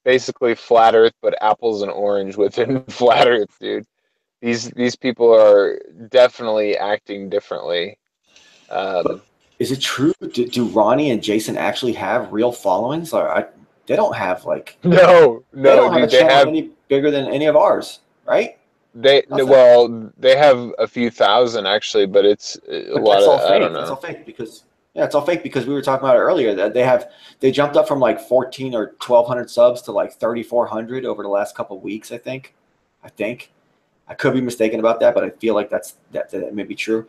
basically flat earth, but apples and orange within flat earth, dude. These people are definitely acting differently. But is it true? Do Ronnie and Jason actually have real followings? They don't have no, they don't have dude, a channel any bigger than any of ours, right? They have a few thousand actually, but it's a lot of I don't know. That's all fake because it's all fake because we were talking about it earlier that they jumped up from like 14 or 1,200 subs to like 3,400 over the last couple of weeks. I think I could be mistaken about that, but I feel like that may be true.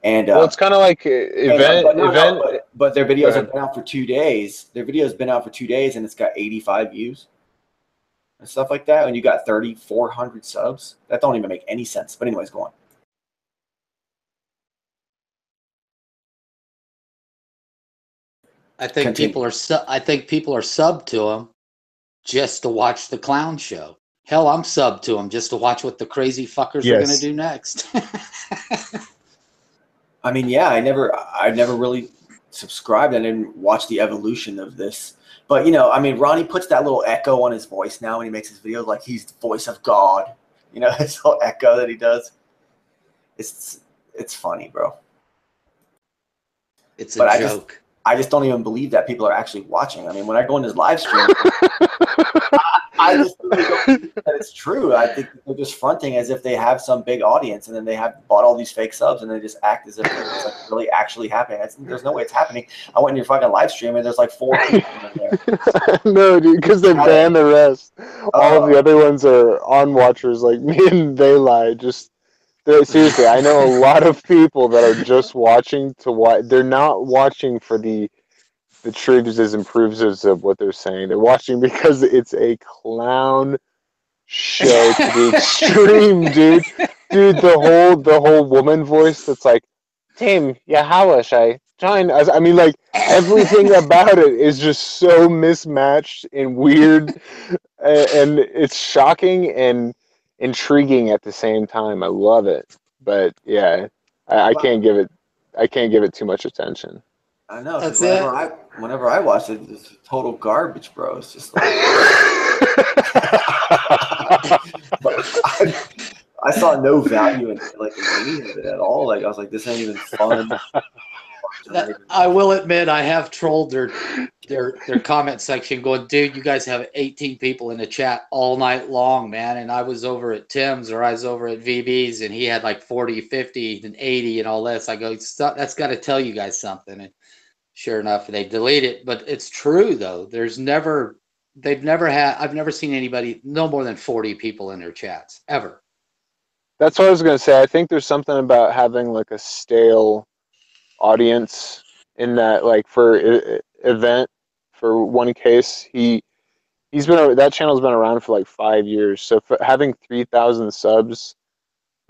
And it's kind of like but their videos have been out for 2 days. Their video's been out for 2 days, and it's got 85 views and stuff like that. And you got 3,400 subs. That don't even make any sense. But anyways, go on. I think people are subbed to them just to watch the clown show. Hell, I'm subbed to them just to watch what the crazy fuckers are going to do next. I mean, yeah, I never really subscribed. I didn't watch the evolution of this. But, I mean, Ronnie puts that little echo on his voice now when he makes his videos, like he's the voice of God. His little echo that he does. It's funny, bro. It's a joke. I just don't even believe that people are actually watching. I mean, when I go in his live stream, I just really don't think that it's true. I think they're just fronting as if they have some big audience, and then they have bought all these fake subs, and they just act as if it's like really actually happening. There's no way it's happening. I went in your fucking live stream, and there's like 4 people in there. No, dude, because they ban the rest. All of the other ones are on watchers like me, and they lie. Seriously, I know a lot of people that are just watching to watch. They're not watching for the truths and proofs of what they're saying. They're watching because it's a clown show to the extreme, dude. Dude, the whole woman voice that's like, Tim, yeah, how was I trying? I mean, like everything about it is just so mismatched and weird, and it's shocking and intriguing at the same time. I love it, but yeah, I can't give it too much attention. I know. That's whenever I watch it, it's total garbage, bro. It's just like I saw no value in any of it at all. Like I was like, this ain't even fun. I will admit, I have trolled their comment section, going, dude, you guys have 18 people in the chat all night long, man. And I was over at Tim's or I was over at VB's, and he had like 40, 50, and 80 and all this. I go, that's got to tell you guys something. And sure enough, they delete it. But it's true though. I've never seen anybody, no more than 40 people in their chats ever. That's what I was going to say. I think there's something about having like a stale audience in that, like for event, for one case, that channel's been around for like 5 years. So having 3,000 subs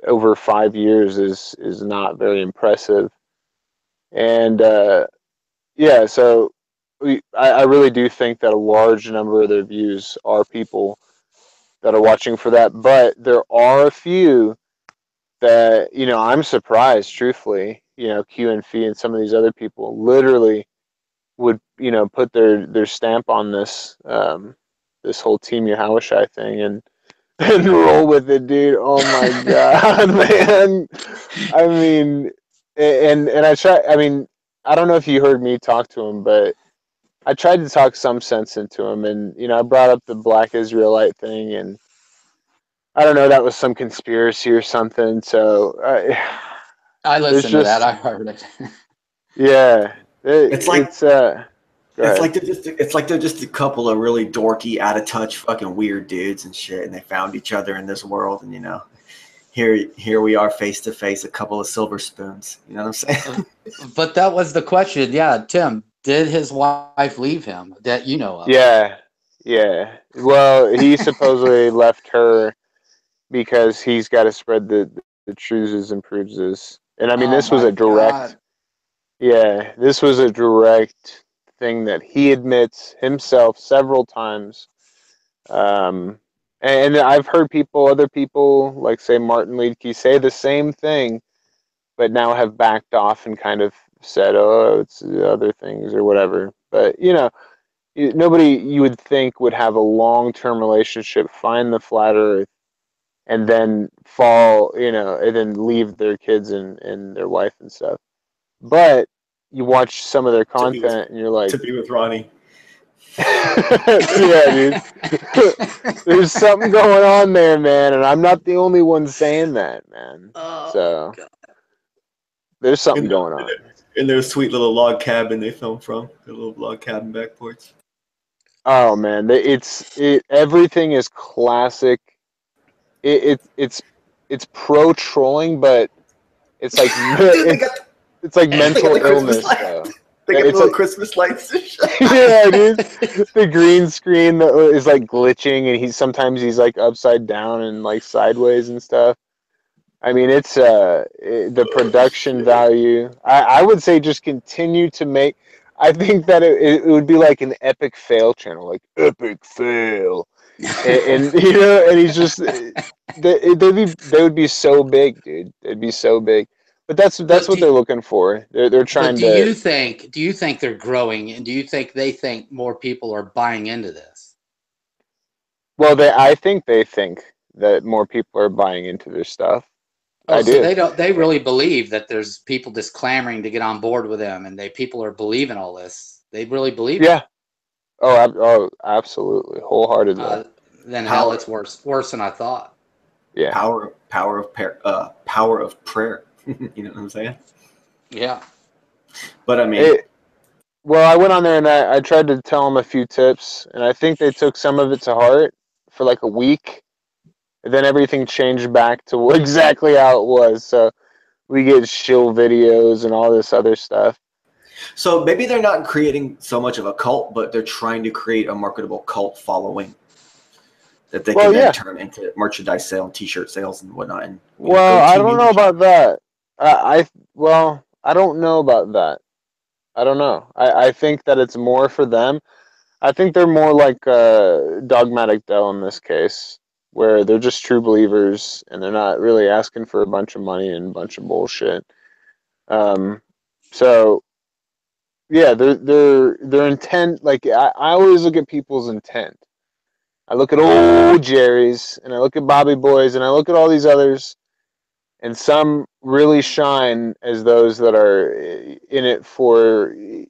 over 5 years is not very impressive. And yeah, so I really do think that a large number of their views are people that are watching for that, but there are a few that, you know, I'm surprised, truthfully, you know, Q and Fee and some of these other people literally would, you know, put their stamp on this this whole Team Yahushai thing and roll with it, dude. Oh my god, man. I mean, and I mean, I don't know if you heard me talk to him, but I tried to talk some sense into him, and you know, I brought up the Black Israelite thing, and I don't know, that was some conspiracy or something. So I there's listened to that. just I heard it. yeah, It's like go it's ahead. like they're just a couple of really dorky, out of touch, fucking weird dudes and shit, and they found each other in this world, and you know, here we are face to face, a couple of silver spoons. You know what I'm saying? But that was the question. Yeah, Tim, did his wife leave him that you know of? Yeah, yeah. Well, he supposedly left her because he's got to spread the truths and proves. And I mean, Oh this was my a direct, God. yeah, this was a direct thing that he admits himself several times. Um, and I've heard other people, like say Martin Liedtke, say the same thing, but now have backed off and kind of said, "Oh, it's other things or whatever." But you know, nobody you would think would have a long-term relationship, find the flat Earth, and then fall, you know, and then leave their kids and their wife and stuff. But you watch some of their to be with content, and you're like, to be with Ronnie. yeah, dude. There's something going on there, man, and I'm not the only one saying that, man. Oh So God. there's something in, going on. in their sweet little log cabin they filmed from, their little log cabin backports. Oh man, everything is classic. It's pro trolling, but it's like Dude, it's like they got mental the Christmas illness lights. though. They got the It's little like Christmas lights and shit. yeah, dude. The green screen that is like glitching, and he's like upside down and like sideways and stuff. I mean, it's the Oh, production shit. value. I would say just continue to make. I think that it would be like an epic fail channel, like epic fail, and you know, and he's just they would be so big, dude. They'd be so big. But that's But what they're looking for. They're but trying to. do you think they're growing, and do you think they think more people are buying into this? Well, I think they think that more people are buying into their stuff. Oh, I so do. they really believe that there's people just clamoring to get on board with them, and people are believing all this. They really believe it. Yeah. Oh, oh, absolutely, wholeheartedly. Uh, then hell, Power, it's worse than I thought. Yeah. power of prayer. You know what I'm saying? Yeah. But I mean, It, well, I went on there and I tried to tell them a few tips, and I think they took some of it to heart for like a week. And then everything changed back to exactly how it was. So we get shill videos and all this other stuff. so maybe they're not creating so much of a cult, but they're trying to create a marketable cult following that they can Well, then yeah. turn into merchandise sale, T-shirt sales, and whatnot. And you know, Well, go I Team don't know English. about that. I don't know about that. I don't know. I think that it's more for them. I think they're more like Dogmatic Dell in this case, where they're just true believers and they're not really asking for a bunch of money and a bunch of bullshit. Um, so yeah, their intent. Like I always look at people's intent. I look at old Jerry's and I look at Bobby Boys and I look at all these others, and some really shine as those that are in it for, you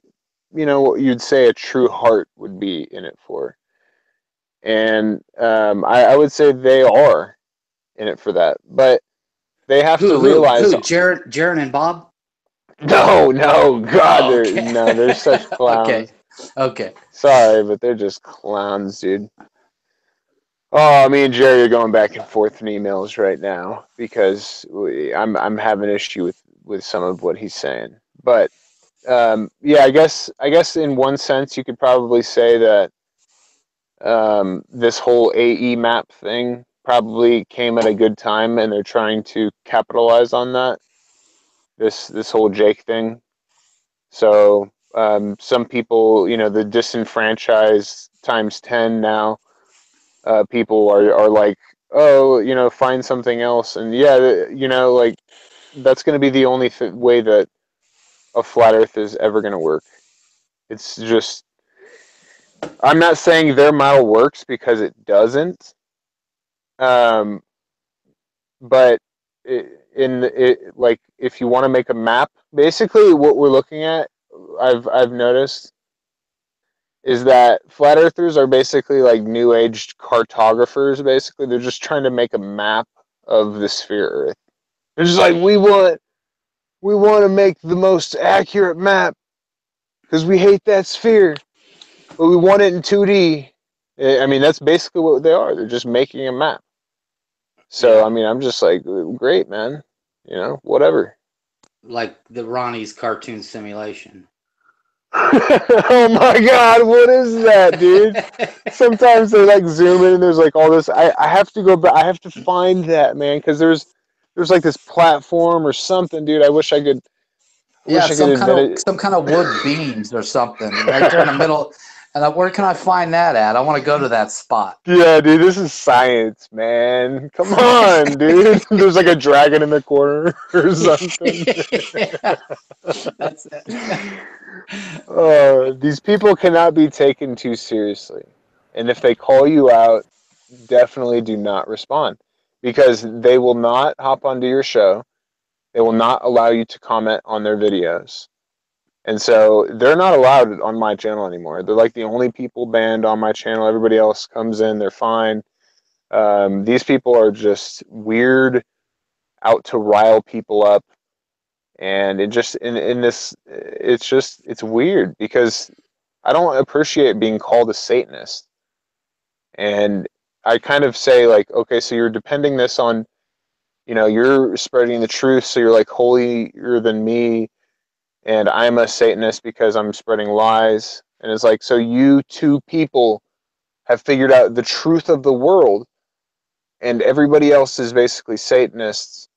know, what you'd say a true heart would be in it for. And I would say they are in it for that, but they have to realize, Who? Jared and Bob? no, God, Oh, okay. they're such Okay. clowns. Okay. Sorry, but they're just clowns, dude. Oh, me and Jerry are going back and forth in emails right now because I'm having an issue with some of what he's saying. But yeah, I guess in one sense you could probably say that this whole AE map thing probably came at a good time, and they're trying to capitalize on that. This whole Jake thing. So some people, you know, the disenfranchised times 10 now. People are like oh, you know, find something else. And yeah, you know, like that's going to be the only way that a flat Earth is ever going to work. It's just, I'm not saying their model works because it doesn't. Um, but like if you want to make a map, basically what we're looking at, I've noticed, is that flat earthers are basically like new age cartographers. Basically, they're just trying to make a map of the sphere Earth. They're just like, we want to make the most accurate map because we hate that sphere, but we want it in 2D. I mean, that's basically what they are. They're just making a map. So, Yeah. I mean, I'm just like, great, man. You know, whatever. Like the Ronnie's cartoon simulation. Oh my God, what is that, dude? Sometimes they like zoom in and there's like all this. I have to go back. I have to find that, man, because there's like this platform or something, dude. I wish I could. Yeah, Admit it. some kind of wood beams or something right there in the middle. And where can I find that at? I want to go to that spot. Yeah, dude, this is science, man. Come on, dude. There's like a dragon in the corner or something. Yeah, that's it. These people cannot be taken too seriously. And if they call you out, definitely do not respond because they will not hop onto your show. They will not allow you to comment on their videos. And so they're not allowed on my channel anymore. They're like the only people banned on my channel. Everybody else comes in, they're fine. These people are just weird, out to rile people up. And it just, in this, it's weird because I don't appreciate being called a Satanist. And I kind of say, like, okay, so you're depending this on, you know, you're spreading the truth, so you're like holier than me, and I'm a Satanist because I'm spreading lies. And it's like, so you two people have figured out the truth of the world, and everybody else is basically Satanists.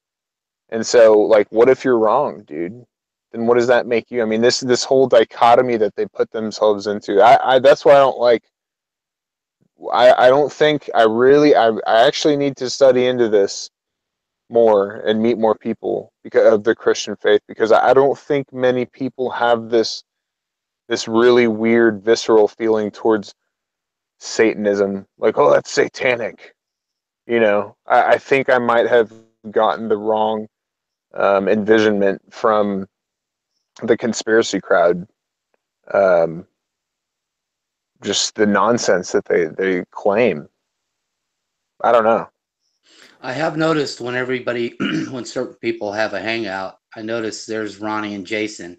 And so, like, what if you're wrong, dude? Then what does that make you? I mean, this whole dichotomy that they put themselves into, I that's why I don't like. I don't think I actually need to study into this more and meet more people because of the Christian faith, because I don't think many people have this really weird visceral feeling towards Satanism, like, oh, that's satanic. You know, I think I might have gotten the wrong envisionment from the conspiracy crowd. Just the nonsense that they claim. I don't know. I have noticed when everybody, when certain people have a hangout, I notice there's Ronnie and Jason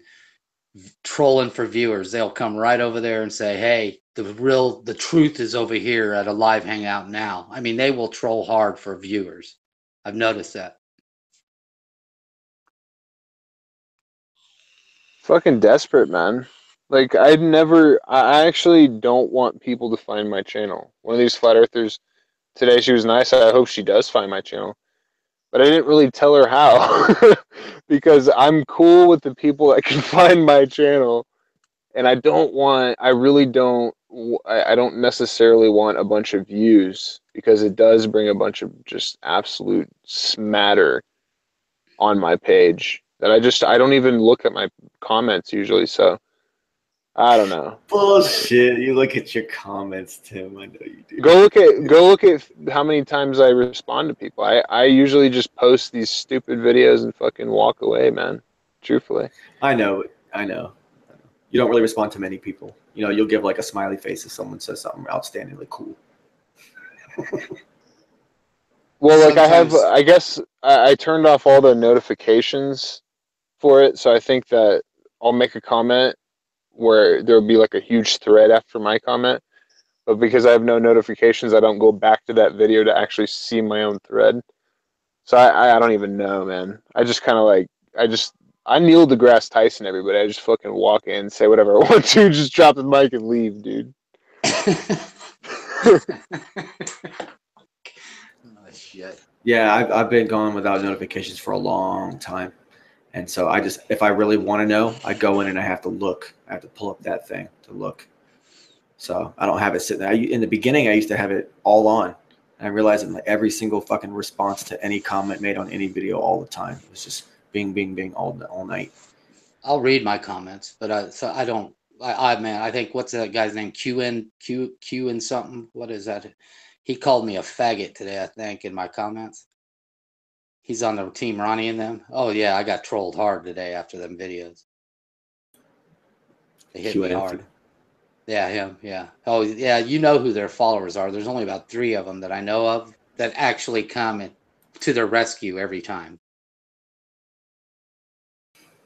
trolling for viewers. They'll come right over there and say, hey, the truth is over here at a live hangout now. I mean, they will troll hard for viewers. I've noticed that. Fucking desperate, man. Like, I actually don't want people to find my channel. One of these flat earthers today, she was nice. I hope she does find my channel. But I didn't really tell her how because I'm cool with the people that can find my channel. And I really don't, I don't necessarily want a bunch of views because it does bring a bunch of just absolute smatter on my page that I don't even look at my comments usually. So I don't know. Bullshit. You look at your comments, Tim. I know you do. Go look at how many times I respond to people. I usually just post these stupid videos and fucking walk away, man. Truthfully. I know. You don't really respond to many people. You know, you'll give like a smiley face if someone says something outstandingly cool. Well, like I guess I turned off all the notifications for it, so I think that I'll make a comment where there'll be like a huge thread after my comment. But because I have no notifications, I don't go back to that video to actually see my own thread. So I don't even know, man. I just kind of like, I Neil deGrasse Tyson everybody. I just fucking walk in, say whatever I want to, just drop the mic and leave, dude. Oh, shit. Yeah, I've been going without notifications for a long time. And so if I really want to know, I go in and I have to look. I have to pull up that thing to look. So I don't have it sitting there. In the beginning, I used to have it all on. And I realized that like every single fucking response to any comment made on any video all the time was just bing, bing, bing all night. I'll read my comments, but I don't. Man, I think what's that guy's name? Q and something. What is that? He called me a faggot today, I think, in my comments. He's on the team Ronnie and them. Oh yeah, I got trolled hard today after them videos. They hit me hard. Yeah, him. Yeah. Oh yeah, you know who their followers are. There's only about 3 of them that I know of that actually come to their rescue every time.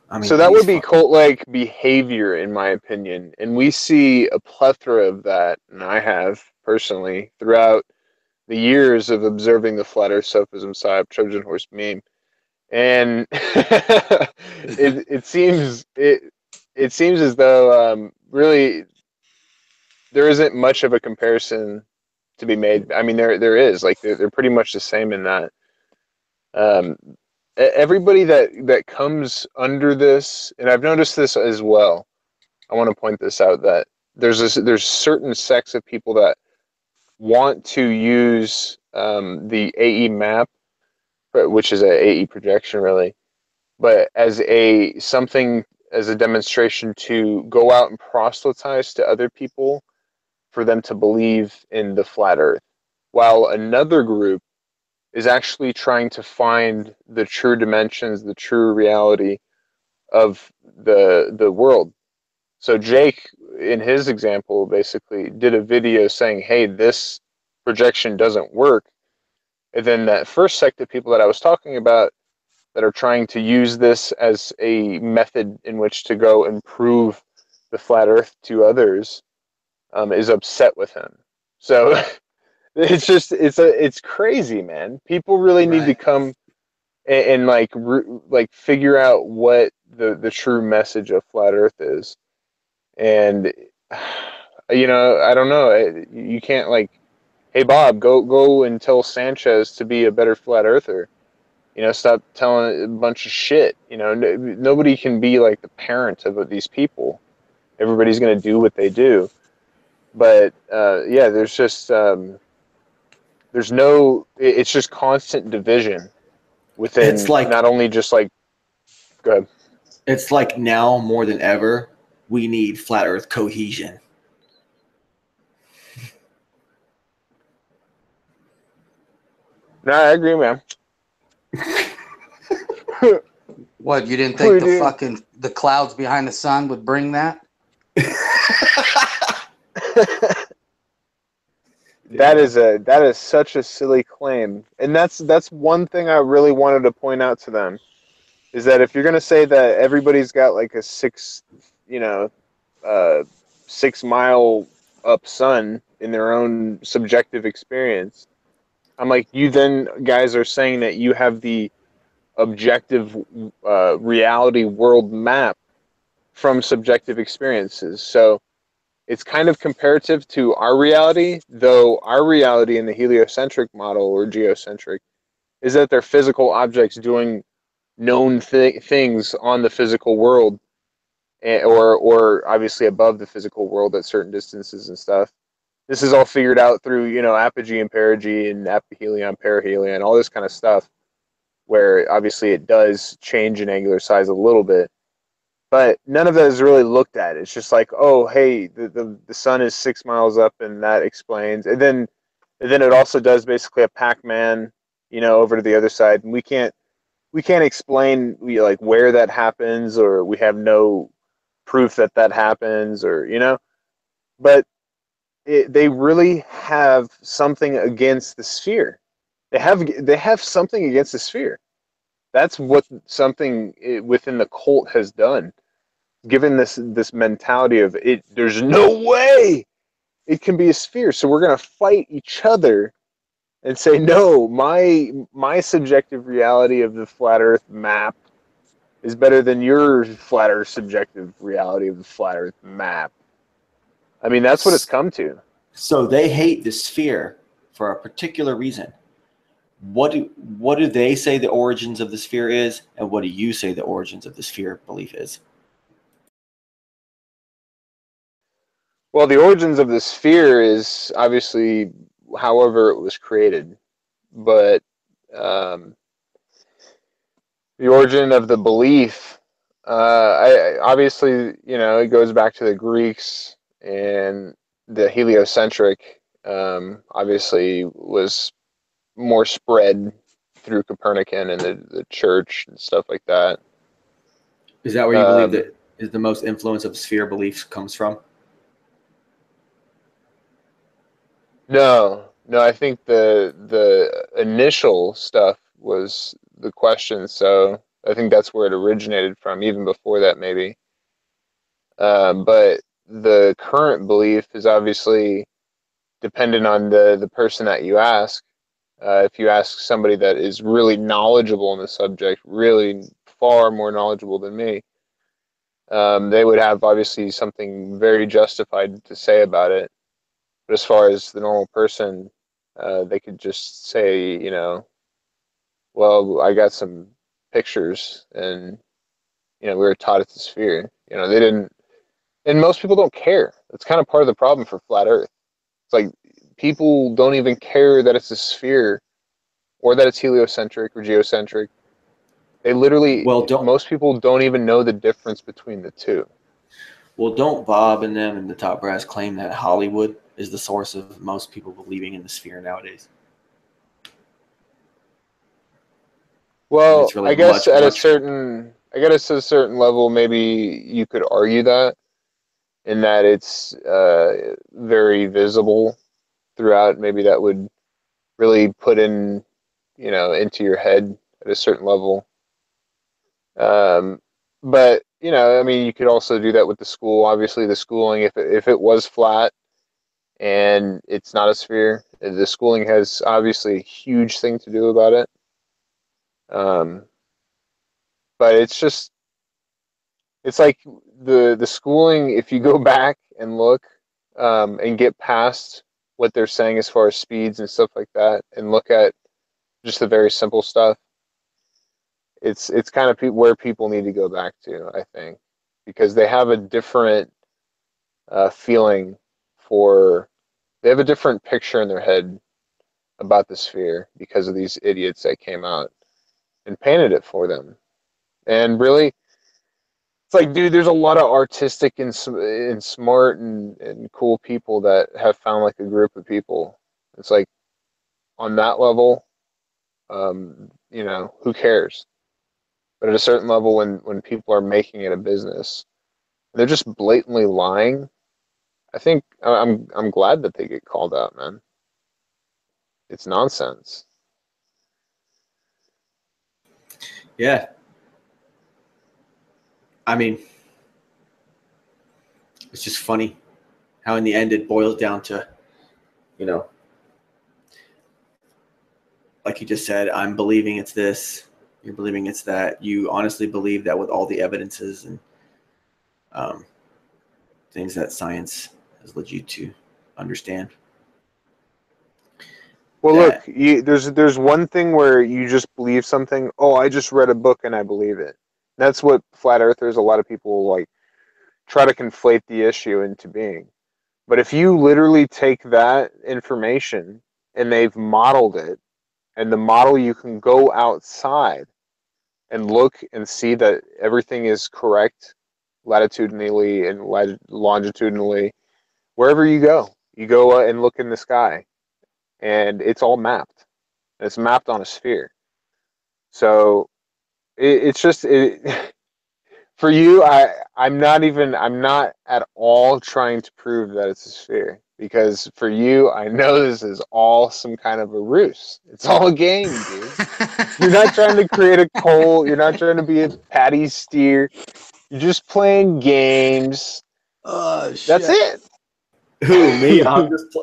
I mean, so that would be cult-like behavior, in my opinion, and we see a plethora of that, and I have personally throughout the years of observing the flat Earth sophism side Trojan horse meme, and it seems as though really there isn't much of a comparison to be made. I mean, there is, like, they're pretty much the same in that. Everybody that comes under this, and I've noticed this as well. I want to point this out, that there's certain sects of people that want to use the AE map, which is a AE projection really, but as a demonstration to go out and proselytize to other people for them to believe in the flat Earth, while another group is actually trying to find the true dimensions, the true reality of the world. So Jake, in his example, basically did a video saying, hey, this projection doesn't work. And then that first sect of people that I was talking about that are trying to use this as a method in which to go and prove the flat Earth to others is upset with him. So it's just it's crazy, man. People really need to come and like figure out what the true message of flat Earth is. And you know, I don't know. You can't like, hey Bob, go and tell Sanchez to be a better flat earther. You know, stop telling a bunch of shit. You know, nobody can be like the parent of these people. Everybody's going to do what they do. But yeah, there's just there's no. It's just constant division within. It's like, not only just like. Go ahead. It's like now more than ever, we need flat Earth cohesion. No, I agree, man. What, you didn't think the clouds behind the sun would bring that? That is such a silly claim, and that's one thing I really wanted to point out to them, is that if you're gonna say that everybody's got like a 6 mile up sun in their own subjective experience, I'm like, you then guys are saying that you have the objective reality world map from subjective experiences. So it's kind of comparative to our reality, though our reality in the heliocentric model or geocentric is that they're physical objects doing known things on the physical world, or obviously above the physical world at certain distances and stuff. This is all figured out through, you know, apogee and perigee and aphelion, perihelion, all this kind of stuff, where obviously it does change in angular size a little bit. But none of that is really looked at. It's just like, oh, hey, the sun is 6 miles up, and that explains. And then it also does basically a Pac-Man, you know, over to the other side, and we can't explain like where that happens, or we have no proof that happens, or you know. But they really have something against the sphere. They have something against the sphere. That's what something within the cult has done. Given this mentality of it, there's no way it can be a sphere, so we're gonna fight each other and say, no, my subjective reality of the flat Earth map is better than your flat Earth subjective reality of the flat Earth map. I mean, that's what it's come to. So they hate the sphere for a particular reason. What do they say the origins of the sphere is, and what do you say the origins of the sphere belief is? Well, the origins of the sphere is obviously however it was created. But the origin of the belief, obviously, it goes back to the Greeks, and the heliocentric obviously was more spread through Copernican and the church and stuff like that. Is that where you believe that is the most influence of sphere beliefs comes from? No, I think the initial stuff was the question, so I think that's where it originated from, even before that, maybe. But the current belief is obviously dependent on the person that you ask. If you ask somebody that is really knowledgeable in the subject, really far more knowledgeable than me, they would have obviously something very justified to say about it. But as far as the normal person, they could just say, well, I got some pictures, and we were taught it's a sphere. They didn't, and most people don't care. That's kind of part of the problem for flat Earth. It's like people don't even care that it's a sphere, or that it's heliocentric or geocentric. They literally, most people don't even know the difference between the two. Well, don't Bob and them and the top brass claim that Hollywood is the source of most people believing in the sphere nowadays? Well, Really I guess at a certain level, maybe you could argue that, in that it's very visible throughout. Maybe that would really put in, into your head at a certain level. But I mean, you could also do that with the school. Obviously, the schooling, if it was flat and it's not a sphere, the schooling has obviously a huge thing to do about it. But it's like the schooling, if you go back and look and get past what they're saying as far as speeds and stuff like that, and look at just the very simple stuff, it's kind of where people need to go back to, I think, because they have a different feeling they have a different picture in their head about the sphere because of these idiots that came out and painted it for them. And really, it's like, dude, there's a lot of artistic and smart and cool people that have found like a group of people. It's like, on that level, who cares? But at a certain level, when people are making it a business, they're just blatantly lying. I think I'm glad that they get called out, man. It's nonsense. Yeah. I mean, it's just funny how in the end it boils down to, like you just said, I'm believing it's this, you're believing it's that. You honestly believe that with all the evidences and things that science has led you to understand. Well, look, there's one thing where you just believe something. Oh, I just read a book and I believe it. That's what flat earthers, a lot of people like try to conflate the issue into being. But if you literally take that information and they've modeled it, and the model, you can go outside and look and see that everything is correct latitudinally and longitudinally. Wherever you go and look in the sky, and it's all mapped. It's mapped on a sphere. So it's just for you. I'm not at all trying to prove that it's a sphere, because for you, I know this is all some kind of a ruse. It's all a game, dude. You're not trying to create a cult. You're not trying to be a Patty Steer. You're just playing games. Oh, shit. That's it. Who, me? I'm just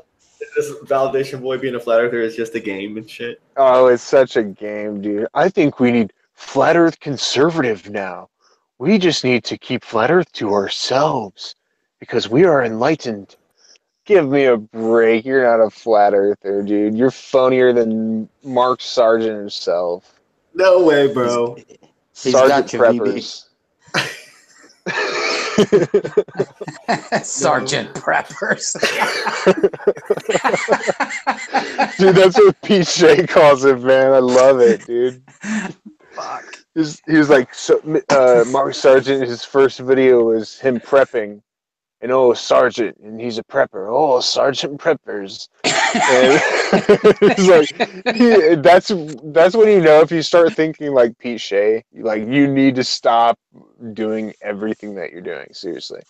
this validation boy being a flat earther is just a game and shit. Oh, it's such a game, dude. I think we need flat earth conservative now. We just need to keep flat earth to ourselves because we are enlightened. Give me a break. You're not a flat earther, dude. You're phonier than Mark Sargent himself. No way, bro. He's got Sergeant you, Preppers. Sergeant Preppers. Dude, that's what Pete Shea calls it, man. I love it, dude. Fuck. He was like, so, Mark Sargent, his first video was him prepping. And oh, Sergeant, and he's a prepper. Oh, Sergeant Preppers. And it's like that's when you know if you start thinking like Pete Shea, like you need to stop doing everything that you're doing, seriously.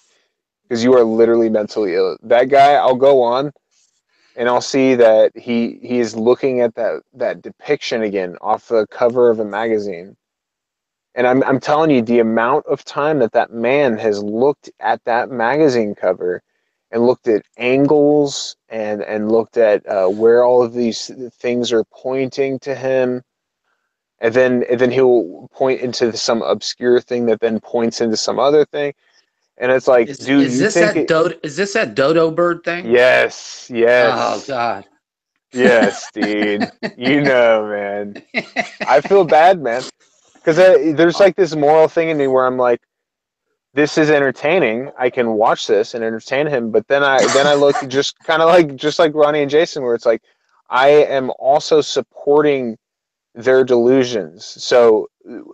Because you are literally mentally ill. That guy, I'll go on and I'll see that he is looking at that depiction again off the cover of a magazine. And I'm telling you, the amount of time that man has looked at that magazine cover and looked at angles and looked at where all of these things are pointing to him, and then he'll point into some obscure thing that then points into some other thing, and it's like, dude, is you this think is this that dodo bird thing? Yes, Oh God. yes, dude. You know, man. I feel bad, man. Because there's like this moral thing in me where I'm like, this is entertaining. I can watch this and entertain him. But then I look just kind of like Ronnie and Jason, where it's like, I am also supporting their delusions. So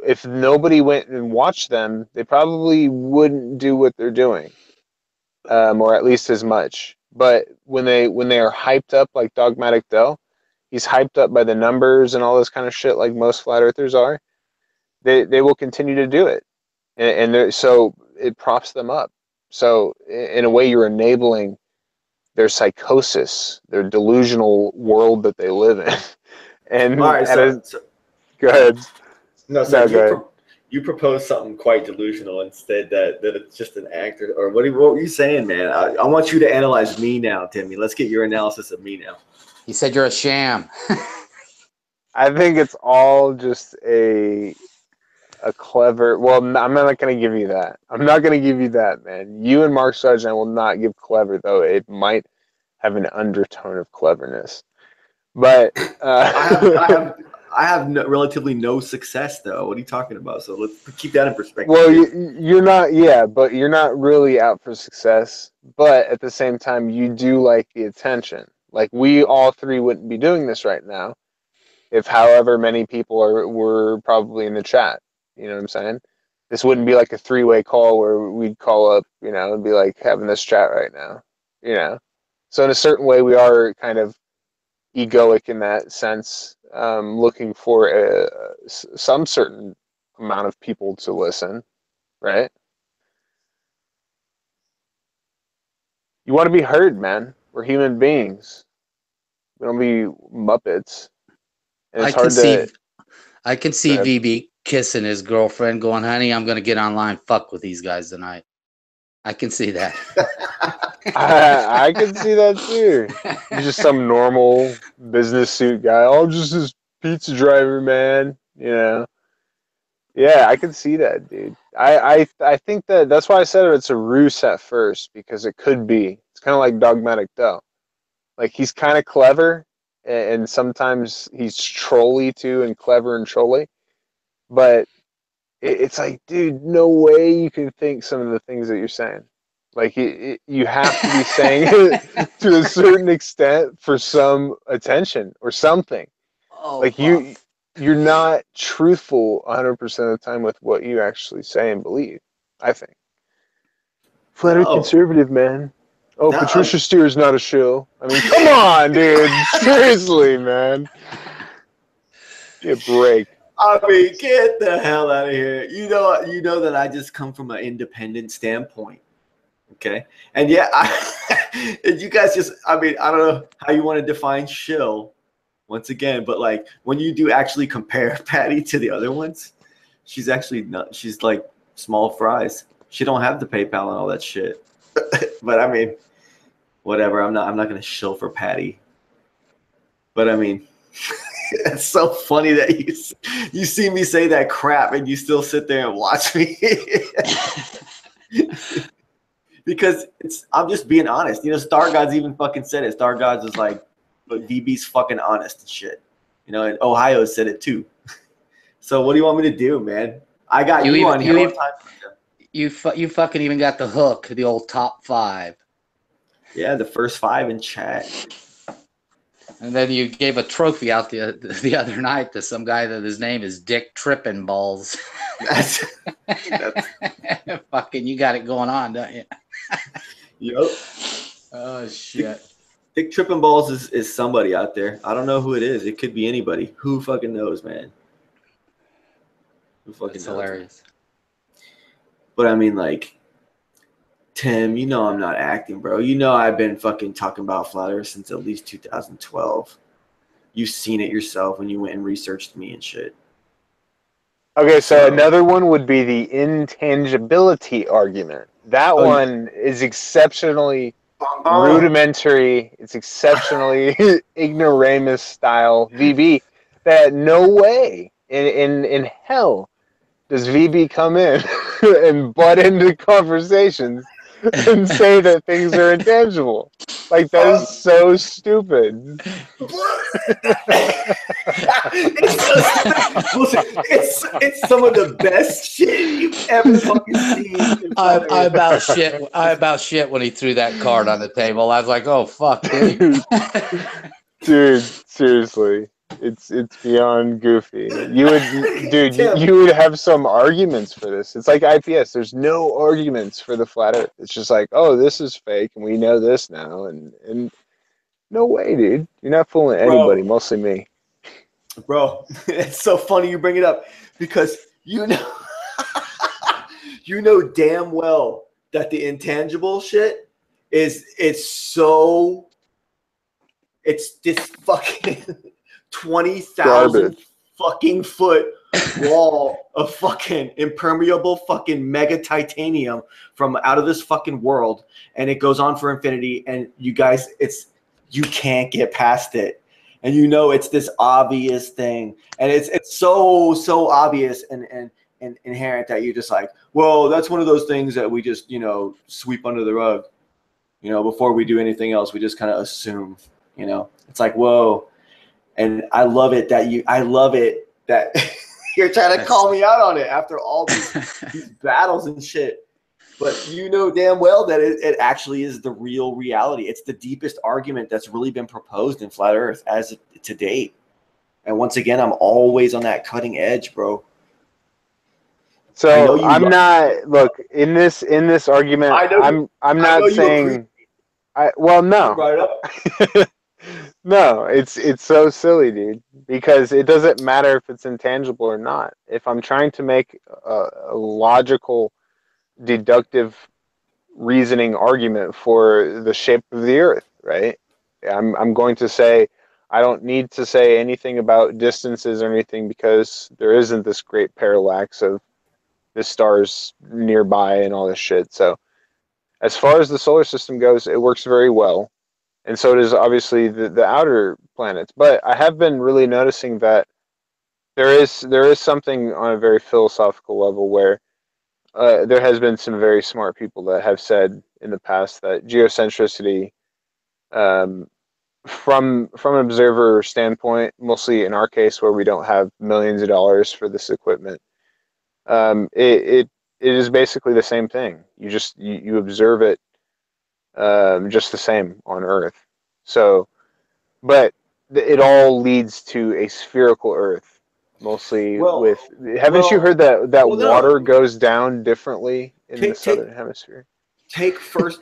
if nobody went and watched them, they probably wouldn't do what they're doing, or at least as much. But when they are hyped up like Dogmatic Doe, he's hyped up by the numbers and all this kind of shit like most flat earthers are. They will continue to do it, and so it props them up. So in a way, you're enabling their psychosis, their delusional world that they live in. And all right, so go ahead. No, so go ahead. You propose something quite delusional instead that it's just an actor. Or what were you saying, man? I want you to analyze me now, Timmy. Let's get your analysis of me now. He said you're a sham. I think it's all just a clever. Well, I'm not going to give you that. I'm not going to give you that, man. You and Mark Sargent will not give clever, though. It might have an undertone of cleverness. But I have relatively no success, though. What are you talking about? So let's keep that in perspective. Well, you're not, yeah, but you're not really out for success. But at the same time, you do like the attention. Like, we all three wouldn't be doing this right now if however many people were probably in the chat. You know what I'm saying? This wouldn't be like a three-way call where we'd call up, you know, and be like having this chat right now, you know? So in a certain way, we are kind of egoic in that sense, looking for some certain amount of people to listen, right? You want to be heard, man. We're human beings. We don't be Muppets. And it's hard to... I can see VB kissing his girlfriend, going, "Honey, I'm gonna get online, fuck with these guys tonight." I can see that. I can see that too. He's just some normal business suit guy. Oh, I'm just this pizza driver, man. You know. Yeah, I can see that, dude. I think that's why I said it's a ruse at first, because it could be. It's kind of like Dogmatic Doe. Like, he's kind of clever, and sometimes he's trolly too, and clever and trolly. But it's like, dude, no way you can think some of the things that you're saying. Like, you have to be saying it to a certain extent for some attention or something. Oh, like, you're not truthful 100% of the time with what you actually say and believe, I think. Flat Earth conservative, man. Oh, no, Patricia Steele's not a shill. I mean, come on, dude. Seriously, man. Give a break. I mean, get the hell out of here. You know that I just come from an independent standpoint. Okay. And yeah, and you guys just, I mean, I don't know how you want to define shill once again, but like when you do actually compare Patty to the other ones, she's actually not, she's like small fries. She don't have the PayPal and all that shit. But I mean, whatever. I'm not going to shill for Patty. But I mean, it's so funny that you see me say that crap and you still sit there and watch me. Because I'm just being honest. You know, Star Gods even fucking said it. Star Gods is like, but VB's fucking honest and shit. You know, and Ohio said it too. So what do you want me to do, man? I got you on here all the time. You fucking even got the hook, the old top 5. Yeah, the first 5 in chat. And then you gave a trophy out the other night to some guy that his name is Dick Trippin' Balls. That's Fucking, you got it going on, don't you? Yep. Oh shit. Dick Trippin' Balls is somebody out there. I don't know who it is. It could be anybody. Who fucking knows, man? Who fucking That's knows? hilarious. But I mean, like, Tim, you know I'm not acting, bro. You know I've been fucking talking about flat Earth since at least 2012. You've seen it yourself when you went and researched me and shit. Okay, so another one would be the intangibility argument. That one is exceptionally rudimentary. It's exceptionally ignoramus style VB. That no way in hell does VB come in and butt into conversations and say that things are intangible. Like, that is so stupid. It's some of the best shit you've ever fucking seen. I about shit when he threw that card on the table. I was like, oh fuck, dude. Dude, seriously. It's beyond goofy. You would, dude, Tim. you would have some arguments for this. It's like IPS. There's no arguments for the flat Earth. It's just like, oh, this is fake, and we know this now, and no way, dude. You're not fooling anybody, mostly me. Bro, it's so funny you bring it up because you know, you know damn well that the intangible shit it's this fucking 20,000 fucking foot wall of fucking impermeable fucking mega titanium from out of this fucking world, and it goes on for infinity, and you guys, you can't get past it. And you know it's this obvious thing, and it's so obvious and inherent that you're just like, well, that's one of those things that we just, you know, sweep under the rug, you know, before we do anything else. We just kind of assume, you know. It's like, whoa. And I love it that you're trying to call me out on it after all these battles and shit. But you know damn well that it actually is the real reality. It's the deepest argument that's really been proposed in flat Earth as to date. And once again, I'm always on that cutting edge, bro. So I'm not, look, in this argument, I'm not saying no. Brought it up. No, it's so silly, dude, because it doesn't matter if it's intangible or not. If I'm trying to make a logical, deductive reasoning argument for the shape of the Earth, right? I'm going to say I don't need to say anything about distances or anything because there isn't this great parallax of the stars nearby and all this shit. So as far as the solar system goes, it works very well. And so does obviously the outer planets. But I have been really noticing that there is something on a very philosophical level where there has been some very smart people that have said in the past that geocentricity, from an observer standpoint, mostly in our case where we don't have millions of dollars for this equipment, it is basically the same thing. You observe it just the same on Earth. So, but it all leads to a spherical Earth. Mostly haven't you heard that water goes down differently in the southern hemisphere? Take first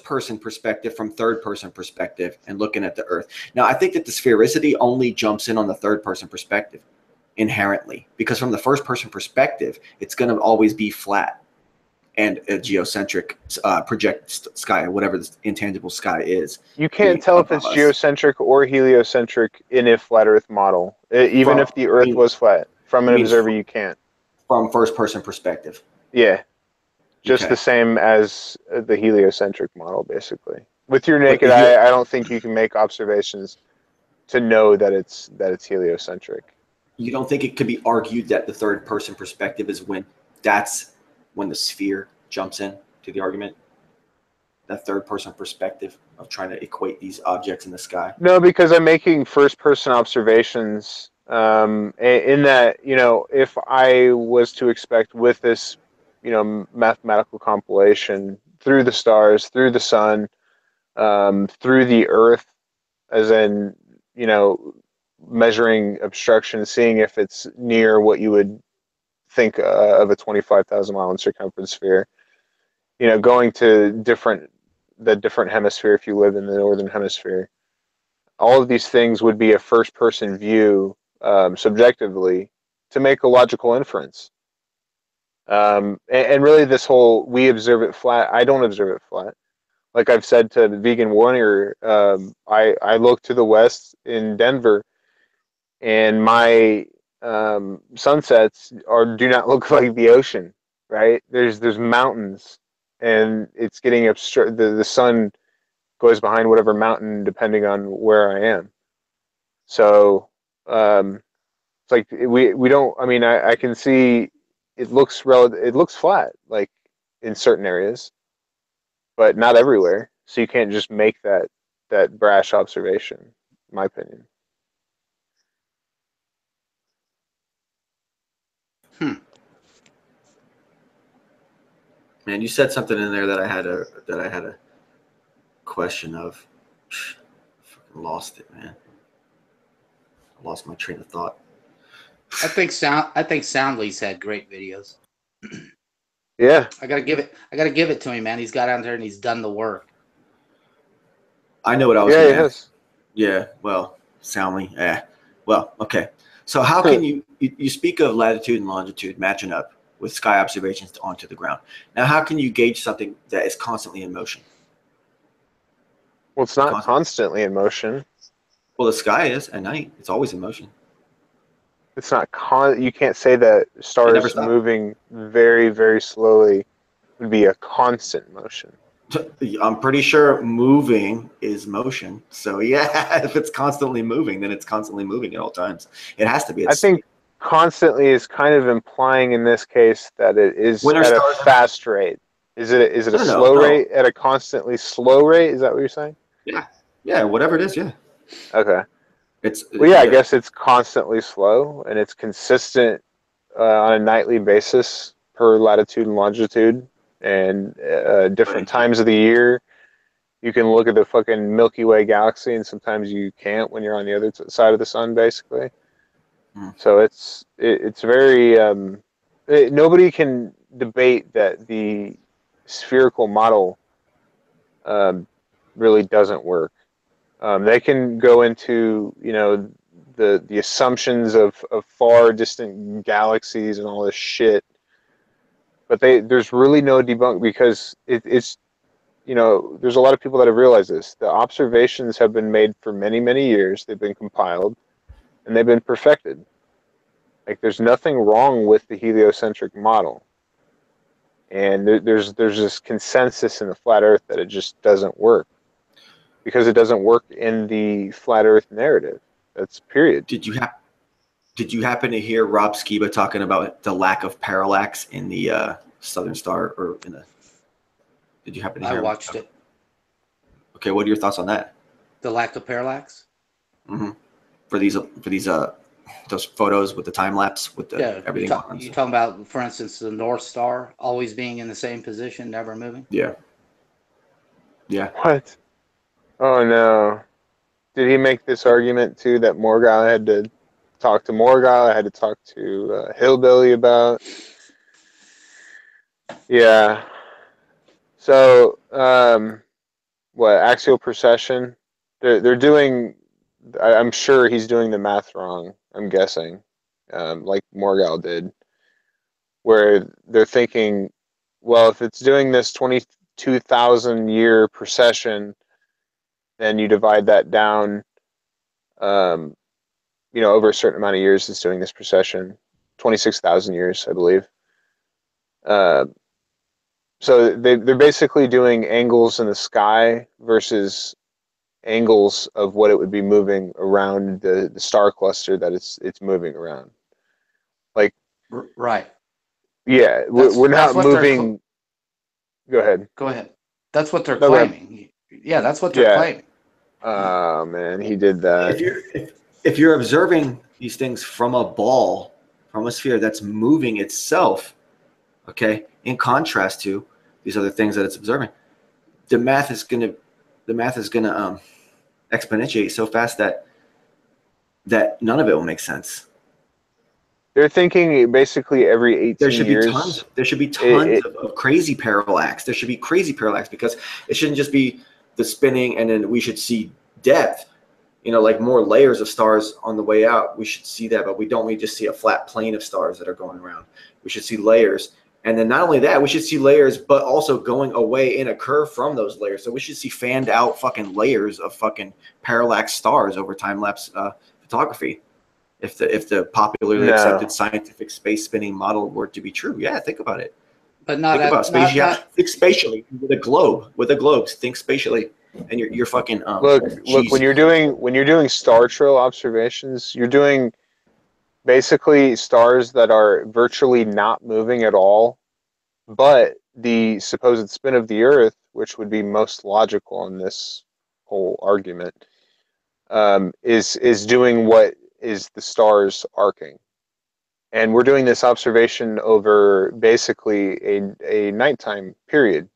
person perspective from third person perspective and looking at the Earth. Now, I think that the sphericity only jumps in on the third person perspective inherently, because from the first person perspective, it's going to always be flat and a geocentric project sky, or whatever this intangible sky is. You can't tell if it's geocentric or heliocentric in a flat Earth model, even if the Earth was flat. From an observer, you can't. From first-person perspective. Yeah, just the same as the heliocentric model, basically. With your naked eye, I don't think you can make observations to know that it's heliocentric. You don't think it could be argued that the third-person perspective is when the sphere jumps in to the argument? That third-person perspective of trying to equate these objects in the sky? No, because I'm making first-person observations in that, you know, if I was to expect with this mathematical compilation through the stars, through the sun, through the Earth, as in, measuring obstruction, seeing if it's near what you would think of a 25,000 mile in circumference sphere. Going to the different hemisphere if you live in the northern hemisphere. All of these things would be a first-person view, subjectively, to make a logical inference. And really, this whole we observe it flat. I don't observe it flat. Like I've said to the Vegan Warrior, I look to the west in Denver, and my sunsets do not look like the ocean. Right? There's mountains, and it's getting obstructed. The sun goes behind whatever mountain, depending on where I am. So it's like we don't. I mean, I can see it looks flat, like in certain areas, but not everywhere. So you can't just make that brash observation, in my opinion. Man, you said something in there that I had a question of. Fucking lost it, man. I lost my train of thought. I think Soundly's had great videos. Yeah, I gotta give it to him, man. He's got out there and he's done the work. I know what I was yeah, going it to has. ask. Yeah, well, Soundly. Well, okay. So how can you speak of latitude and longitude matching up with sky observations onto the ground? Now, how can you gauge something that is constantly in motion? Well, it's not constantly in motion. Well, the sky is at night. It's always in motion. It's not you can't say that It never stars stops. moving very, very slowly would be a constant motion. I'm pretty sure moving is motion. So yeah, if it's constantly moving, then it's constantly moving at all times. It has to be. I think constantly is kind of implying in this case that it is at a fast rate. Is it a slow rate at a constantly slow rate? Is that what you're saying? Yeah, whatever it is. Yeah. Okay. I guess it's constantly slow and it's consistent on a nightly basis per latitude and longitude, and different times of the year. You can look at the fucking Milky Way galaxy, and sometimes you can't when you're on the other side of the sun, basically. So it's very nobody can debate that the spherical model really doesn't work. They can go into the assumptions of far distant galaxies and all this shit, but there's really no debunk, because it's there's a lot of people that have realized this. The observations have been made for many, many years. They've been compiled and they've been perfected. Like, there's nothing wrong with the heliocentric model, and there's this consensus in the flat Earth that it just doesn't work, because it doesn't work in the flat Earth narrative. That's period. Did you happen to hear Rob Skiba talking about the lack of parallax in the Southern Star, or in the? Did you happen to hear? I watched it. Okay, what are your thoughts on that? The lack of parallax. For these those photos with the time lapse with the everything. You talking about, for instance, the North Star always being in the same position, never moving? Yeah. What? Oh no! Did he make this argument too that Morgau had to talk to Morgau? I had to talk to Hillbilly about. Yeah. So, what, axial precession? They're doing. I'm sure he's doing the math wrong. I'm guessing, like Morgau did, where they're thinking, well, if it's doing this 22,000 year precession, then you divide that down. Over a certain amount of years, it's doing this precession, 26,000 years, I believe. So they're basically doing angles in the sky versus angles of what it would be moving around the star cluster that it's moving around. Like, right. Yeah, we're not moving. Go ahead. Go ahead. That's what they're claiming. Yeah, that's what they're claiming. Oh man, he did that. If you're observing these things from a ball, from a sphere that's moving itself, Okay, in contrast to these other things that it's observing, the math is gonna exponentiate so fast that none of it will make sense. They're thinking basically every 18 There should be years. tons of crazy parallax. There should be crazy parallax because it shouldn't just be the spinning and then we should see depth, like more layers of stars on the way out. We should see that, but we don't. We just see a flat plane of stars that are going around. We should see layers. And then not only that, we should see layers, but also going away in a curve from those layers. So we should see fanned out fucking layers of fucking parallax stars over time-lapse photography. If the popularly accepted scientific space spinning model were to be true. Yeah, think about it. But not think about space. Think spatially with a globe. With a globe, think spatially, and you're fucking. Look. When you're doing star trail observations, you're doing basically stars that are virtually not moving at all, but the supposed spin of the Earth, which would be most logical in this whole argument, is doing what is the stars arcing. And we're doing this observation over basically a nighttime period.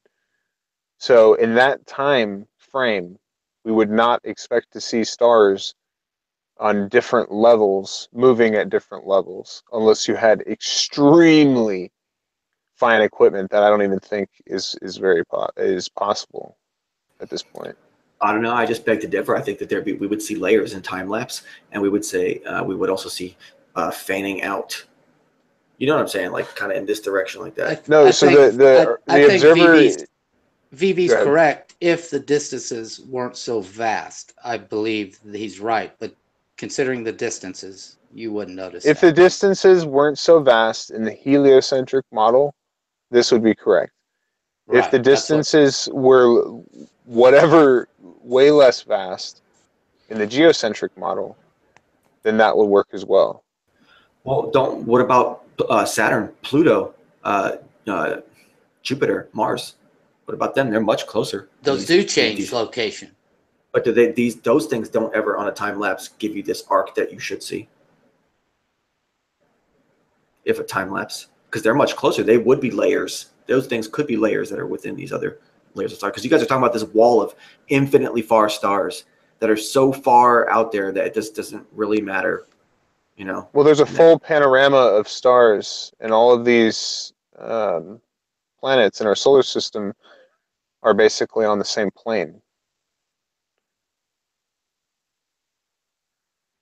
So in that time frame, we would not expect to see stars on different levels, moving at different levels, unless you had extremely fine equipment that I don't even think is possible at this point. I don't know. I just beg to differ. I think that we would see layers in time lapse, and we would say we would also see fanning out. You know what I'm saying? Like kind of in this direction, like that. I think observer. VB's correct. If the distances weren't so vast, I believe that he's right. But considering the distances, you wouldn't notice. If the distances weren't so vast in the heliocentric model, this would be correct. Right, if the distances were whatever way less vast in the geocentric model, then that would work as well. Well, what about Saturn, Pluto, Jupiter, Mars? What about them? They're much closer. Those do change location. But those things don't ever on a time lapse give you this arc that you should see. If a time lapse, because they're much closer, they would be layers. Those things could be layers that are within these other layers of stars. Because you guys are talking about this wall of infinitely far stars that are so far out there that it just doesn't really matter, Well, there's a full panorama of stars, and all of these planets in our solar system are basically on the same plane.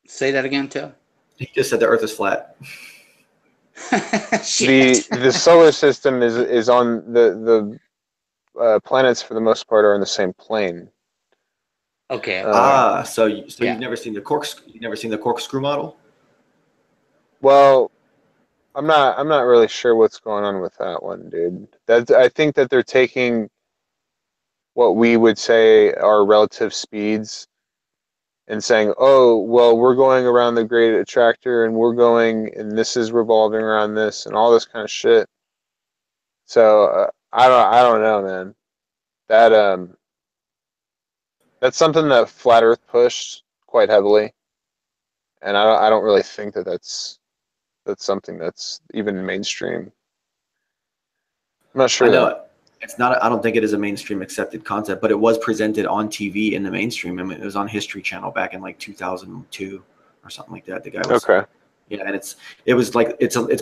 Say that again, Joe. He just said the Earth is flat. The solar system is on the planets for the most part are in the same plane. Okay. So you've never seen the corkscrew model? Well, I'm not really sure what's going on with that one, dude. I think that they're taking what we would say are relative speeds and saying, oh, well, we're going around the great attractor and this is revolving around this and all this kind of shit. So I don't know, man. That's something that Flat Earth pushed quite heavily, and I don't really think that that's something that's even mainstream. I'm not sure. I know it's not. I don't think it is a mainstream accepted concept, but it was presented on TV in the mainstream. I mean, it was on History Channel back in like 2002 or something like that. The guy was okay. Yeah, and it's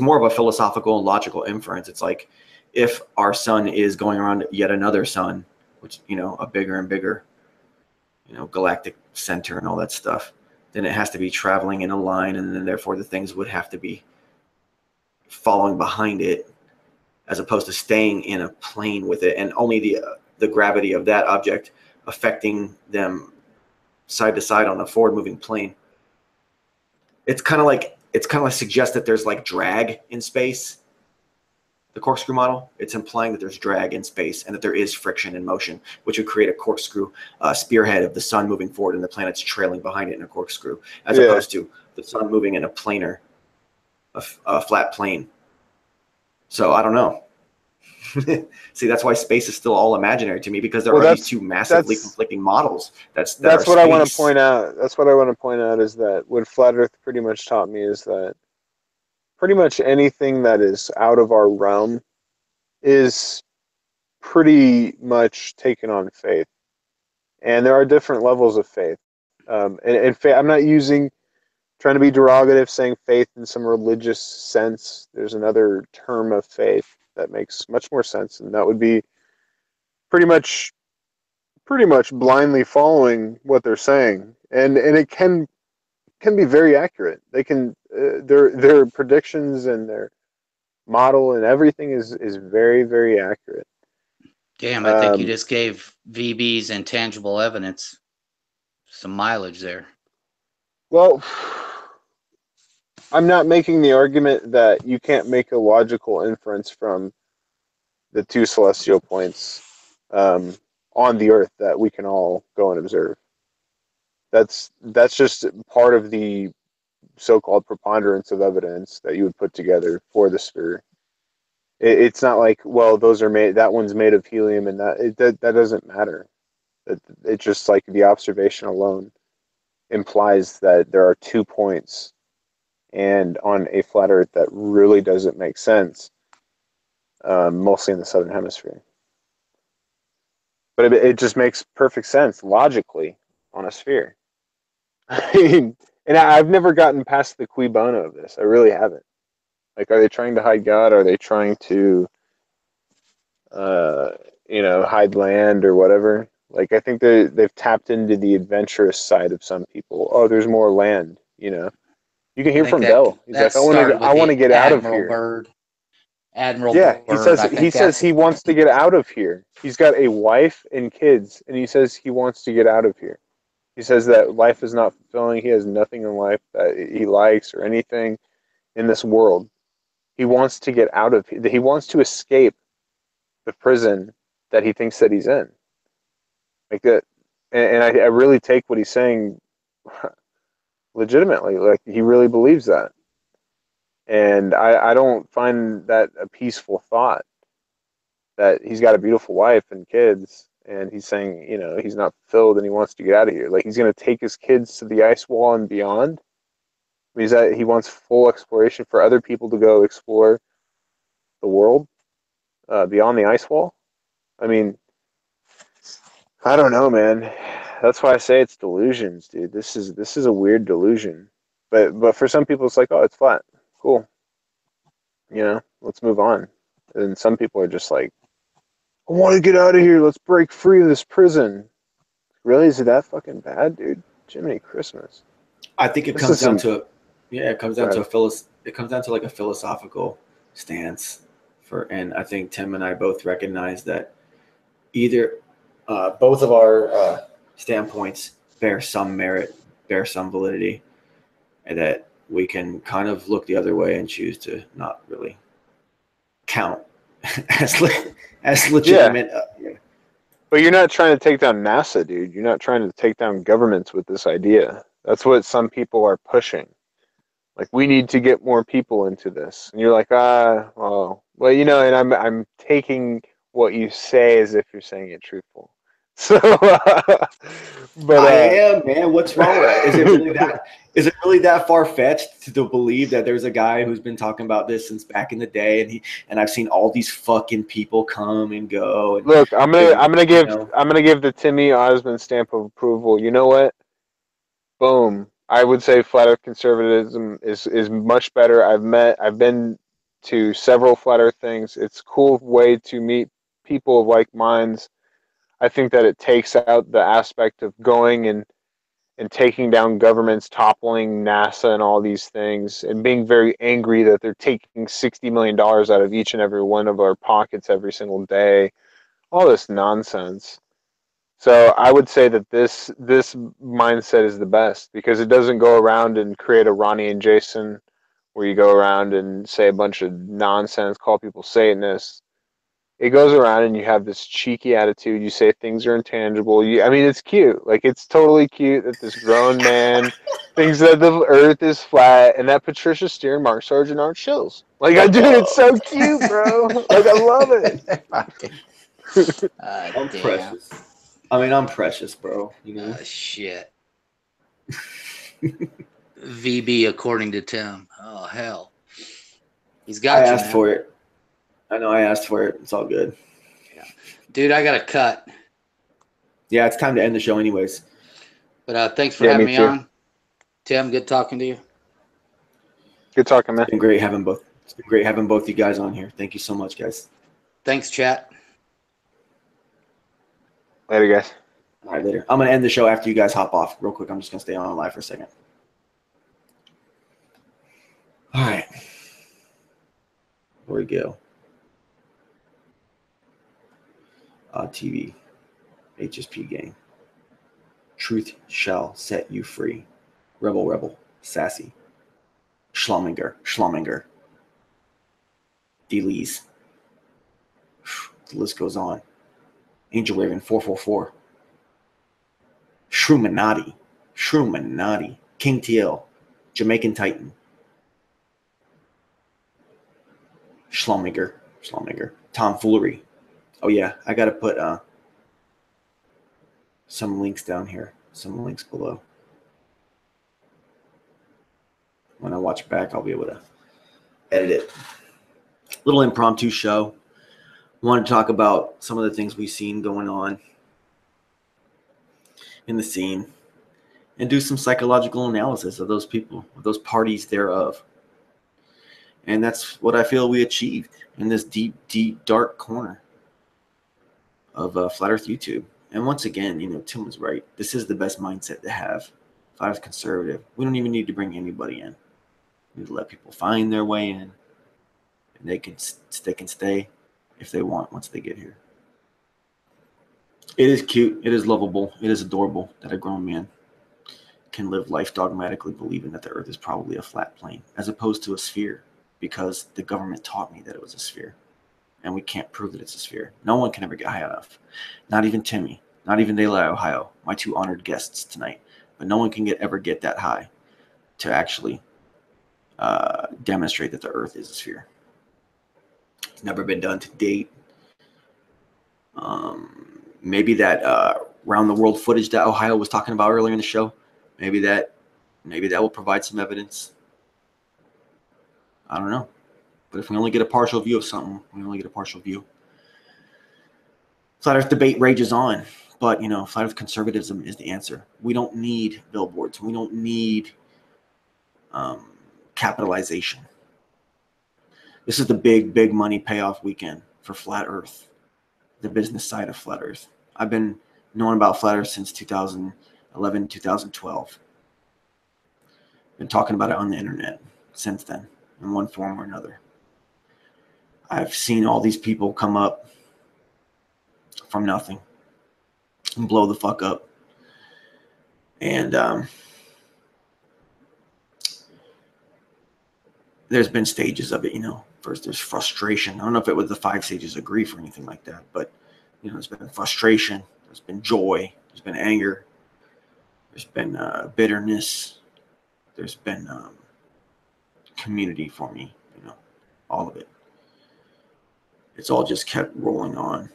more of a philosophical and logical inference. It's like if our sun is going around yet another sun, which a bigger and bigger, galactic center and all that stuff, then it has to be traveling in a line, and then therefore the things would have to be following behind it, as opposed to staying in a plane with it, and only the gravity of that object affecting them side to side on a forward moving plane. It's kind of like suggests that there's like drag in space. The corkscrew model, it's implying that there's drag in space and that there is friction and motion, which would create a corkscrew spearhead of the sun moving forward and the planets trailing behind it in a corkscrew, as opposed to the sun moving in a flat plane. So I don't know. See, that's why space is still all imaginary to me, because there are these two massively conflicting models. That's what I want to point out. That's what I want to point out is that what Flat Earth pretty much taught me is that pretty much anything that is out of our realm is pretty much taken on faith, and there are different levels of faith. And faith, I'm not trying to be derogative, saying faith in some religious sense. There's another term of faith that makes much more sense, and that would be pretty much blindly following what they're saying, and it can be very accurate. They can their predictions and their model and everything is very, very accurate. Damn, I think you just gave VB's intangible evidence some mileage there. Well, I'm not making the argument that you can't make a logical inference from the two celestial points on the Earth that we can all go and observe. That's just part of the so-called preponderance of evidence that you would put together for the sphere. It's not like, well, those are made. That one's made of helium, and that doesn't matter. It's just like the observation alone implies that there are 2 points, and on a flat Earth that really doesn't make sense, mostly in the southern hemisphere. But it just makes perfect sense logically on a sphere. I mean, and I've never gotten past the cui bono of this. I really haven't. Like, are they trying to hide God? Are they trying to, hide land or whatever? Like, I think they've tapped into the adventurous side of some people. Oh, there's more land. You can hear from Bell. He's like, I want to get out of here. Admiral Yeah, Byrd. he says he wants to get out of here. He's got a wife and kids, and he says he wants to get out of here. He says that life is not fulfilling. He has nothing in life that he likes or anything in this world. He wants to get out of here. He wants to escape the prison that he thinks that he's in. Like that, and I really take what he's saying legitimately. Like, he really believes that. And I don't find that a peaceful thought, that he's got a beautiful wife and kids, and he's saying, he's not fulfilled and he wants to get out of here. Like, he's going to take his kids to the ice wall and beyond. He wants full exploration for other people to go explore the world beyond the ice wall. I mean, I don't know, man. That's why I say it's delusions, dude. This is a weird delusion. But for some people, it's like, oh, it's flat. Cool. Let's move on. And some people are just like, I want to get out of here. Let's break free of this prison. Really? Is it that fucking bad, dude? Jiminy Christmas. I think it comes down to like a philosophical stance and I think Tim and I both recognize that either both of our standpoints bear some merit, bear some validity, and that we can kind of look the other way and choose to not really count as legitimate. Yeah. But you're not trying to take down NASA, dude. You're not trying to take down governments with this idea. That's what some people are pushing. Like, we need to get more people into this. And you're like, well, and I'm taking what you say as if you're saying it truthful. So, but I am, man. What's wrong with that? Is it really that far fetched to believe that there's a guy who's been talking about this since back in the day, and I've seen all these fucking people come and go. And, look, I'm gonna give the Timmy Osman stamp of approval. You know what? Boom. I would say flat Earth conservatism is much better. I've been to several flat Earth things. It's a cool way to meet people of like minds. I think that it takes out the aspect of going and taking down governments, toppling NASA and all these things, and being very angry that they're taking $60 million out of each and every one of our pockets every single day. All this nonsense. So I would say that this mindset is the best, because it doesn't go around and create a Ronnie and Jason where you go around and say a bunch of nonsense, call people Satanists. It goes around and you have this cheeky attitude. You say things are intangible. It's cute. Like, it's totally cute that this grown man thinks that the Earth is flat and that Patricia Steer and Mark Sargent aren't shills. Like, dude, it's so cute, bro. Like, I love it. I'm precious. I'm precious, bro. Shit. VB according to Tim. Oh, hell. He's got I asked for it. I know I asked for it. It's all good. Yeah. Dude, I got to cut. Yeah, it's time to end the show anyways. But thanks for Yeah, having me me too. on. Tim, good talking to you. Good talking, man. It's been great having both. It's been great having both you guys on here. Thank you so much, guys. Thanks, chat. Later, guys. All right, later. I'm going to end the show after you guys hop off. Real quick, I'm just going to stay on live for a second. All right. Here we go. TV. HSP gang. Truth shall set you free. Rebel, rebel. Sassy. Schlumminger. D-Lees. The list goes on. Angel Raven 444. Shroominati. King TL. Jamaican Titan. Schlumminger. Tomfoolery. Oh yeah, I gotta put some links down here. Some links below. When I watch back, I'll be able to edit it. Little impromptu show. Want to talk about some of the things we've seen going on in the scene and do some psychological analysis of those people, of those parties thereof. And that's what I feel we achieved in this deep, dark corner of Flat Earth YouTube. And once again, Tim was right. This is the best mindset to have. Flat Earth conservative. We don't even need to bring anybody in. We need to let people find their way in, and they can stay if they want once they get here. It is cute. It is lovable. It is adorable that a grown man can live life dogmatically believing that the Earth is probably a flat plane as opposed to a sphere, because the government taught me that it was a sphere, and we can't prove that it's a sphere. No one can ever get high enough. Not even Timmy, not even De La Ohio, my two honored guests tonight. But no one can ever get that high to actually demonstrate that the Earth is a sphere. It's never been done to date. Maybe that round the world footage that Ohio was talking about earlier in the show, maybe that will provide some evidence. I don't know. But if we only get a partial view of something, we only get a partial view. Flat Earth debate rages on, but Flat Earth conservatism is the answer. We don't need billboards. We don't need capitalization. This is the big money payoff weekend for Flat Earth, the business side of Flat Earth. I've been knowing about Flat Earth since 2011, 2012. Been talking about it on the internet since then, in one form or another. I've seen all these people come up from nothing and blow the fuck up. And there's been stages of it, First there's frustration. I don't know if it was the 5 stages of grief or anything like that, but there's been frustration, there's been joy, there's been anger, there's been bitterness, there's been community for me, all of it. It's all just kept rolling on.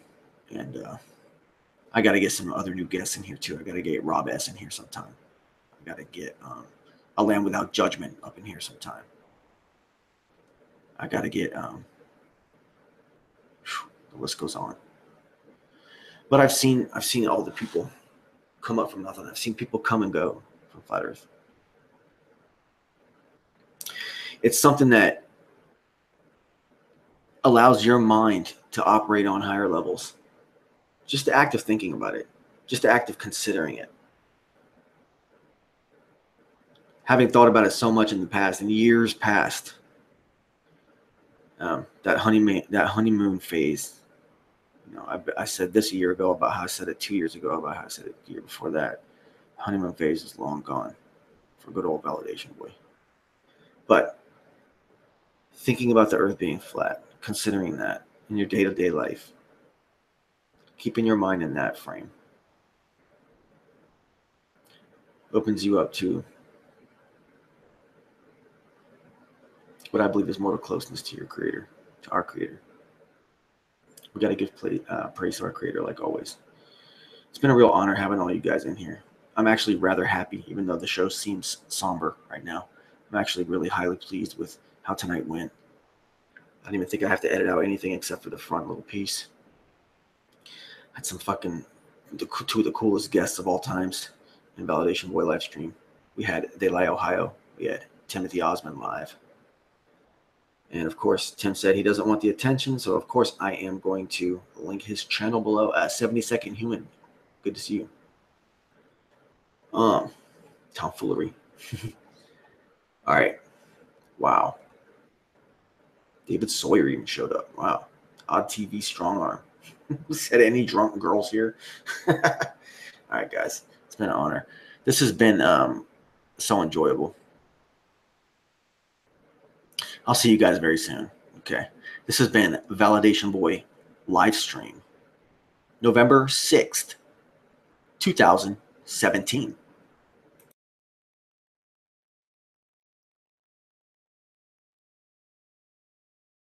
And I got to get some other new guests in here too. I got to get Rob S in here sometime. I got to get A Land Without Judgment up in here sometime. I got to get the list goes on. But I've seen all the people come up from nothing. I've seen people come and go from Flat Earth. It's something that allows your mind to operate on higher levels. Just the act of thinking about it, just the act of considering it. Having thought about it so much in the past, in years past, that honeymoon phase. I said this a year ago about how I said it 2 years ago, about how I said it the year before that. Honeymoon phase is long gone for good old validation boy. But thinking about the Earth being flat, considering that in your day-to-day life, keeping your mind in that frame opens you up to what I believe is more closeness to your creator, to our creator. We got to give praise to our creator like always. It's been a real honor having all you guys in here. I'm actually rather happy, even though the show seems somber right now. I'm actually really highly pleased with how tonight went. I don't even think I have to edit out anything except for the front little piece. Had some fucking two of the coolest guests of all times in Validation Boy live stream. We had Delay Ohio. We had Timothy Ossman live. And of course, Tim said he doesn't want the attention, so of course I am going to link his channel below. 70-second human. Good to see you. Tomfoolery. All right. Wow. David Sawyer even showed up. Wow. Odd TV strong arm. Said any drunk girls here? All right, guys. It's been an honor. This has been so enjoyable. I'll see you guys very soon. Okay. This has been Validation Boy live stream. November 6th, 2017.